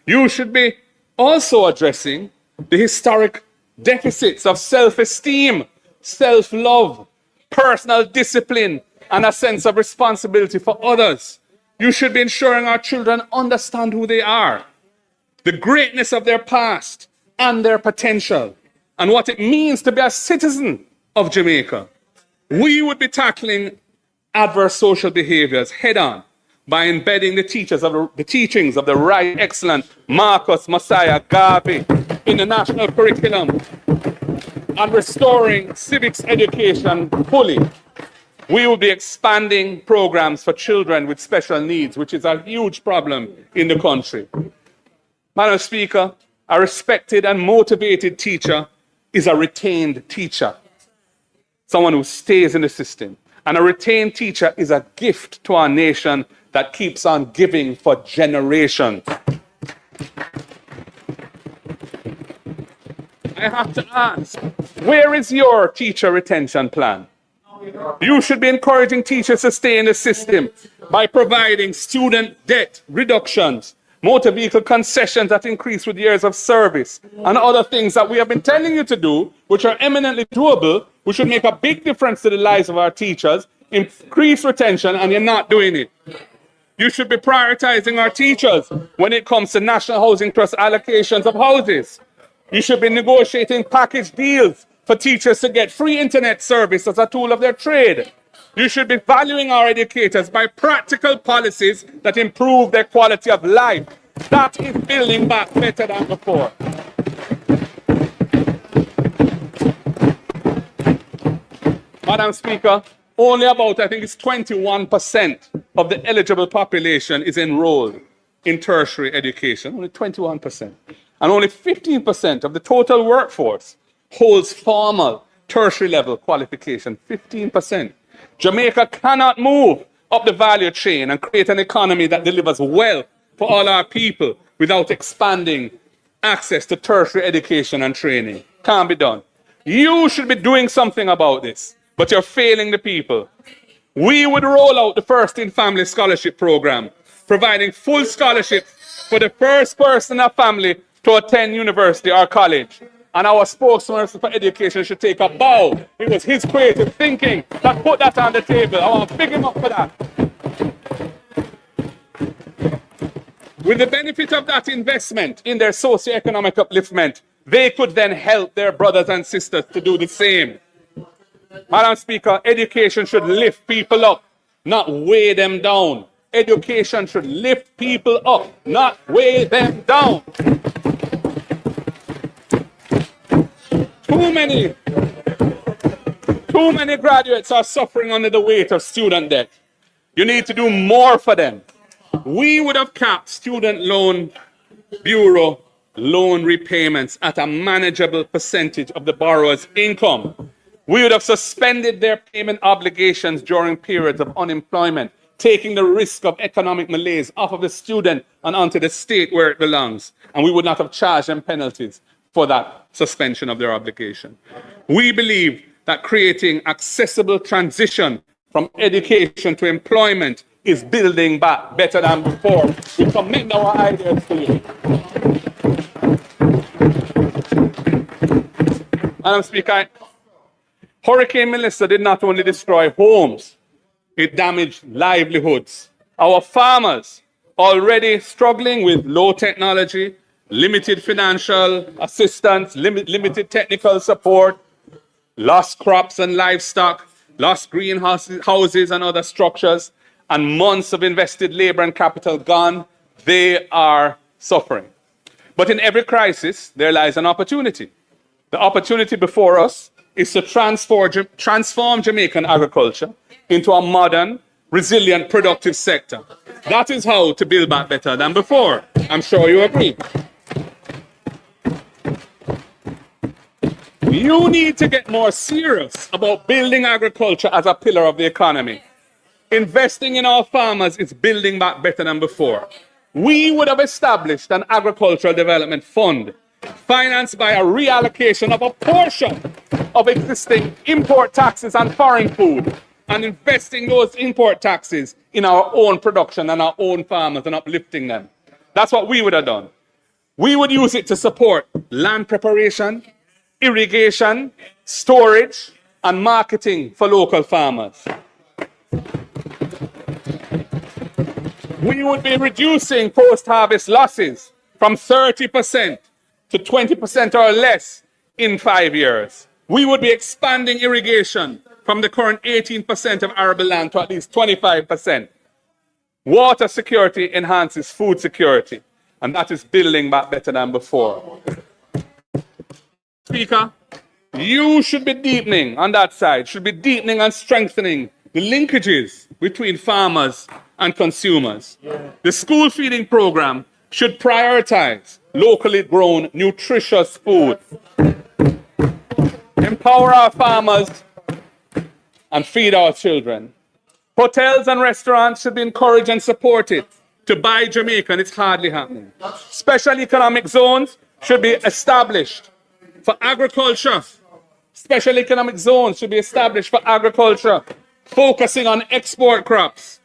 You should be also addressing the historic deficits of self-esteem, self-love, personal discipline, and a sense of responsibility for others. You should be ensuring our children understand who they are, the greatness of their past and their potential, and what it means to be a citizen of Jamaica. We would be tackling adverse social behaviors head-on by embedding the teachings of the right excellent Marcus Messiah Garvey in the national curriculum and restoring civics education fully. We will be expanding programs for children with special needs, which is a huge problem in the country. Madam Speaker, a respected and motivated teacher is a retained teacher, someone who stays in the system. And a retained teacher is a gift to our nation that keeps on giving for generations. I have to ask, where is your teacher retention plan? You should be encouraging teachers to stay in the system by providing student debt reductions, motor vehicle concessions that increase with years of service, and other things that we have been telling you to do, which are eminently doable, which should make a big difference to the lives of our teachers, increase retention, and you're not doing it. You should be prioritizing our teachers when it comes to National Housing Trust allocations of houses. You should be negotiating package deals for teachers to get free internet service as a tool of their trade. You should be valuing our educators by practical policies that improve their quality of life. That is building back better than before. Madam Speaker, only about, I think it's 21% of the eligible population is enrolled in tertiary education, only 21%. And only 15% of the total workforce holds formal tertiary level qualification, 15%. Jamaica cannot move up the value chain and create an economy that delivers wealth for all our people without expanding access to tertiary education and training. Can't be done. You should be doing something about this, but you're failing the people. We would roll out the First in Family Scholarship Program, providing full scholarship for the first person in a family to attend university or college. And our spokesman for education should take a bow. It was his creative thinking that put that on the table. I want to big him up for that. With the benefit of that investment in their socioeconomic upliftment, they could then help their brothers and sisters to do the same. Madam Speaker, education should lift people up, not weigh them down. Education should lift people up, not weigh them down. Too many graduates are suffering under the weight of student debt. You need to do more for them. We would have capped Student Loan Bureau loan repayments at a manageable percentage of the borrower's income. We would have suspended their payment obligations during periods of unemployment, taking the risk of economic malaise off of the student and onto the state where it belongs. And we would not have charged them penalties for that suspension of their obligation. We believe that creating accessible transition from education to employment is building back better than before. We commend our ideas to you. Madam Speaker, Hurricane Melissa did not only destroy homes, it damaged livelihoods. Our farmers, already struggling with low technology, limited financial assistance, limited technical support, lost crops and livestock, lost greenhouses and other structures, and months of invested labor and capital gone, they are suffering. But in every crisis, there lies an opportunity. The opportunity before us is to transform Jamaican agriculture into a modern, resilient, productive sector. That is how to build back better than before. I'm sure you agree. You need to get more serious about building agriculture as a pillar of the economy. Investing in our farmers is building back better than before. We would have established an agricultural development fund financed by a reallocation of a portion of existing import taxes on foreign food and investing those import taxes in our own production and our own farmers and uplifting them. That's what we would have done. We would use it to support land preparation, irrigation, storage, and marketing for local farmers. We would be reducing post-harvest losses from 30% to 20% or less in 5 years. We would be expanding irrigation from the current 18% of arable land to at least 25%. Water security enhances food security, and that is building back better than before. Speaker, you should be deepening on that side, should be deepening and strengthening the linkages between farmers and consumers. The school feeding program should prioritize locally grown, nutritious food. Empower our farmers and feed our children. Hotels and restaurants should be encouraged and supported to buy Jamaican. It's hardly happening. Special economic zones should be established for agriculture. Special economic zones should be established for agriculture, focusing on export crops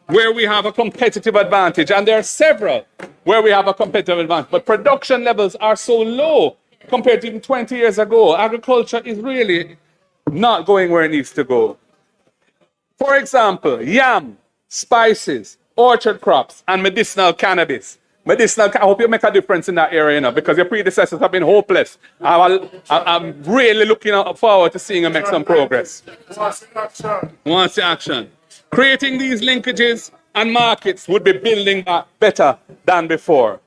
where we have a competitive advantage. And there are several where we have a competitive advantage. But production levels are so low compared to even 20 years ago. Agriculture is really not going where it needs to go. For example, yam, spices, orchard crops, and medicinal cannabis. I hope you make a difference in that area, because your predecessors have been hopeless. I'm really looking forward to seeing you make some progress. Wants the action. Creating these linkages and markets would be building back better than before.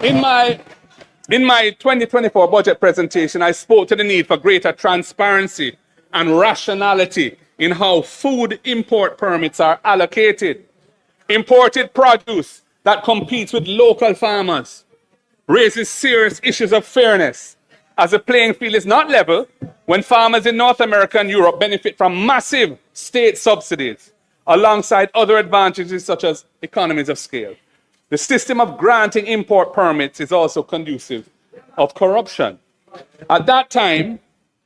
In my 2024 budget presentation, I spoke to the need for greater transparency and rationality in how food import permits are allocated. Imported produce that competes with local farmers raises serious issues of fairness, as the playing field is not level when farmers in North America and Europe benefit from massive state subsidies alongside other advantages such as economies of scale. The system of granting import permits is also conducive of corruption. At that time,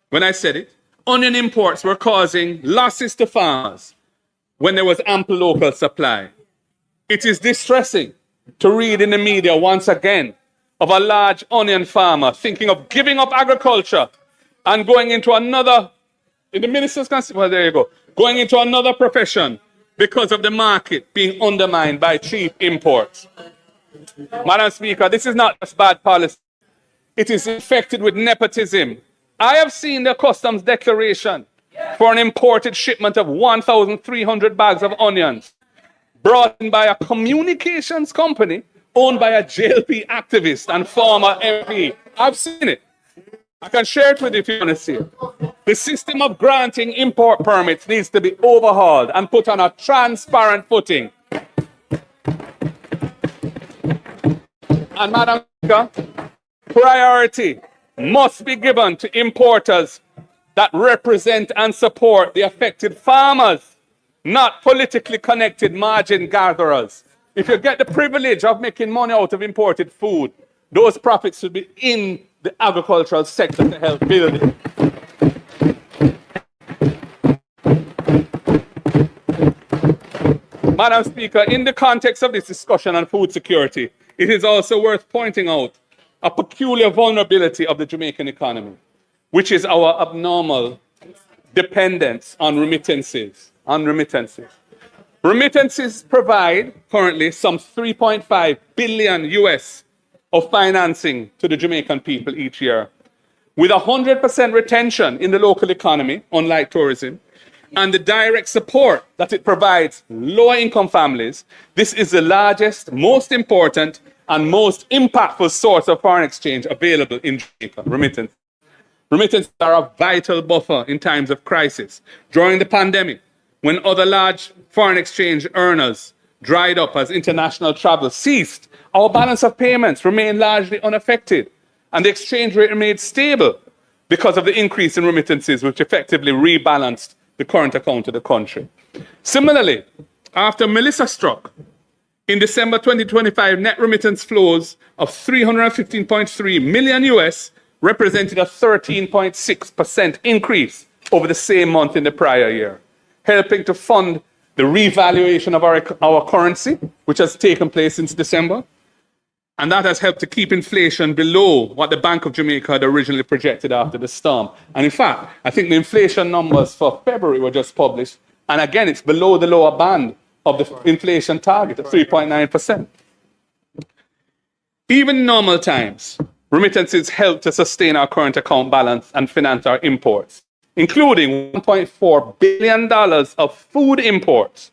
when I said it, onion imports were causing losses to farmers when there was ample local supply. It is distressing to read in the media once again of a large onion farmer thinking of giving up agriculture and going into another, in the minister's well, there you go, going into another profession because of the market being undermined by cheap imports. Madam Speaker, this is not just bad policy. It is infected with nepotism. I have seen the customs declaration for an imported shipment of 1,300 bags of onions brought in by a communications company owned by a JLP activist and former MP. I've seen it. I can share it with you if you want to see it. The system of granting import permits needs to be overhauled and put on a transparent footing. And Madam Speaker, priority must be given to importers that represent and support the affected farmers, not politically connected margin gatherers. If you get the privilege of making money out of imported food, those profits should be in the agricultural sector to help build it. Madam Speaker, in the context of this discussion on food security, it is also worth pointing out a peculiar vulnerability of the Jamaican economy, which is our abnormal dependence on remittances. Remittances provide currently some 3.5 billion US of financing to the Jamaican people each year. With 100% retention in the local economy, unlike tourism, and the direct support that it provides lower income families, this is the largest, most important, and most impactful source of foreign exchange available in Jamaica, remittance. Remittances are a vital buffer in times of crisis. During the pandemic, when other large foreign exchange earners dried up as international travel ceased, our balance of payments remained largely unaffected, and the exchange rate remained stable because of the increase in remittances, which effectively rebalanced the current account of the country. Similarly, after Melissa struck, in December 2025, net remittance flows of 315.3 million US represented a 13.6% increase over the same month in the prior year, helping to fund the revaluation of our currency, which has taken place since December. And that has helped to keep inflation below what the Bank of Jamaica had originally projected after the storm. And in fact, I think the inflation numbers for February were just published. And again, it's below the lower band of the inflation target at 3.9%. Even in normal times, remittances help to sustain our current account balance and finance our imports, including $1.4 billion of food imports,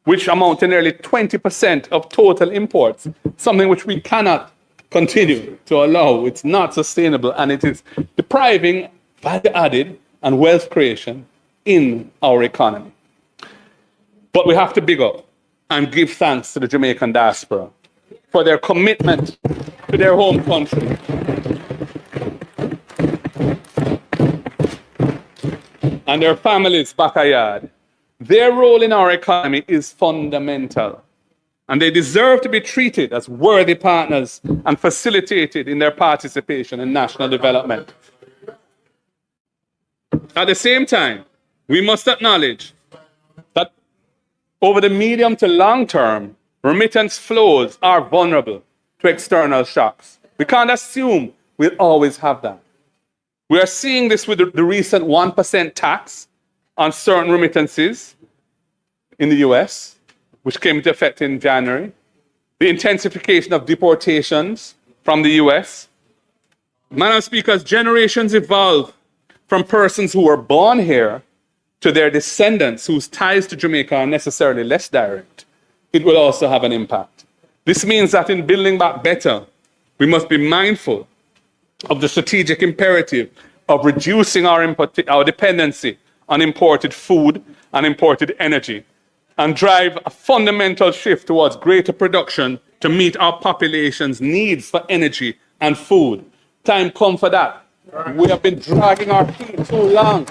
which amount to nearly 20% of total imports, something which we cannot continue to allow. It's not sustainable, and it is depriving value added and wealth creation in our economy. But we have to big up and give thanks to the Jamaican diaspora for their commitment to their home country. And their families backyard. Their role in our economy is fundamental, and they deserve to be treated as worthy partners and facilitated in their participation in national development. At the same time, we must acknowledge that over the medium to long term, remittance flows are vulnerable to external shocks. We can't assume we'll always have that. We are seeing this with the recent 1% tax on certain remittances in the US, which came into effect in January, the intensification of deportations from the US. Madam Speaker, as generations evolve from persons who were born here to their descendants whose ties to Jamaica are necessarily less direct, it will also have an impact. This means that in building back better, we must be mindful of the strategic imperative of reducing our dependency on imported food and imported energy, and drive a fundamental shift towards greater production to meet our population's needs for energy and food. Time come for that. We have been dragging our feet too long.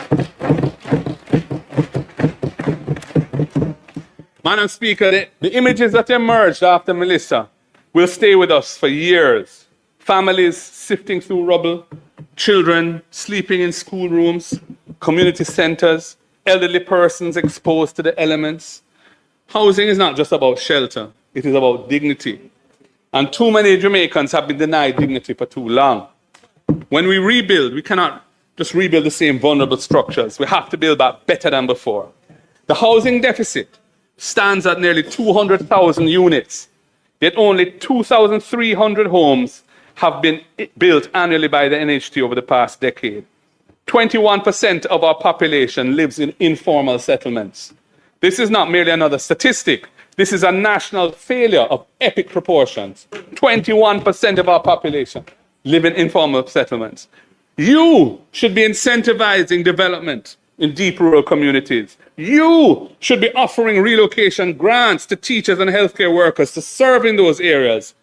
Madam Speaker, the images that emerged after Melissa will stay with us for years. Families sifting through rubble, children sleeping in schoolrooms, community centers, elderly persons exposed to the elements. Housing is not just about shelter, it is about dignity. And too many Jamaicans have been denied dignity for too long. When we rebuild, we cannot just rebuild the same vulnerable structures. We have to build back better than before. The housing deficit stands at nearly 200,000 units, yet only 2,300 homes have been built annually by the NHT over the past decade. 21% of our population lives in informal settlements. This is not merely another statistic. This is a national failure of epic proportions. 21% of our population live in informal settlements. You should be incentivizing development in deep rural communities. You should be offering relocation grants to teachers and healthcare workers to serve in those areas.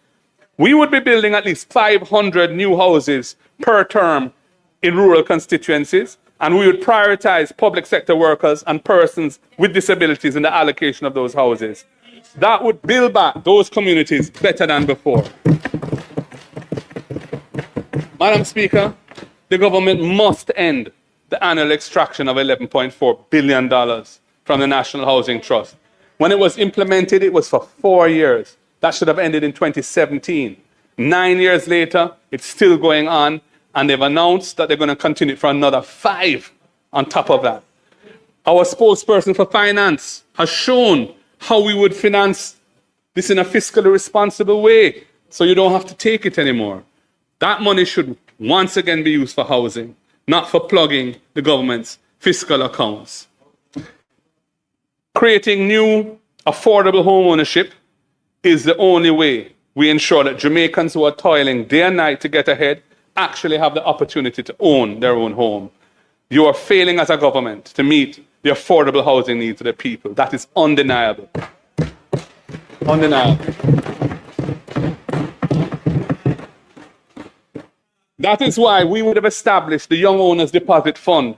We would be building at least 500 new houses per term in rural constituencies, and we would prioritize public sector workers and persons with disabilities in the allocation of those houses. That would build back those communities better than before. Madam Speaker, the government must end the annual extraction of $11.4 billion from the National Housing Trust. When it was implemented, it was for 4 years. That should have ended in 2017. 9 years later, it's still going on, and they've announced that they're going to continue for another 5 on top of that. Our spokesperson for finance has shown how we would finance this in a fiscally responsible way so you don't have to take it anymore. That money should once again be used for housing, not for plugging the government's fiscal accounts. Creating new affordable home ownership is the only way we ensure that Jamaicans who are toiling day and night to get ahead actually have the opportunity to own their own home. You are failing as a government to meet the affordable housing needs of the people. That is undeniable. Undeniable. That is why we would have established the Young Owners Deposit Fund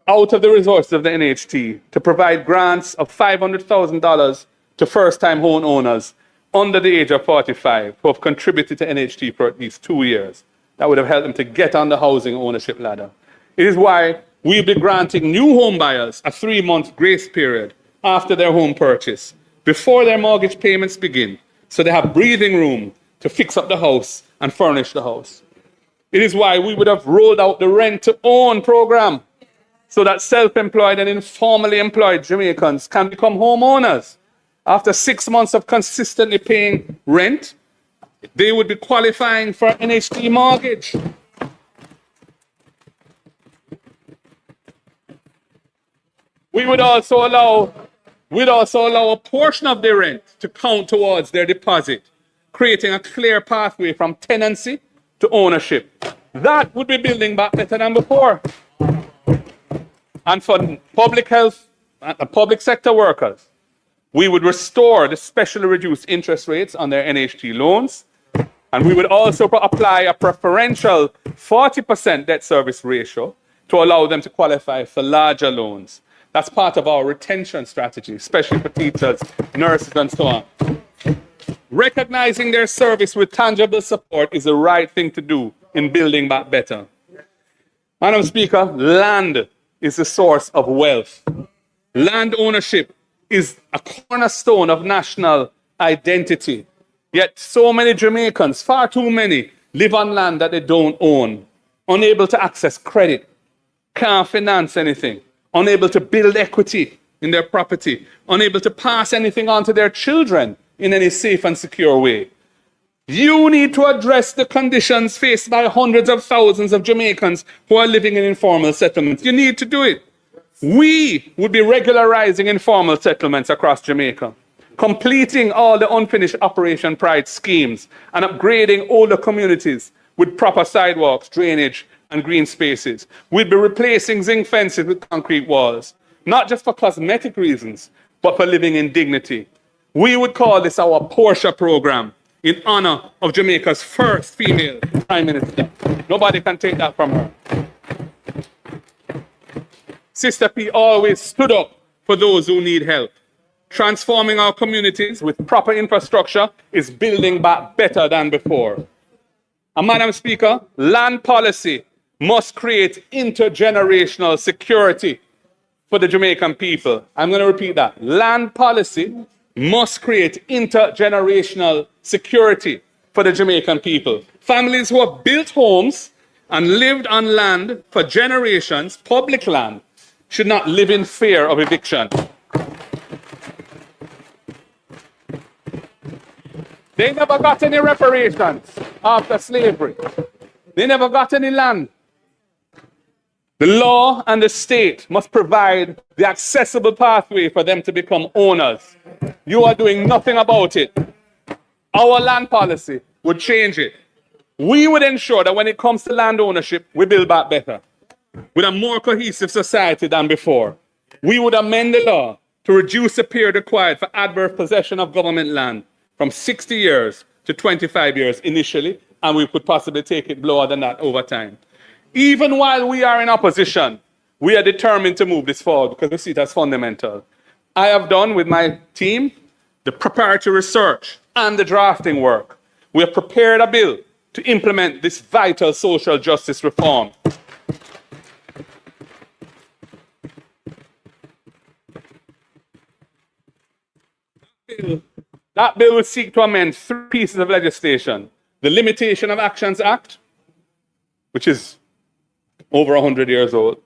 out of the resources of the NHT to provide grants of $500,000 to first-time home owners under the age of 45 who have contributed to NHT for at least 2 years. That would have helped them to get on the housing ownership ladder. It is why we'll be granting new home buyers a 3-month grace period after their home purchase, before their mortgage payments begin, so they have breathing room to fix up the house and furnish the house. It is why we would have rolled out the rent-to-own program so that self-employed and informally employed Jamaicans can become homeowners. After 6 months of consistently paying rent, they would be qualifying for an NHT mortgage. We'd also allow a portion of their rent to count towards their deposit, creating a clear pathway from tenancy to ownership. That would be building back better than before. And for public health and public sector workers, we would restore the specially reduced interest rates on their NHT loans, and we would also apply a preferential 40% debt service ratio to allow them to qualify for larger loans. That's part of our retention strategy, especially for teachers, nurses, and so on. Recognizing their service with tangible support is the right thing to do in building back better. Madam Speaker, land is the source of wealth. Land ownership is a cornerstone of national identity. Yet so many Jamaicans, far too many, live on land that they don't own, unable to access credit, can't finance anything, unable to build equity in their property, unable to pass anything on to their children in any safe and secure way. You need to address the conditions faced by hundreds of thousands of Jamaicans who are living in informal settlements. You need to do it. We would be regularizing informal settlements across Jamaica, completing all the unfinished Operation Pride schemes, and upgrading older communities with proper sidewalks, drainage, and green spaces. We'd be replacing zinc fences with concrete walls, not just for cosmetic reasons, but for living in dignity. We would call this our Portia program, in honor of Jamaica's first female Prime Minister. Nobody can take that from her. Sister P always stood up for those who need help. Transforming our communities with proper infrastructure is building back better than before. And Madam Speaker, land policy must create intergenerational security for the Jamaican people. I'm going to repeat that. Land policy must create intergenerational security for the Jamaican people. Families who have built homes and lived on land for generations, public land, should not live in fear of eviction. They never got any reparations after slavery. They never got any land. The law and the state must provide the accessible pathway for them to become owners. You are doing nothing about it. Our land policy would change it. We would ensure that when it comes to land ownership, we build back better, with a more cohesive society than before. We would amend the law to reduce the period required for adverse possession of government land from 60 years to 25 years initially, and we could possibly take it lower than that over time. Even while we are in opposition, we are determined to move this forward because we see it as fundamental. I have done with my team the preparatory research and the drafting work. We have prepared a bill to implement this vital social justice reform. That bill will seek to amend 3 pieces of legislation: the Limitation of Actions Act, which is over 100 years old,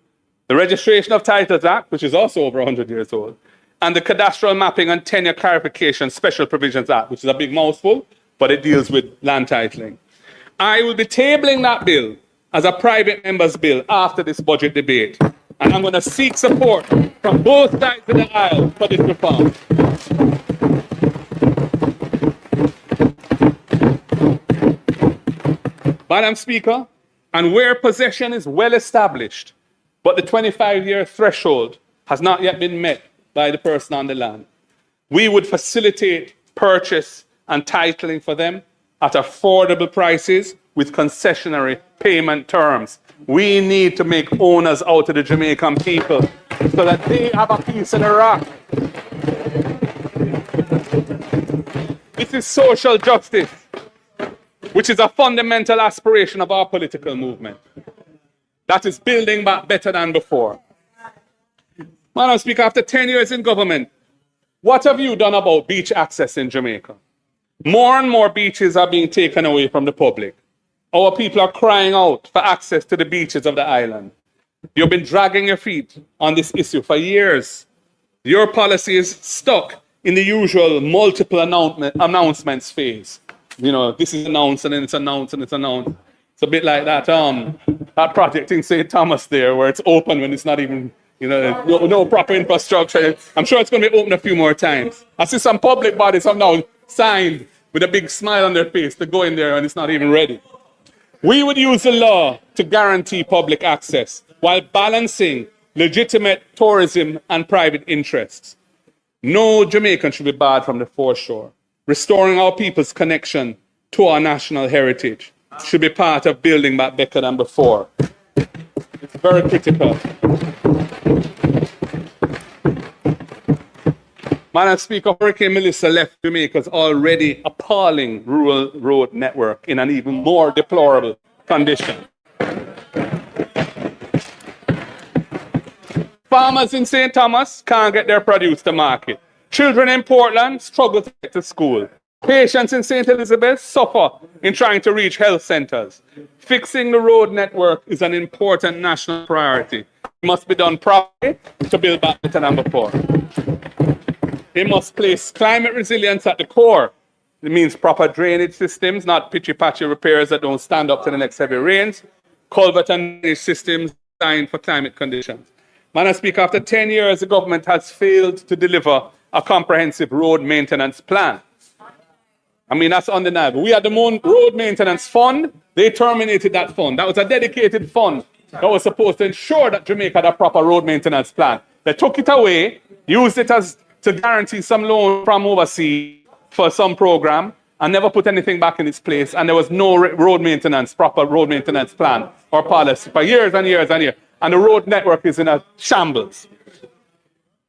the Registration of Titles Act, which is also over 100 years old, and the Cadastral Mapping and Tenure Clarification Special Provisions Act, which is a big mouthful, but it deals with land titling. I will be tabling that bill as a private member's bill after this budget debate, and I'm going to seek support from both sides of the aisle for this reform. Madam Speaker, and where possession is well established, but the 25-year threshold has not yet been met by the person on the land, we would facilitate purchase and titling for them at affordable prices with concessionary payment terms. We need to make owners out of the Jamaican people so that they have a piece of the rock. This is social justice, which is a fundamental aspiration of our political movement. That is building back better than before. Madam Speaker, after 10 years in government, what have you done about beach access in Jamaica? More and more beaches are being taken away from the public. Our people are crying out for access to the beaches of the island. You've been dragging your feet on this issue for years. Your policy is stuck in the usual multiple announcements phase. You know, this is announced and then it's announced and it's announced. It's a bit like that project in St. Thomas there, where it's open when it's not even, no proper infrastructure. I'm sure it's going to be open a few more times. I see some public bodies have now signed with a big smile on their face to go in there and it's not even ready. We would use the law to guarantee public access while balancing legitimate tourism and private interests. No Jamaican should be barred from the foreshore. Restoring our people's connection to our national heritage should be part of building back better than before. It's very critical. Madam Speaker, Hurricane Melissa left Jamaica's already appalling rural road network in an even more deplorable condition. Farmers in St. Thomas can't get their produce to market. Children in Portland struggle to get to school. Patients in St. Elizabeth suffer in trying to reach health centers. Fixing the road network is an important national priority. It must be done properly to build back better than before. It must place climate resilience at the core. It means proper drainage systems, not pitchy-patchy repairs that don't stand up to the next heavy rains. Culvert and drainage systems designed for climate conditions. Madam Speaker, after 10 years, the government has failed to deliver a comprehensive road maintenance plan. I mean, that's undeniable. We had the road maintenance fund. They terminated that fund. That was a dedicated fund that was supposed to ensure that Jamaica had a proper road maintenance plan. They took it away, used it to guarantee some loan from overseas for some program, and never put anything back in its place. And there was no proper road maintenance plan or policy for years and years and years. And the road network is in a shambles.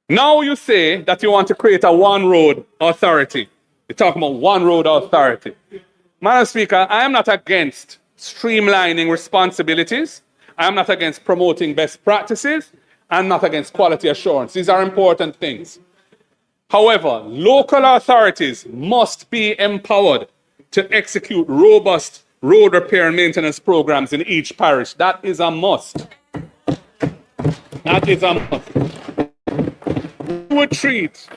Now you say that you want to create a one road authority. You're talking about one road authority. Madam Speaker, I am not against streamlining responsibilities. I am not against promoting best practices. I'm not against quality assurance. These are important things. However, local authorities must be empowered to execute robust road repair and maintenance programs in each parish. That is a must. That is a must. We would treat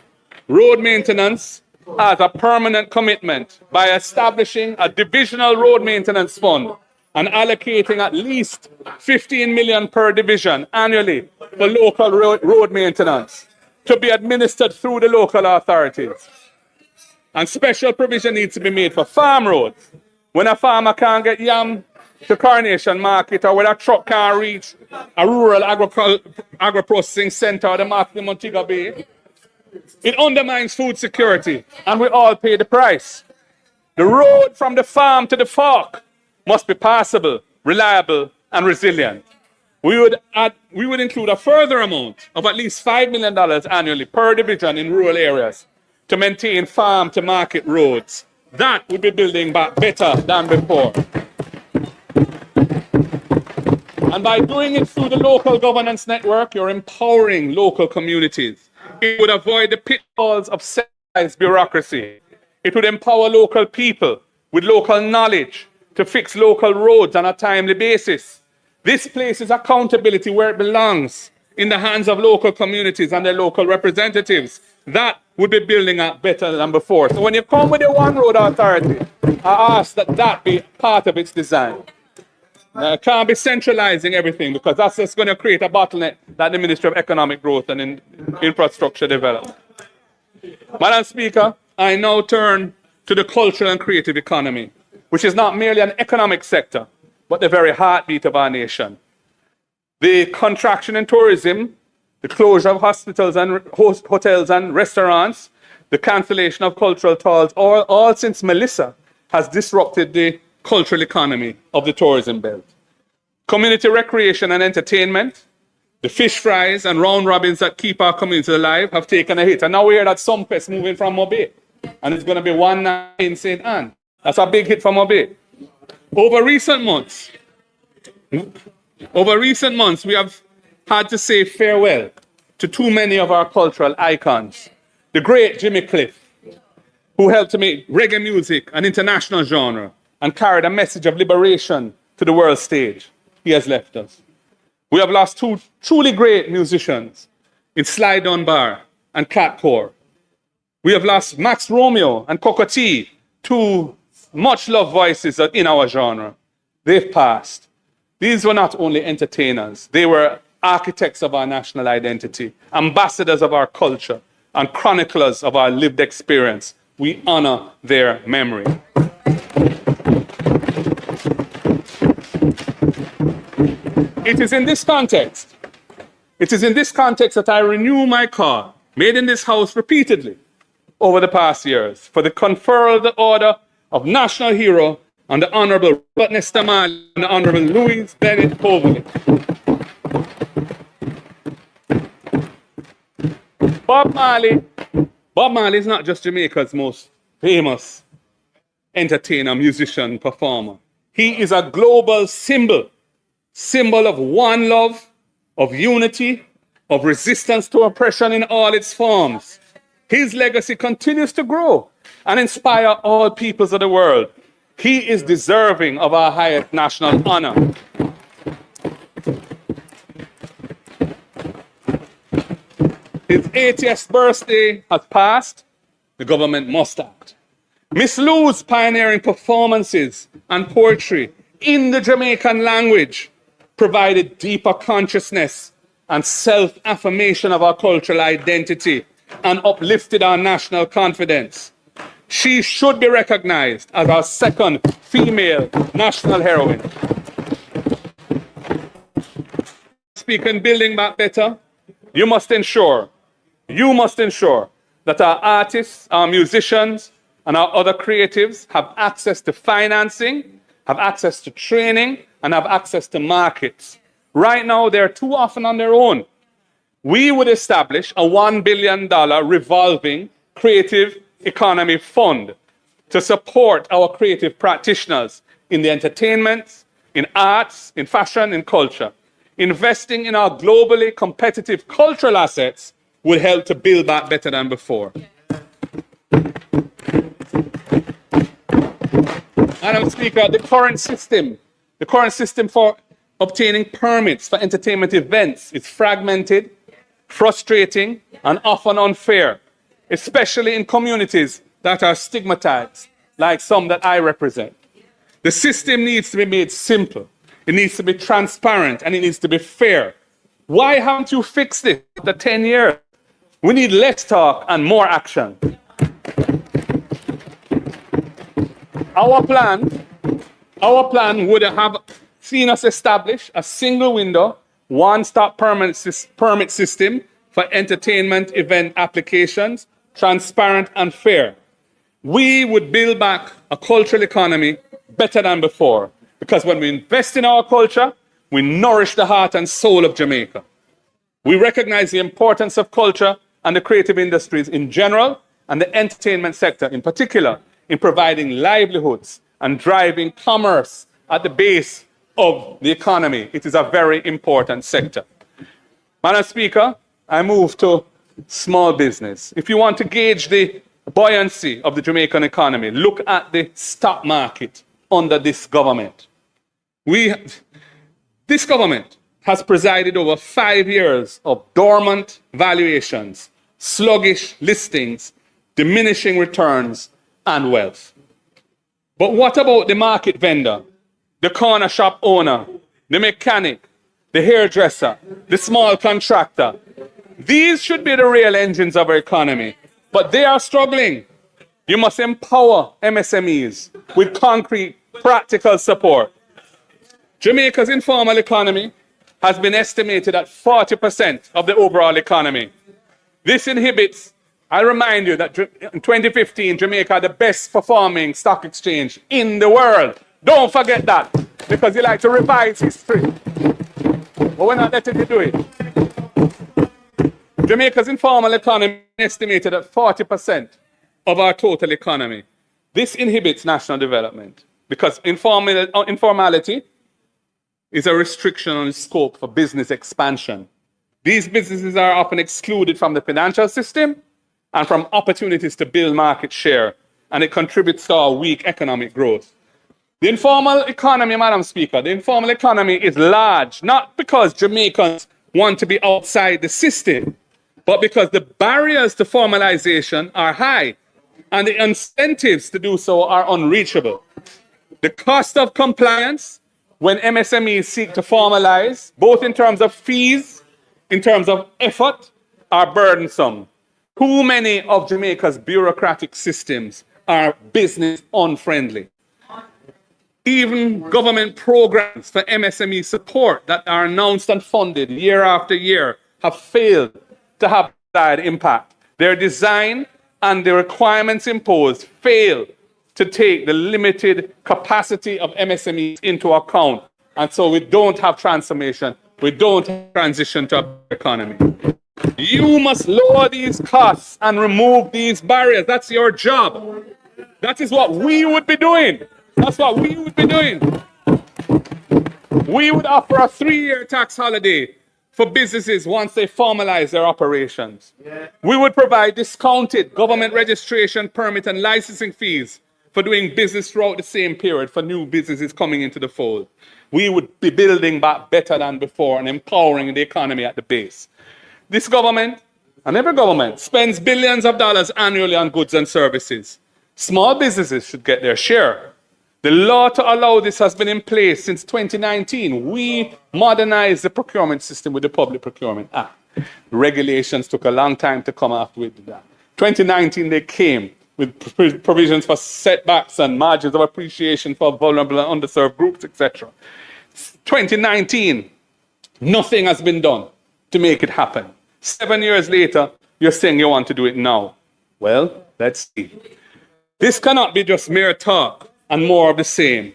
road maintenance as a permanent commitment by establishing a divisional road maintenance fund and allocating at least 15 million per division annually for local road maintenance to be administered through the local authorities. And special provision needs to be made for farm roads. When a farmer can't get yam to Coronation Market, or when a truck can't reach a rural agro-processing center or the market in Montego Bay, it undermines food security, and we all pay the price. The road from the farm to the fork must be passable, reliable, and resilient. We would include a further amount of at least $5 million annually per division in rural areas to maintain farm-to-market roads. That would be building back better than before. And by doing it through the local governance network, you're empowering local communities. It would avoid the pitfalls of centralized bureaucracy. It would empower local people with local knowledge to fix local roads on a timely basis. This places accountability where it belongs in the hands of local communities and their local representatives, that would be building up better than before. So when you come with the One Road Authority, I ask that that be part of its design. Can't be centralizing everything, because that's just going to create a bottleneck that the Ministry of Economic Growth and Infrastructure develop. Madam Speaker, I now turn to the cultural and creative economy, which is not merely an economic sector, but the very heartbeat of our nation. The contraction in tourism, the closure of hospitals and hotels and restaurants, the cancellation of cultural tours, all since Melissa, has disrupted the cultural economy of the tourism belt. Community recreation and entertainment, the fish fries and round robins that keep our community alive have taken a hit. And now we hear that Sumfest moving from Mobay, and it's going to be one night in St. Anne. That's a big hit for Mobay. Over recent months, we have had to say farewell to too many of our cultural icons. The great Jimmy Cliff, who helped to make reggae music an international genre and carried a message of liberation to the world stage. He has left us. We have lost two truly great musicians in Sly Dunbar and Cat Core. We have lost Max Romeo and Cocotte, two much-loved voices in our genre. They've passed. These were not only entertainers, they were architects of our national identity, ambassadors of our culture, and chroniclers of our lived experience. We honor their memory. It is in this context that I renew my call, made in this House repeatedly over the past years, for the conferral of the Order of National Hero on the Honorable Robert Nesta Marley and the Honorable Louise Bennett Coverley. Bob Marley is not just Jamaica's most famous entertainer, musician, performer. He is a global symbol of one love, of unity, of resistance to oppression in all its forms. His legacy continues to grow and inspire all peoples of the world. He is deserving of our highest national honor. His 80th birthday has passed. The government must act. Miss Lou's pioneering performances and poetry in the Jamaican language provided deeper consciousness and self-affirmation of our cultural identity and uplifted our national confidence. She should be recognized as our second female national heroine. Speaking Building Back Better, you must ensure that our artists, our musicians, and our other creatives have access to financing, have access to training, and have access to markets. Right now, they're too often on their own. We would establish a $1 billion revolving creative economy fund to support our creative practitioners in the entertainment, in arts, in fashion, in culture. Investing in our globally competitive cultural assets will help to build back better than before. Madam Speaker, the current system for obtaining permits for entertainment events is fragmented, frustrating, and often unfair, especially in communities that are stigmatized, like some that I represent. The system needs to be made simple, it needs to be transparent, and it needs to be fair. Why haven't you fixed it after 10 years? We need less talk and more action. Our plan would have seen us establish a single window, one-stop permit system for entertainment event applications, transparent and fair. We would build back a cultural economy better than before, because when we invest in our culture, we nourish the heart and soul of Jamaica. We recognize the importance of culture and the creative industries in general, and the entertainment sector in particular, in providing livelihoods and driving commerce at the base of the economy. It is a very important sector. Madam Speaker, I move to small business. If you want to gauge the buoyancy of the Jamaican economy, look at the stock market under this government. This government has presided over 5 years of dormant valuations, sluggish listings, diminishing returns, and wealth. But what about the market vendor, the corner shop owner, the mechanic, the hairdresser, the small contractor? These should be the real engines of our economy, but they are struggling. You must empower MSMEs with concrete, practical support. Jamaica's informal economy has been estimated at 40% of the overall economy. This inhibits, I remind you that in 2015, Jamaica had the best performing stock exchange in the world. Don't forget that, because you like to revise history. But we're not letting you do it. Jamaica's informal economy is estimated at 40% of our total economy. This inhibits national development because informality is a restriction on the scope for business expansion. These businesses are often excluded from the financial system and from opportunities to build market share, and it contributes to our weak economic growth. The informal economy, Madam Speaker, the informal economy is large, not because Jamaicans want to be outside the system, but because the barriers to formalization are high and the incentives to do so are unreachable. The cost of compliance when MSMEs seek to formalize, both in terms of fees, in terms of effort, are burdensome. Too many of Jamaica's bureaucratic systems are business unfriendly. Even government programs for MSME support that are announced and funded year after year have failed to have desired impact. Their design and the requirements imposed fail to take the limited capacity of MSMEs into account. And so we don't have transformation. We don't have transition to an economy. You must lower these costs and remove these barriers. That's your job. That is what we would be doing. That's what we would be doing. We would offer a 3-year tax holiday for businesses once they formalize their operations. We would provide discounted government registration, permit, and licensing fees for doing business throughout the same period for new businesses coming into the fold. We would be building back better than before and empowering the economy at the base. This government, and every government, spends billions of dollars annually on goods and services. Small businesses should get their share. The law to allow this has been in place since 2019. We modernized the procurement system with the Public Procurement Act. Regulations took a long time to come after we did that. 2019, they came with provisions for setbacks and margins of appreciation for vulnerable and underserved groups, etc. 2019, nothing has been done to make it happen. 7 years later, you're saying you want to do it now. Well, let's see. This cannot be just mere talk and more of the same.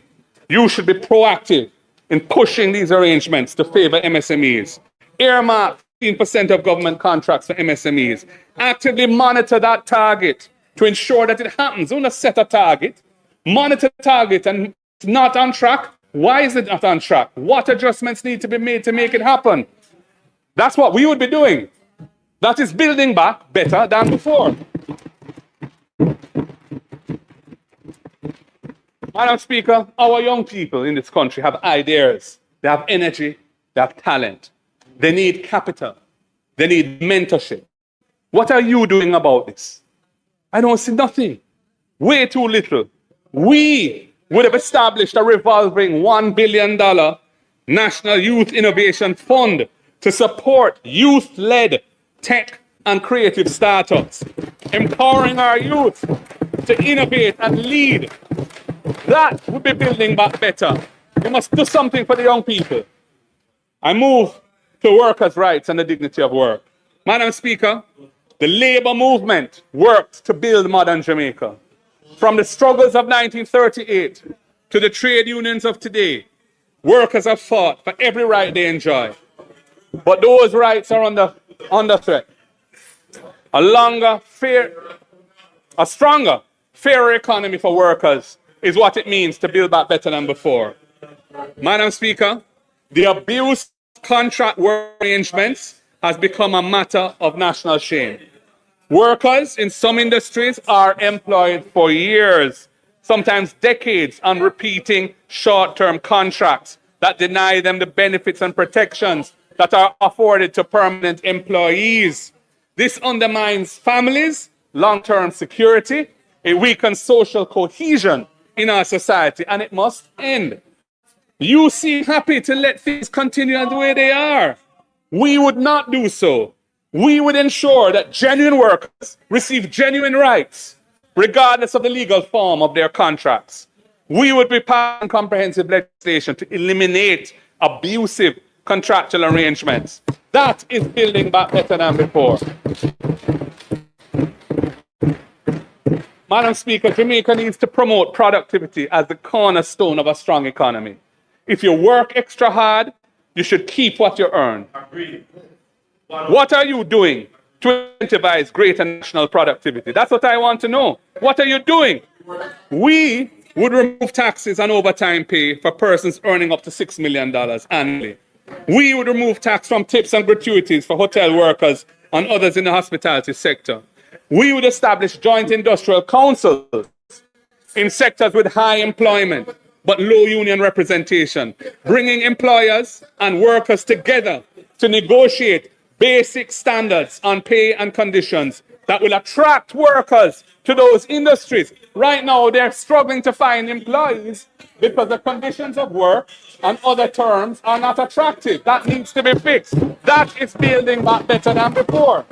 You should be proactive in pushing these arrangements to favor MSMEs. Earmark 15% of government contracts for MSMEs. Actively monitor that target to ensure that it happens. Don't just set a target. Monitor the target, and it's not on track. Why is it not on track? What adjustments need to be made to make it happen? That's what we would be doing. That is building back better than before. Madam Speaker, our young people in this country have ideas. They have energy. They have talent. They need capital. They need mentorship. What are you doing about this? I don't see nothing. Way too little. We would have established a revolving $1 billion National Youth Innovation Fund to support youth-led tech and creative startups, empowering our youth to innovate and lead. That would be building back better. You must do something for the young people. I move to workers' rights and the dignity of work. Madam Speaker, the labor movement worked to build modern Jamaica. From the struggles of 1938 to the trade unions of today, workers have fought for every right they enjoy. But those rights are under threat. A stronger, fairer economy for workers is what it means to build back better than before. Madam Speaker, the abuse of contract work arrangements has become a matter of national shame. Workers in some industries are employed for years, sometimes decades, on repeating short-term contracts that deny them the benefits and protections that are afforded to permanent employees. This undermines families' long-term security, it weakens social cohesion in our society, and it must end. You seem happy to let things continue the way they are. We would not do so. We would ensure that genuine workers receive genuine rights, regardless of the legal form of their contracts. We would be passing comprehensive legislation to eliminate abusive contractual arrangements. That is building back better than before. Madam Speaker, Jamaica needs to promote productivity as the cornerstone of a strong economy. If you work extra hard, you should keep what you earn. What are you doing to incentivize greater national productivity? That's what I want to know. What are you doing? We would remove taxes on overtime pay for persons earning up to $6 million annually. We would remove tax from tips and gratuities for hotel workers and others in the hospitality sector. We would establish joint industrial councils in sectors with high employment but low union representation, bringing employers and workers together to negotiate basic standards on pay and conditions that will attract workers to those industries. Right now, they're struggling to find employees because the conditions of work and other terms are not attractive. That needs to be fixed. That is building back better than before.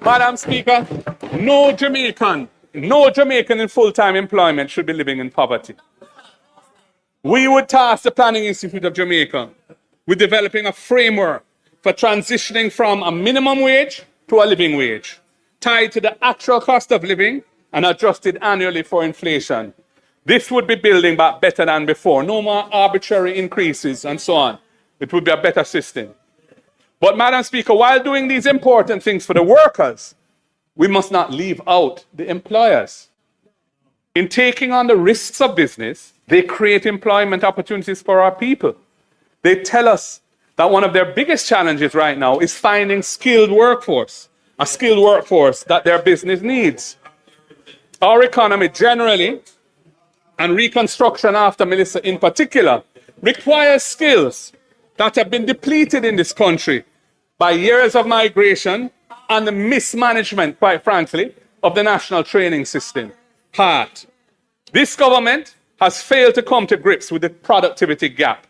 Madam Speaker, no Jamaican in full-time employment should be living in poverty. We would task the Planning Institute of Jamaica with developing a framework for transitioning from a minimum wage to a living wage, tied to the actual cost of living and adjusted annually for inflation. This would be building back better than before. No more arbitrary increases and so on. It would be a better system. But, Madam Speaker, while doing these important things for the workers, we must not leave out the employers. In taking on the risks of business, they create employment opportunities for our people. They tell us that one of their biggest challenges right now is finding skilled workforce, a skilled workforce that their business needs. Our economy generally, and reconstruction after Melissa in particular, requires skills that have been depleted in this country by years of migration and the mismanagement, quite frankly, of the national training system. Part. This government has failed to come to grips with the productivity gap.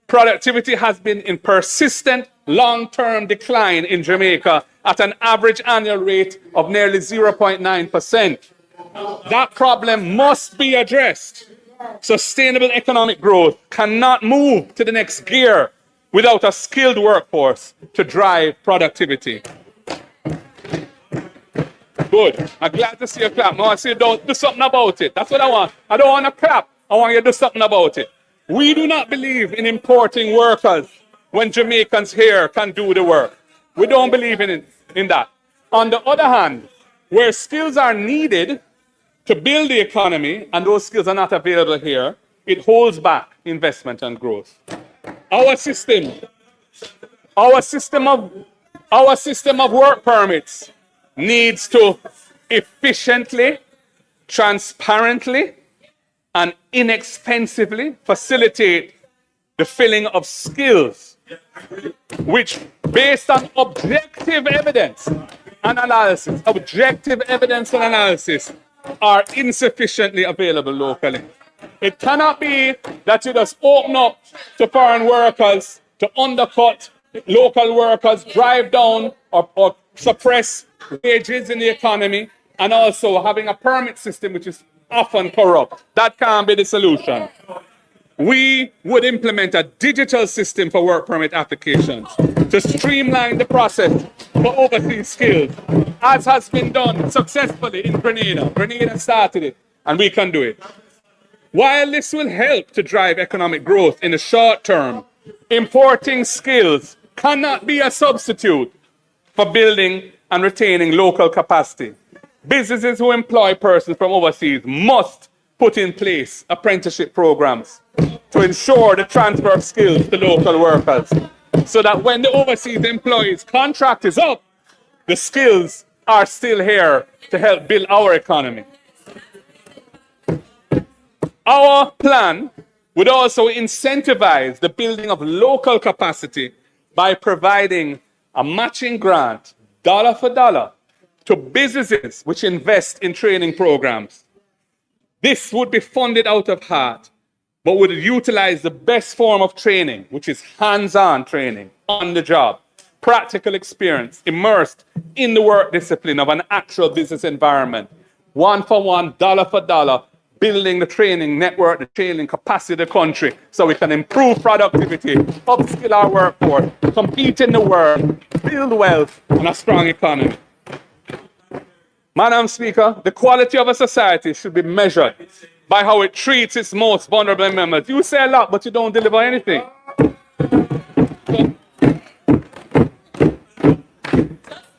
Productivity has been in persistent long-term decline in Jamaica at an average annual rate of nearly 0.9%. That problem must be addressed. Sustainable economic growth cannot move to the next gear without a skilled workforce to drive productivity. Good. I'm glad to see you clap. I want to see you do something about it. That's what I want. I don't want to clap. I want you to do something about it. We do not believe in importing workers when Jamaicans here can do the work. We don't believe in that. On the other hand, where skills are needed to build the economy and those skills are not available here, it holds back investment and growth. Our system of work permits needs to efficiently, transparently, and inexpensively facilitate the filling of skills, which, based on objective evidence and analysis, are insufficiently available locally. It cannot be that you just open up to foreign workers to undercut local workers, drive down or suppress wages in the economy, and also having a permit system which is often corrupt. That can't be the solution. We would implement a digital system for work permit applications to streamline the process for overseas skills, as has been done successfully in Grenada. Grenada started it, and we can do it. While this will help to drive economic growth in the short term, importing skills cannot be a substitute for building and retaining local capacity. Businesses who employ persons from overseas must put in place apprenticeship programs to ensure the transfer of skills to local workers, so that when the overseas employees' contract is up, the skills are still here to help build our economy. Our plan would also incentivize the building of local capacity by providing a matching grant, dollar for dollar, to businesses which invest in training programs. This would be funded out of heart, but would utilize the best form of training, which is hands-on training, on the job, practical experience, immersed in the work discipline of an actual business environment, one for one, dollar for dollar, building the training network, the training capacity of the country so we can improve productivity, upskill our workforce, compete in the world, build wealth and a strong economy. Madam Speaker, the quality of a society should be measured by how it treats its most vulnerable members. You say a lot, but you don't deliver anything.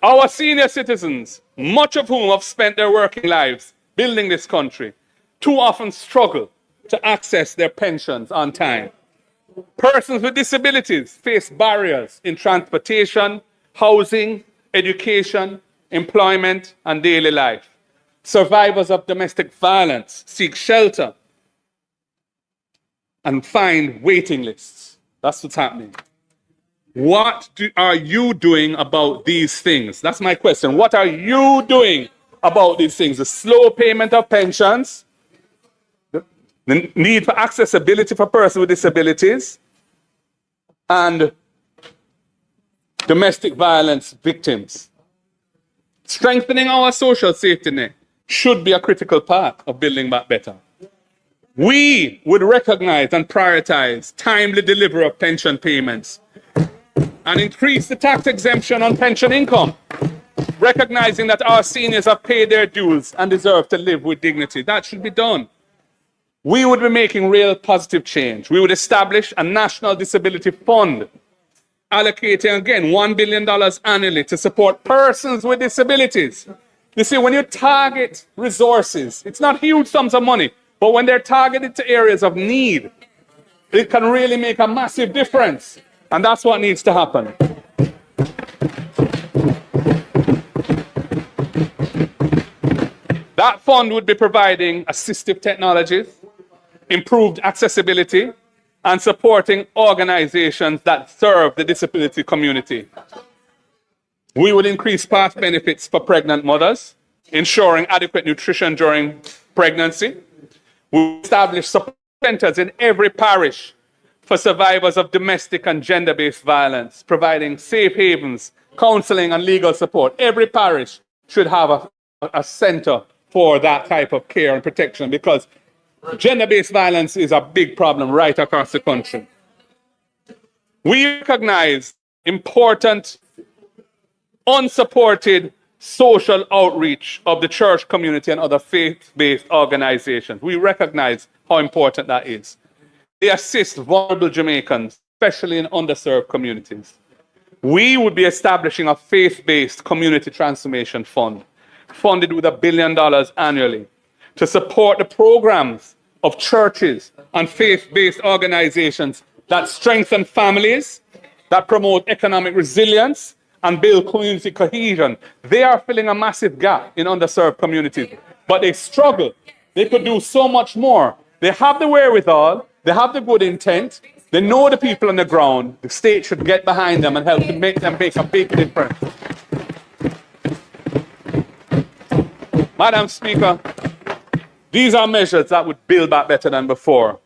Our senior citizens, much of whom have spent their working lives building this country, too often struggle to access their pensions on time. Persons with disabilities face barriers in transportation, housing, education, employment, and daily life. Survivors of domestic violence seek shelter and find waiting lists. That's what's happening. What are you doing about these things? That's my question. What are you doing about these things? The slow payment of pensions, the need for accessibility for persons with disabilities, and domestic violence victims. Strengthening our social safety net should be a critical part of building back better. We would recognize and prioritize timely delivery of pension payments and increase the tax exemption on pension income, recognizing that our seniors have paid their dues and deserve to live with dignity. That should be done. We would be making real positive change. We would establish a national disability fund, allocating again $1 billion annually to support persons with disabilities. You see, when you target resources, it's not huge sums of money, but when they're targeted to areas of need, it can really make a massive difference. And that's what needs to happen. That fund would be providing assistive technologies, improved accessibility, and supporting organizations that serve the disability community. We would increase path benefits for pregnant mothers, ensuring adequate nutrition during pregnancy. We will establish support centers in every parish for survivors of domestic and gender-based violence, providing safe havens, counseling, and legal support. Every parish should have a center for that type of care and protection, because gender-based violence is a big problem right across the country. We recognize important, unsupported social outreach of the church community and other faith-based organizations. We recognize how important that is. They assist vulnerable Jamaicans, especially in underserved communities. We would be establishing a faith-based community transformation fund, funded with $1 billion annually, to support the programs of churches and faith-based organizations that strengthen families, that promote economic resilience, and build community cohesion. They are filling a massive gap in underserved communities, but they struggle. They could do so much more. They have the wherewithal, they have the good intent, they know the people on the ground. The state should get behind them and help to make them make a big difference. Madam Speaker, these are measures that would build back better than before.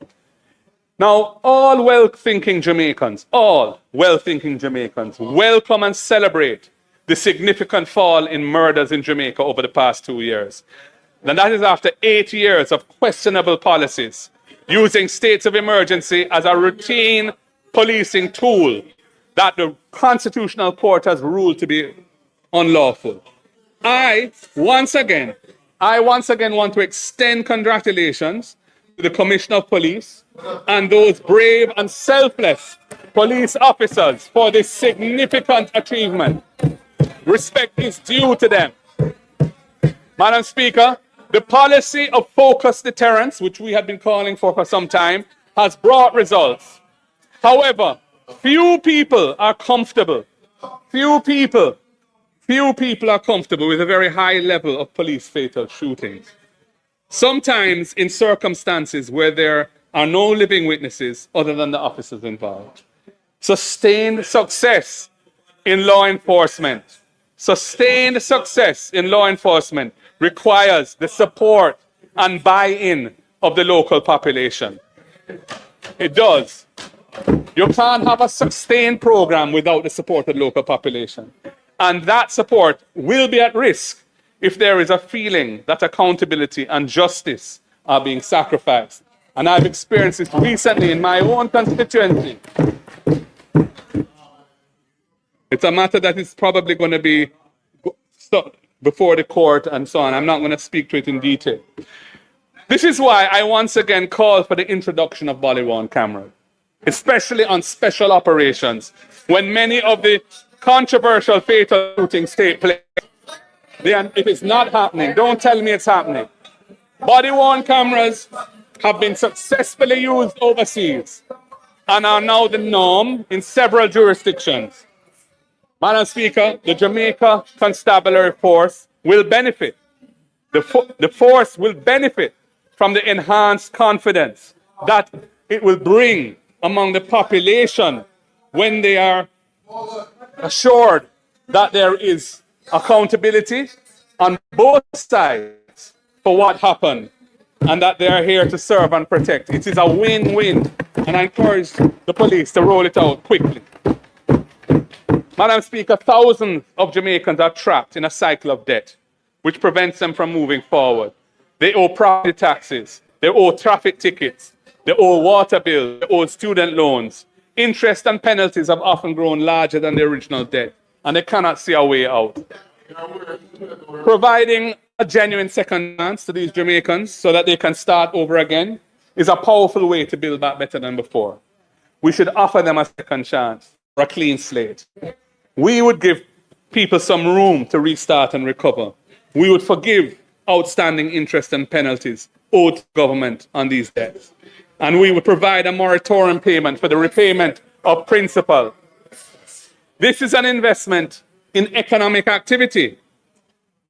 Now, all well-thinking Jamaicans, welcome and celebrate the significant fall in murders in Jamaica over the past 2 years. And that is after 8 years of questionable policies, using states of emergency as a routine policing tool that the Constitutional Court has ruled to be unlawful. I once again want to extend congratulations to the Commissioner of Police and those brave and selfless police officers for this significant achievement. Respect is due to them. Madam Speaker, the policy of focused deterrence, which we have been calling for some time, has brought results. However, few people are comfortable are comfortable with a very high level of police fatal shootings. Sometimes in circumstances where there are no living witnesses other than the officers involved. Sustained success in law enforcement. Sustained success in law enforcement requires the support and buy-in of the local population. It does. You can't have a sustained program without the support of the local population. And that support will be at risk if there is a feeling that accountability and justice are being sacrificed. And I've experienced this recently in my own constituency. It's a matter that is probably going to be before the court and so on. I'm not going to speak to it in detail. This is why I once again call for the introduction of body-worn cameras, especially on special operations, when many of the controversial fatal shootings take place. If it's not happening, don't tell me it's happening. Body-worn cameras have been successfully used overseas and are now the norm in several jurisdictions. Madam Speaker, the Jamaica Constabulary Force will benefit. The force will benefit from the enhanced confidence that it will bring among the population when they are assured that there is accountability on both sides for what happened and that they are here to serve and protect. It is a win-win, and I encourage the police to roll it out quickly. Madam Speaker, thousands of Jamaicans are trapped in a cycle of debt, which prevents them from moving forward. They owe property taxes, they owe traffic tickets, they owe water bills, they owe student loans. Interest and penalties have often grown larger than the original debt, and they cannot see a way out. Providing a genuine second chance to these Jamaicans so that they can start over again is a powerful way to build back better than before. We should offer them a second chance, or a clean slate. We would give people some room to restart and recover. We would forgive outstanding interest and penalties owed to government on these debts. And we would provide a moratorium payment for the repayment of principal. This is an investment in economic activity.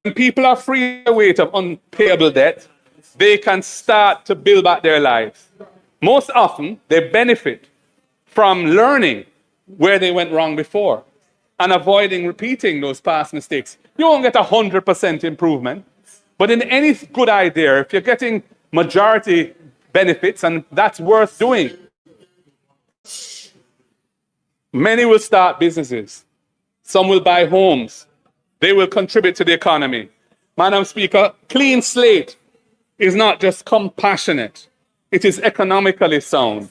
When people are free of the weight of unpayable debt, they can start to build back their lives. Most often, they benefit from learning where they went wrong before and avoiding repeating those past mistakes. You won't get 100% improvement, but in any good idea, if you're getting majority benefits, and that's worth doing, many will start businesses. Some will buy homes. They will contribute to the economy. Madam Speaker, clean slate is not just compassionate. It is economically sound.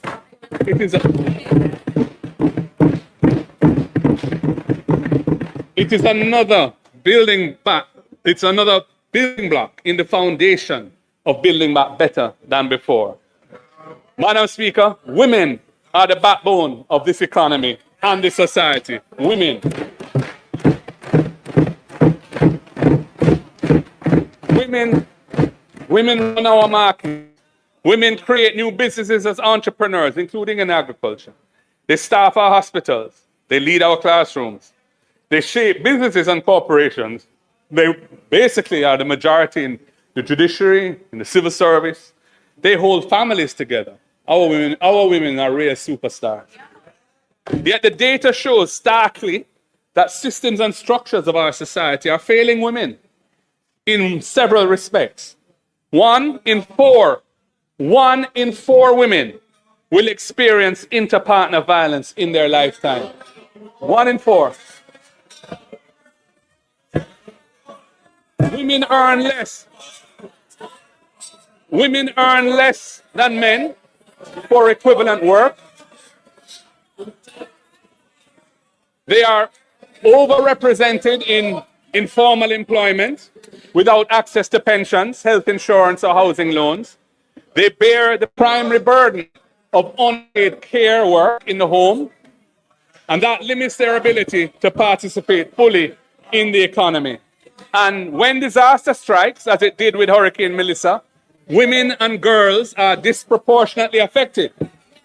It is another building back. It's another building block in the foundation of building back better than before. Madam Speaker, women are the backbone of this economy and this society. Women. Women run our market. Women create new businesses as entrepreneurs, including in agriculture. They staff our hospitals. They lead our classrooms. They shape businesses and corporations. They basically are the majority in the judiciary, in the civil service. They hold families together. Our women are real superstars. Yet the data shows starkly that systems and structures of our society are failing women in several respects. 1 in 4 women will experience inter-partner violence in their lifetime. 1 in 4. Women earn less. Women earn less than men for equivalent work. They are overrepresented in informal employment without access to pensions, health insurance, or housing loans. They bear the primary burden of unpaid care work in the home, and that limits their ability to participate fully in the economy. And when disaster strikes, as it did with Hurricane Melissa, women and girls are disproportionately affected,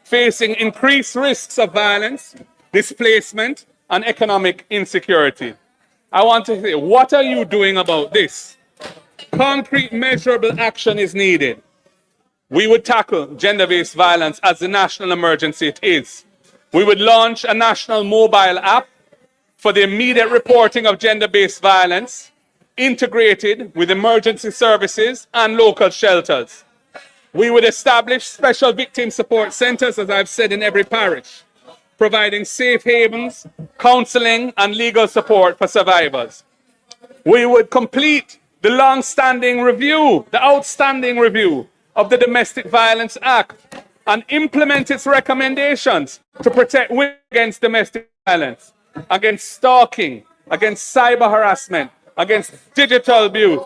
facing increased risks of violence, displacement, and economic insecurity. I want to say, what are you doing about this? Concrete, measurable action is needed. We would tackle gender-based violence as the national emergency it is. We would launch a national mobile app for the immediate reporting of gender-based violence, integrated with emergency services and local shelters. We would establish special victim support centers, as I've said, in every parish, providing safe havens, counseling, and legal support for survivors. We would complete the long-standing review, the outstanding review of the Domestic Violence Act, and implement its recommendations to protect women against domestic violence, against stalking, against cyber harassment, against digital abuse.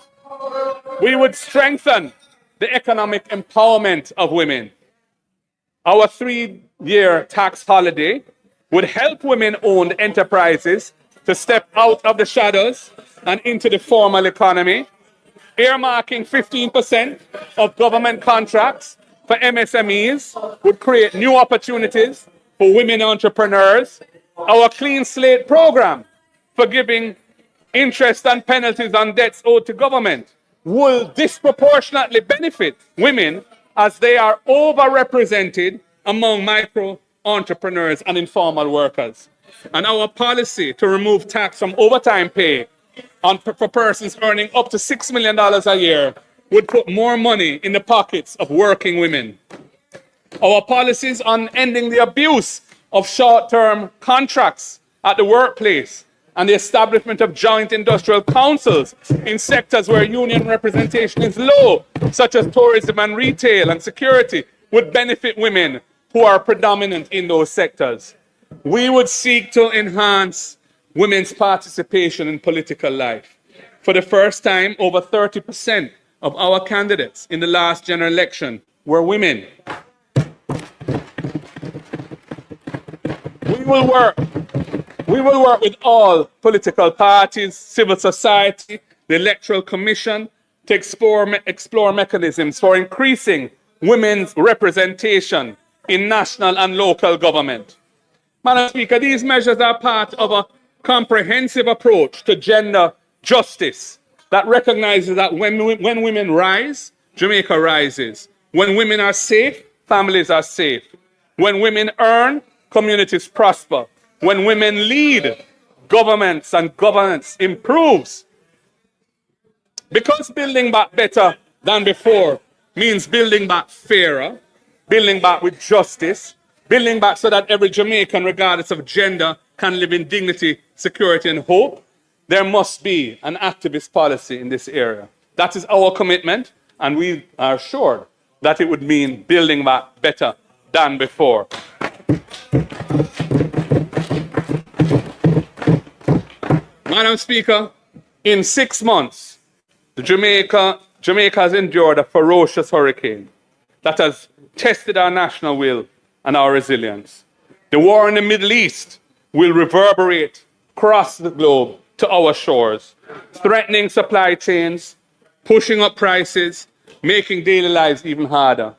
We would strengthen the economic empowerment of women. Our 3-year tax holiday would help women-owned enterprises to step out of the shadows and into the formal economy, earmarking 15% of government contracts for MSMEs would create new opportunities for women entrepreneurs. Our Clean Slate program, forgiving interest and penalties on debts owed to government, will disproportionately benefit women as they are overrepresented among micro entrepreneurs and informal workers. And our policy to remove tax from overtime pay for persons earning up to $6 million a year would put more money in the pockets of working women. Our policies on ending the abuse of short-term contracts at the workplace and the establishment of joint industrial councils in sectors where union representation is low, such as tourism and retail and security, would benefit women who are predominant in those sectors. We would seek to enhance women's participation in political life. For the first time, over 30% of our candidates in the last general election were women. We will work with all political parties, civil society, the Electoral Commission to explore mechanisms for increasing women's representation in national and local government. Madam Speaker, these measures are part of a comprehensive approach to gender justice that recognizes that when women rise, Jamaica rises. When women are safe, families are safe. When women earn, communities prosper. When women lead, governments and governance improves. Because building back better than before means building back fairer, building back with justice, building back so that every Jamaican, regardless of gender, can live in dignity, security, and hope, there must be an activist policy in this area. That is our commitment, and we are assured that it would mean building back better than before. Madam Speaker, in 6 months, Jamaica has endured a ferocious hurricane that has tested our national will and our resilience. The war in the Middle East will reverberate across the globe to our shores, threatening supply chains, pushing up prices, making daily lives even harder.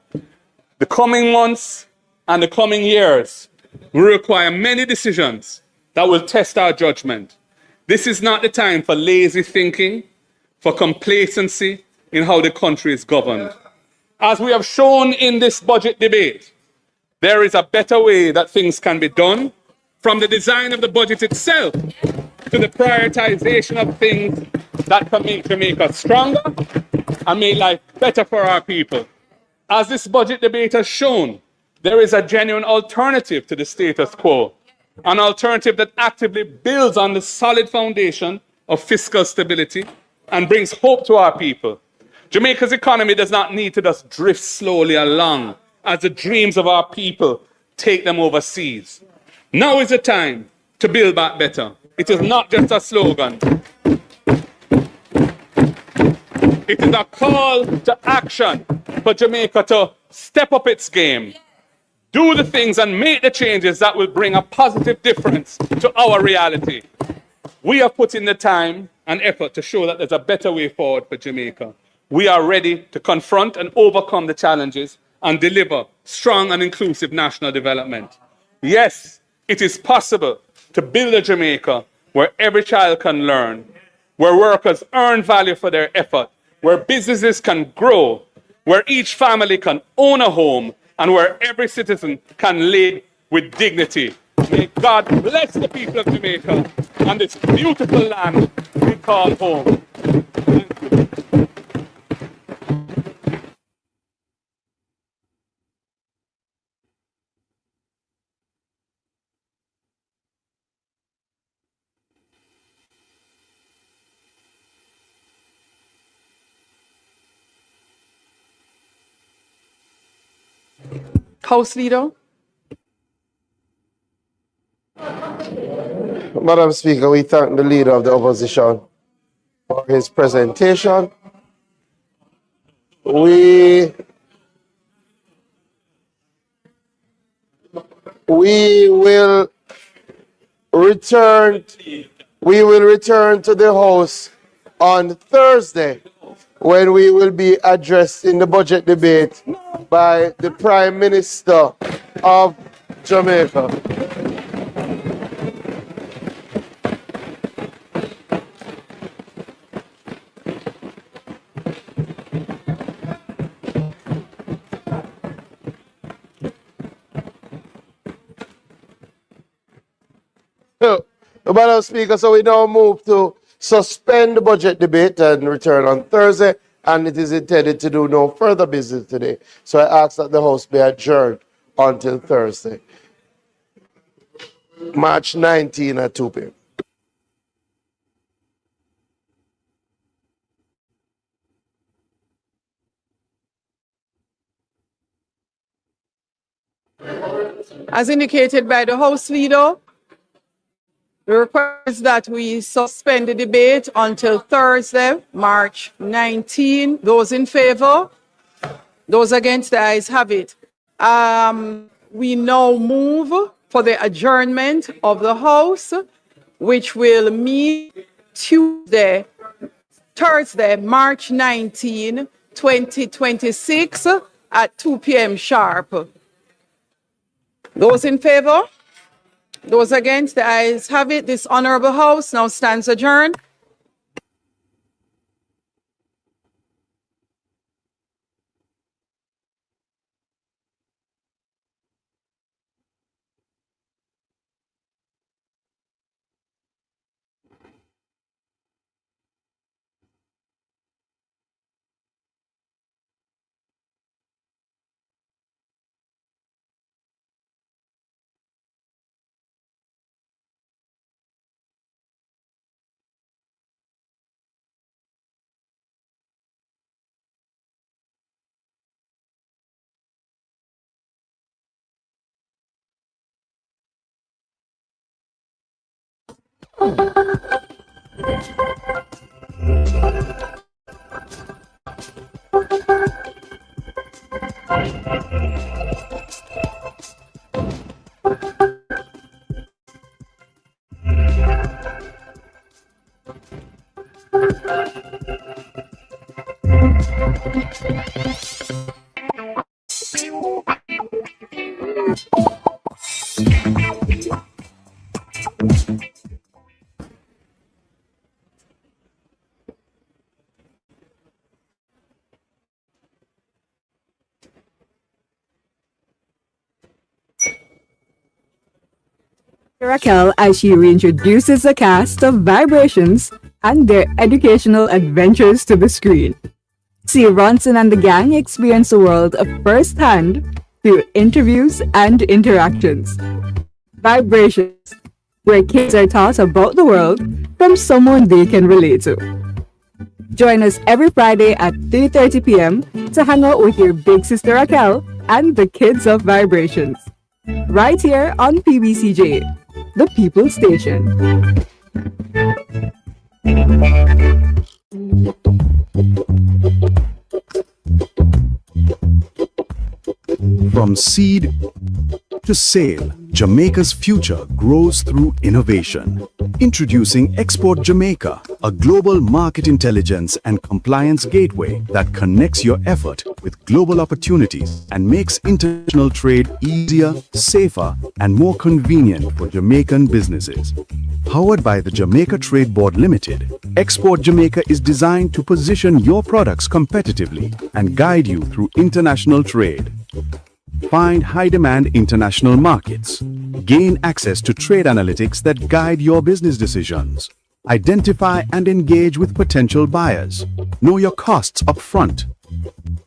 The coming months and the coming years will require many decisions that will test our judgment. This is not the time for lazy thinking, for complacency in how the country is governed. As we have shown in this budget debate, there is a better way that things can be done, from the design of the budget itself to the prioritization of things that can make Jamaica stronger and make life better for our people. As this budget debate has shown, there is a genuine alternative to the status quo, an alternative that actively builds on the solid foundation of fiscal stability and brings hope to our people. Jamaica's economy does not need to just drift slowly along as the dreams of our people take them overseas. Now is the time to build back better. It is not just a slogan. It is a call to action for Jamaica to step up its game, do the things and make the changes that will bring a positive difference to our reality. We have put in the time and effort to show that there's a better way forward for Jamaica. We are ready to confront and overcome the challenges and deliver strong and inclusive national development. Yes, it is possible to build a Jamaica where every child can learn, where workers earn value for their effort, where businesses can grow, where each family can own a home and where every citizen can live with dignity. May God bless the people of Jamaica and this beautiful land we call home. House Leader. Madam Speaker, we thank the Leader of the Opposition for his presentation. We will return to the House on Thursday, when we will be addressing the budget debate by the Prime Minister of Jamaica. Madam Speaker, so we now move to suspend the budget debate and return on Thursday, and it is intended to do no further business today. So I ask that the House be adjourned until Thursday, March 19 at 2 p.m. As indicated by the House Leader, the request is that we suspend the debate until Thursday, March 19. Those in favor? Those against, the ayes have it. We now move for the adjournment of the House, which will meet Thursday, March 19, 2026 at 2 p.m. sharp. Those in favor? Those against, the ayes have it. This honorable House now stands adjourned. Raquel as she reintroduces the cast of Vibrations and their educational adventures to the screen. See Ronson and the gang experience the world of firsthand through interviews and interactions. Vibrations, where kids are taught about the world from someone they can relate to. Join us every Friday at 3:30 p.m. to hang out with your big sister Raquel and the kids of Vibrations. Right here on PBCJ, the People Station. From seed to sail, Jamaica's future grows through innovation. Introducing Export Jamaica, a global market intelligence and compliance gateway that connects your effort with global opportunities and makes international trade easier, safer, and more convenient for Jamaican businesses. Powered by the Jamaica Trade Board Limited, Export Jamaica is designed to position your products competitively and guide you through international trade. Find high-demand international markets. Gain access to trade analytics that guide your business decisions. Identify and engage with potential buyers. Know your costs up front.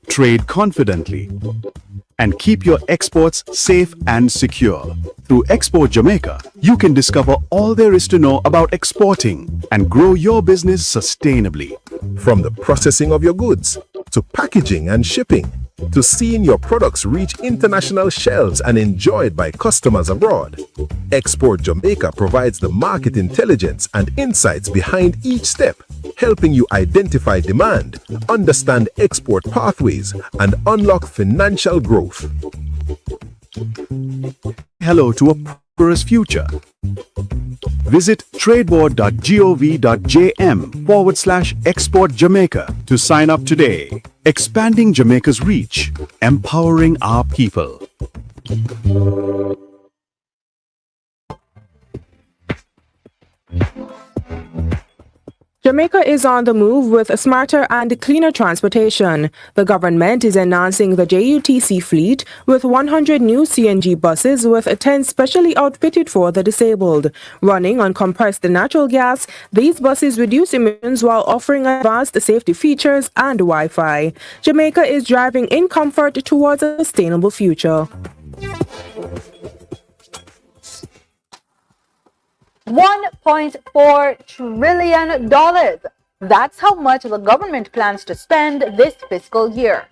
Trade confidently. And keep your exports safe and secure. Through Export Jamaica, you can discover all there is to know about exporting and grow your business sustainably. From the processing of your goods, to packaging and shipping, to seeing your products reach international shelves and enjoyed by customers abroad, Export Jamaica provides the market intelligence and insights behind each step, helping you identify demand, understand export pathways, and unlock financial growth. Hello to a prosperous future. Visit tradeboard.gov.jm/Export Jamaica to sign up today. Expanding Jamaica's reach, empowering our people. Jamaica is on the move with a smarter and cleaner transportation. The government is enhancing the JUTC fleet with 100 new CNG buses with 10 specially outfitted for the disabled. Running on compressed natural gas, these buses reduce emissions while offering advanced safety features and Wi-Fi. Jamaica is driving in comfort towards a sustainable future. $1.4 trillion. That's how much the government plans to spend this fiscal year.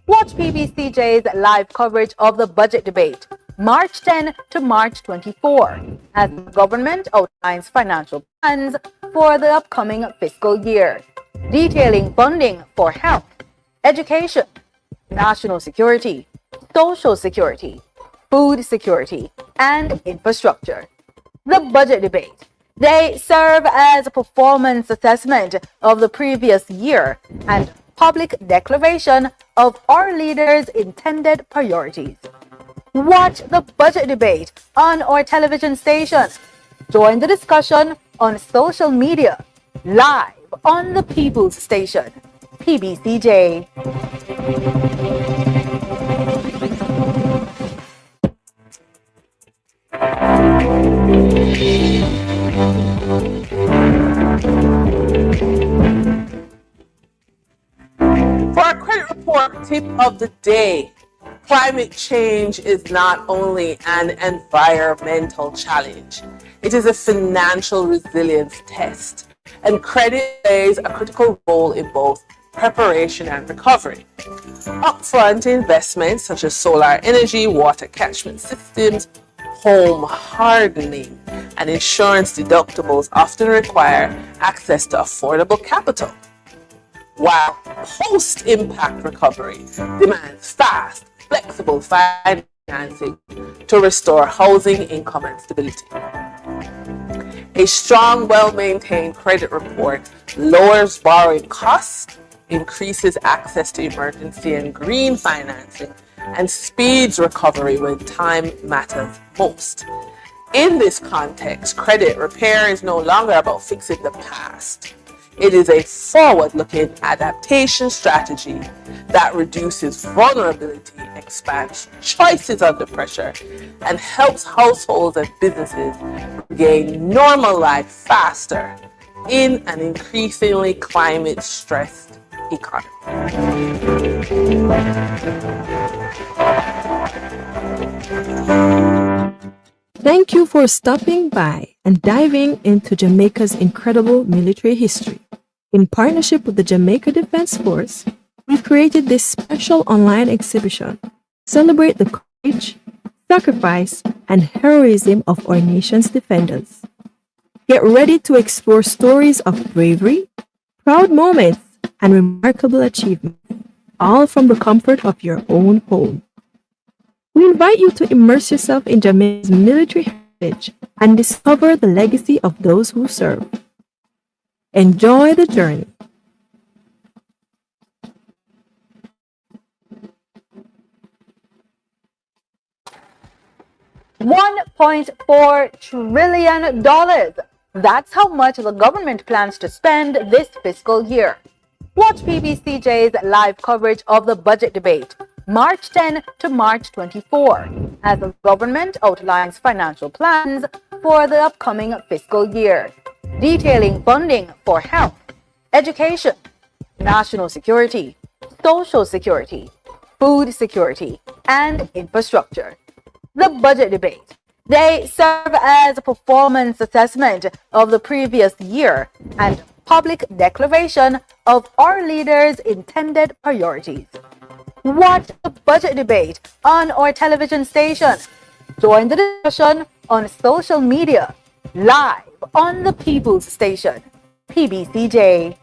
Watch PBCJ's live coverage of the budget debate, March 10 to March 24, as the government outlines financial plans for the upcoming fiscal year, detailing funding for health, education, national security, social security, food security, and infrastructure. The budget debate. They serve as a performance assessment of the previous year and public declaration of our leaders' intended priorities. Watch the budget debate on our television station. Join the discussion on social media, live on the People's Station, PBCJ. For our credit report tip of the day, climate change is not only an environmental challenge, it is a financial resilience test, and credit plays a critical role in both preparation and recovery. Upfront investments such as solar energy, water catchment systems, home hardening, and insurance deductibles often require access to affordable capital, while post-impact recovery demands fast, flexible financing to restore housing, income, and stability. A strong, well-maintained credit report lowers borrowing costs, increases access to emergency and green financing, and speeds recovery when time matters most. In this context, credit repair is no longer about fixing the past. It is a forward-looking adaptation strategy that reduces vulnerability, expands choices under pressure, and helps households and businesses regain normal life faster in an increasingly climate-stressed economy. Thank you for stopping by and diving into Jamaica's incredible military history. In partnership with the Jamaica Defense Force, we've created this special online exhibition. Celebrate the courage, sacrifice, and heroism of our nation's defenders. Get ready to explore stories of bravery, proud moments, and remarkable achievements, all from the comfort of your own home. We invite you to immerse yourself in Jamaica's military heritage and discover the legacy of those who serve. Enjoy the journey. $1.4 trillion. That's how much the government plans to spend this fiscal year. Watch PBCJ's live coverage of the budget debate, March 10 to March 24, as the government outlines financial plans for the upcoming fiscal year, detailing funding for health, education, national security, social security, food security, and infrastructure. The budget debate. They serve as a performance assessment of the previous year and public declaration of our leaders' intended priorities. Watch the budget debate on our television station. Join the discussion on social media, live on the People's Station, PBCJ.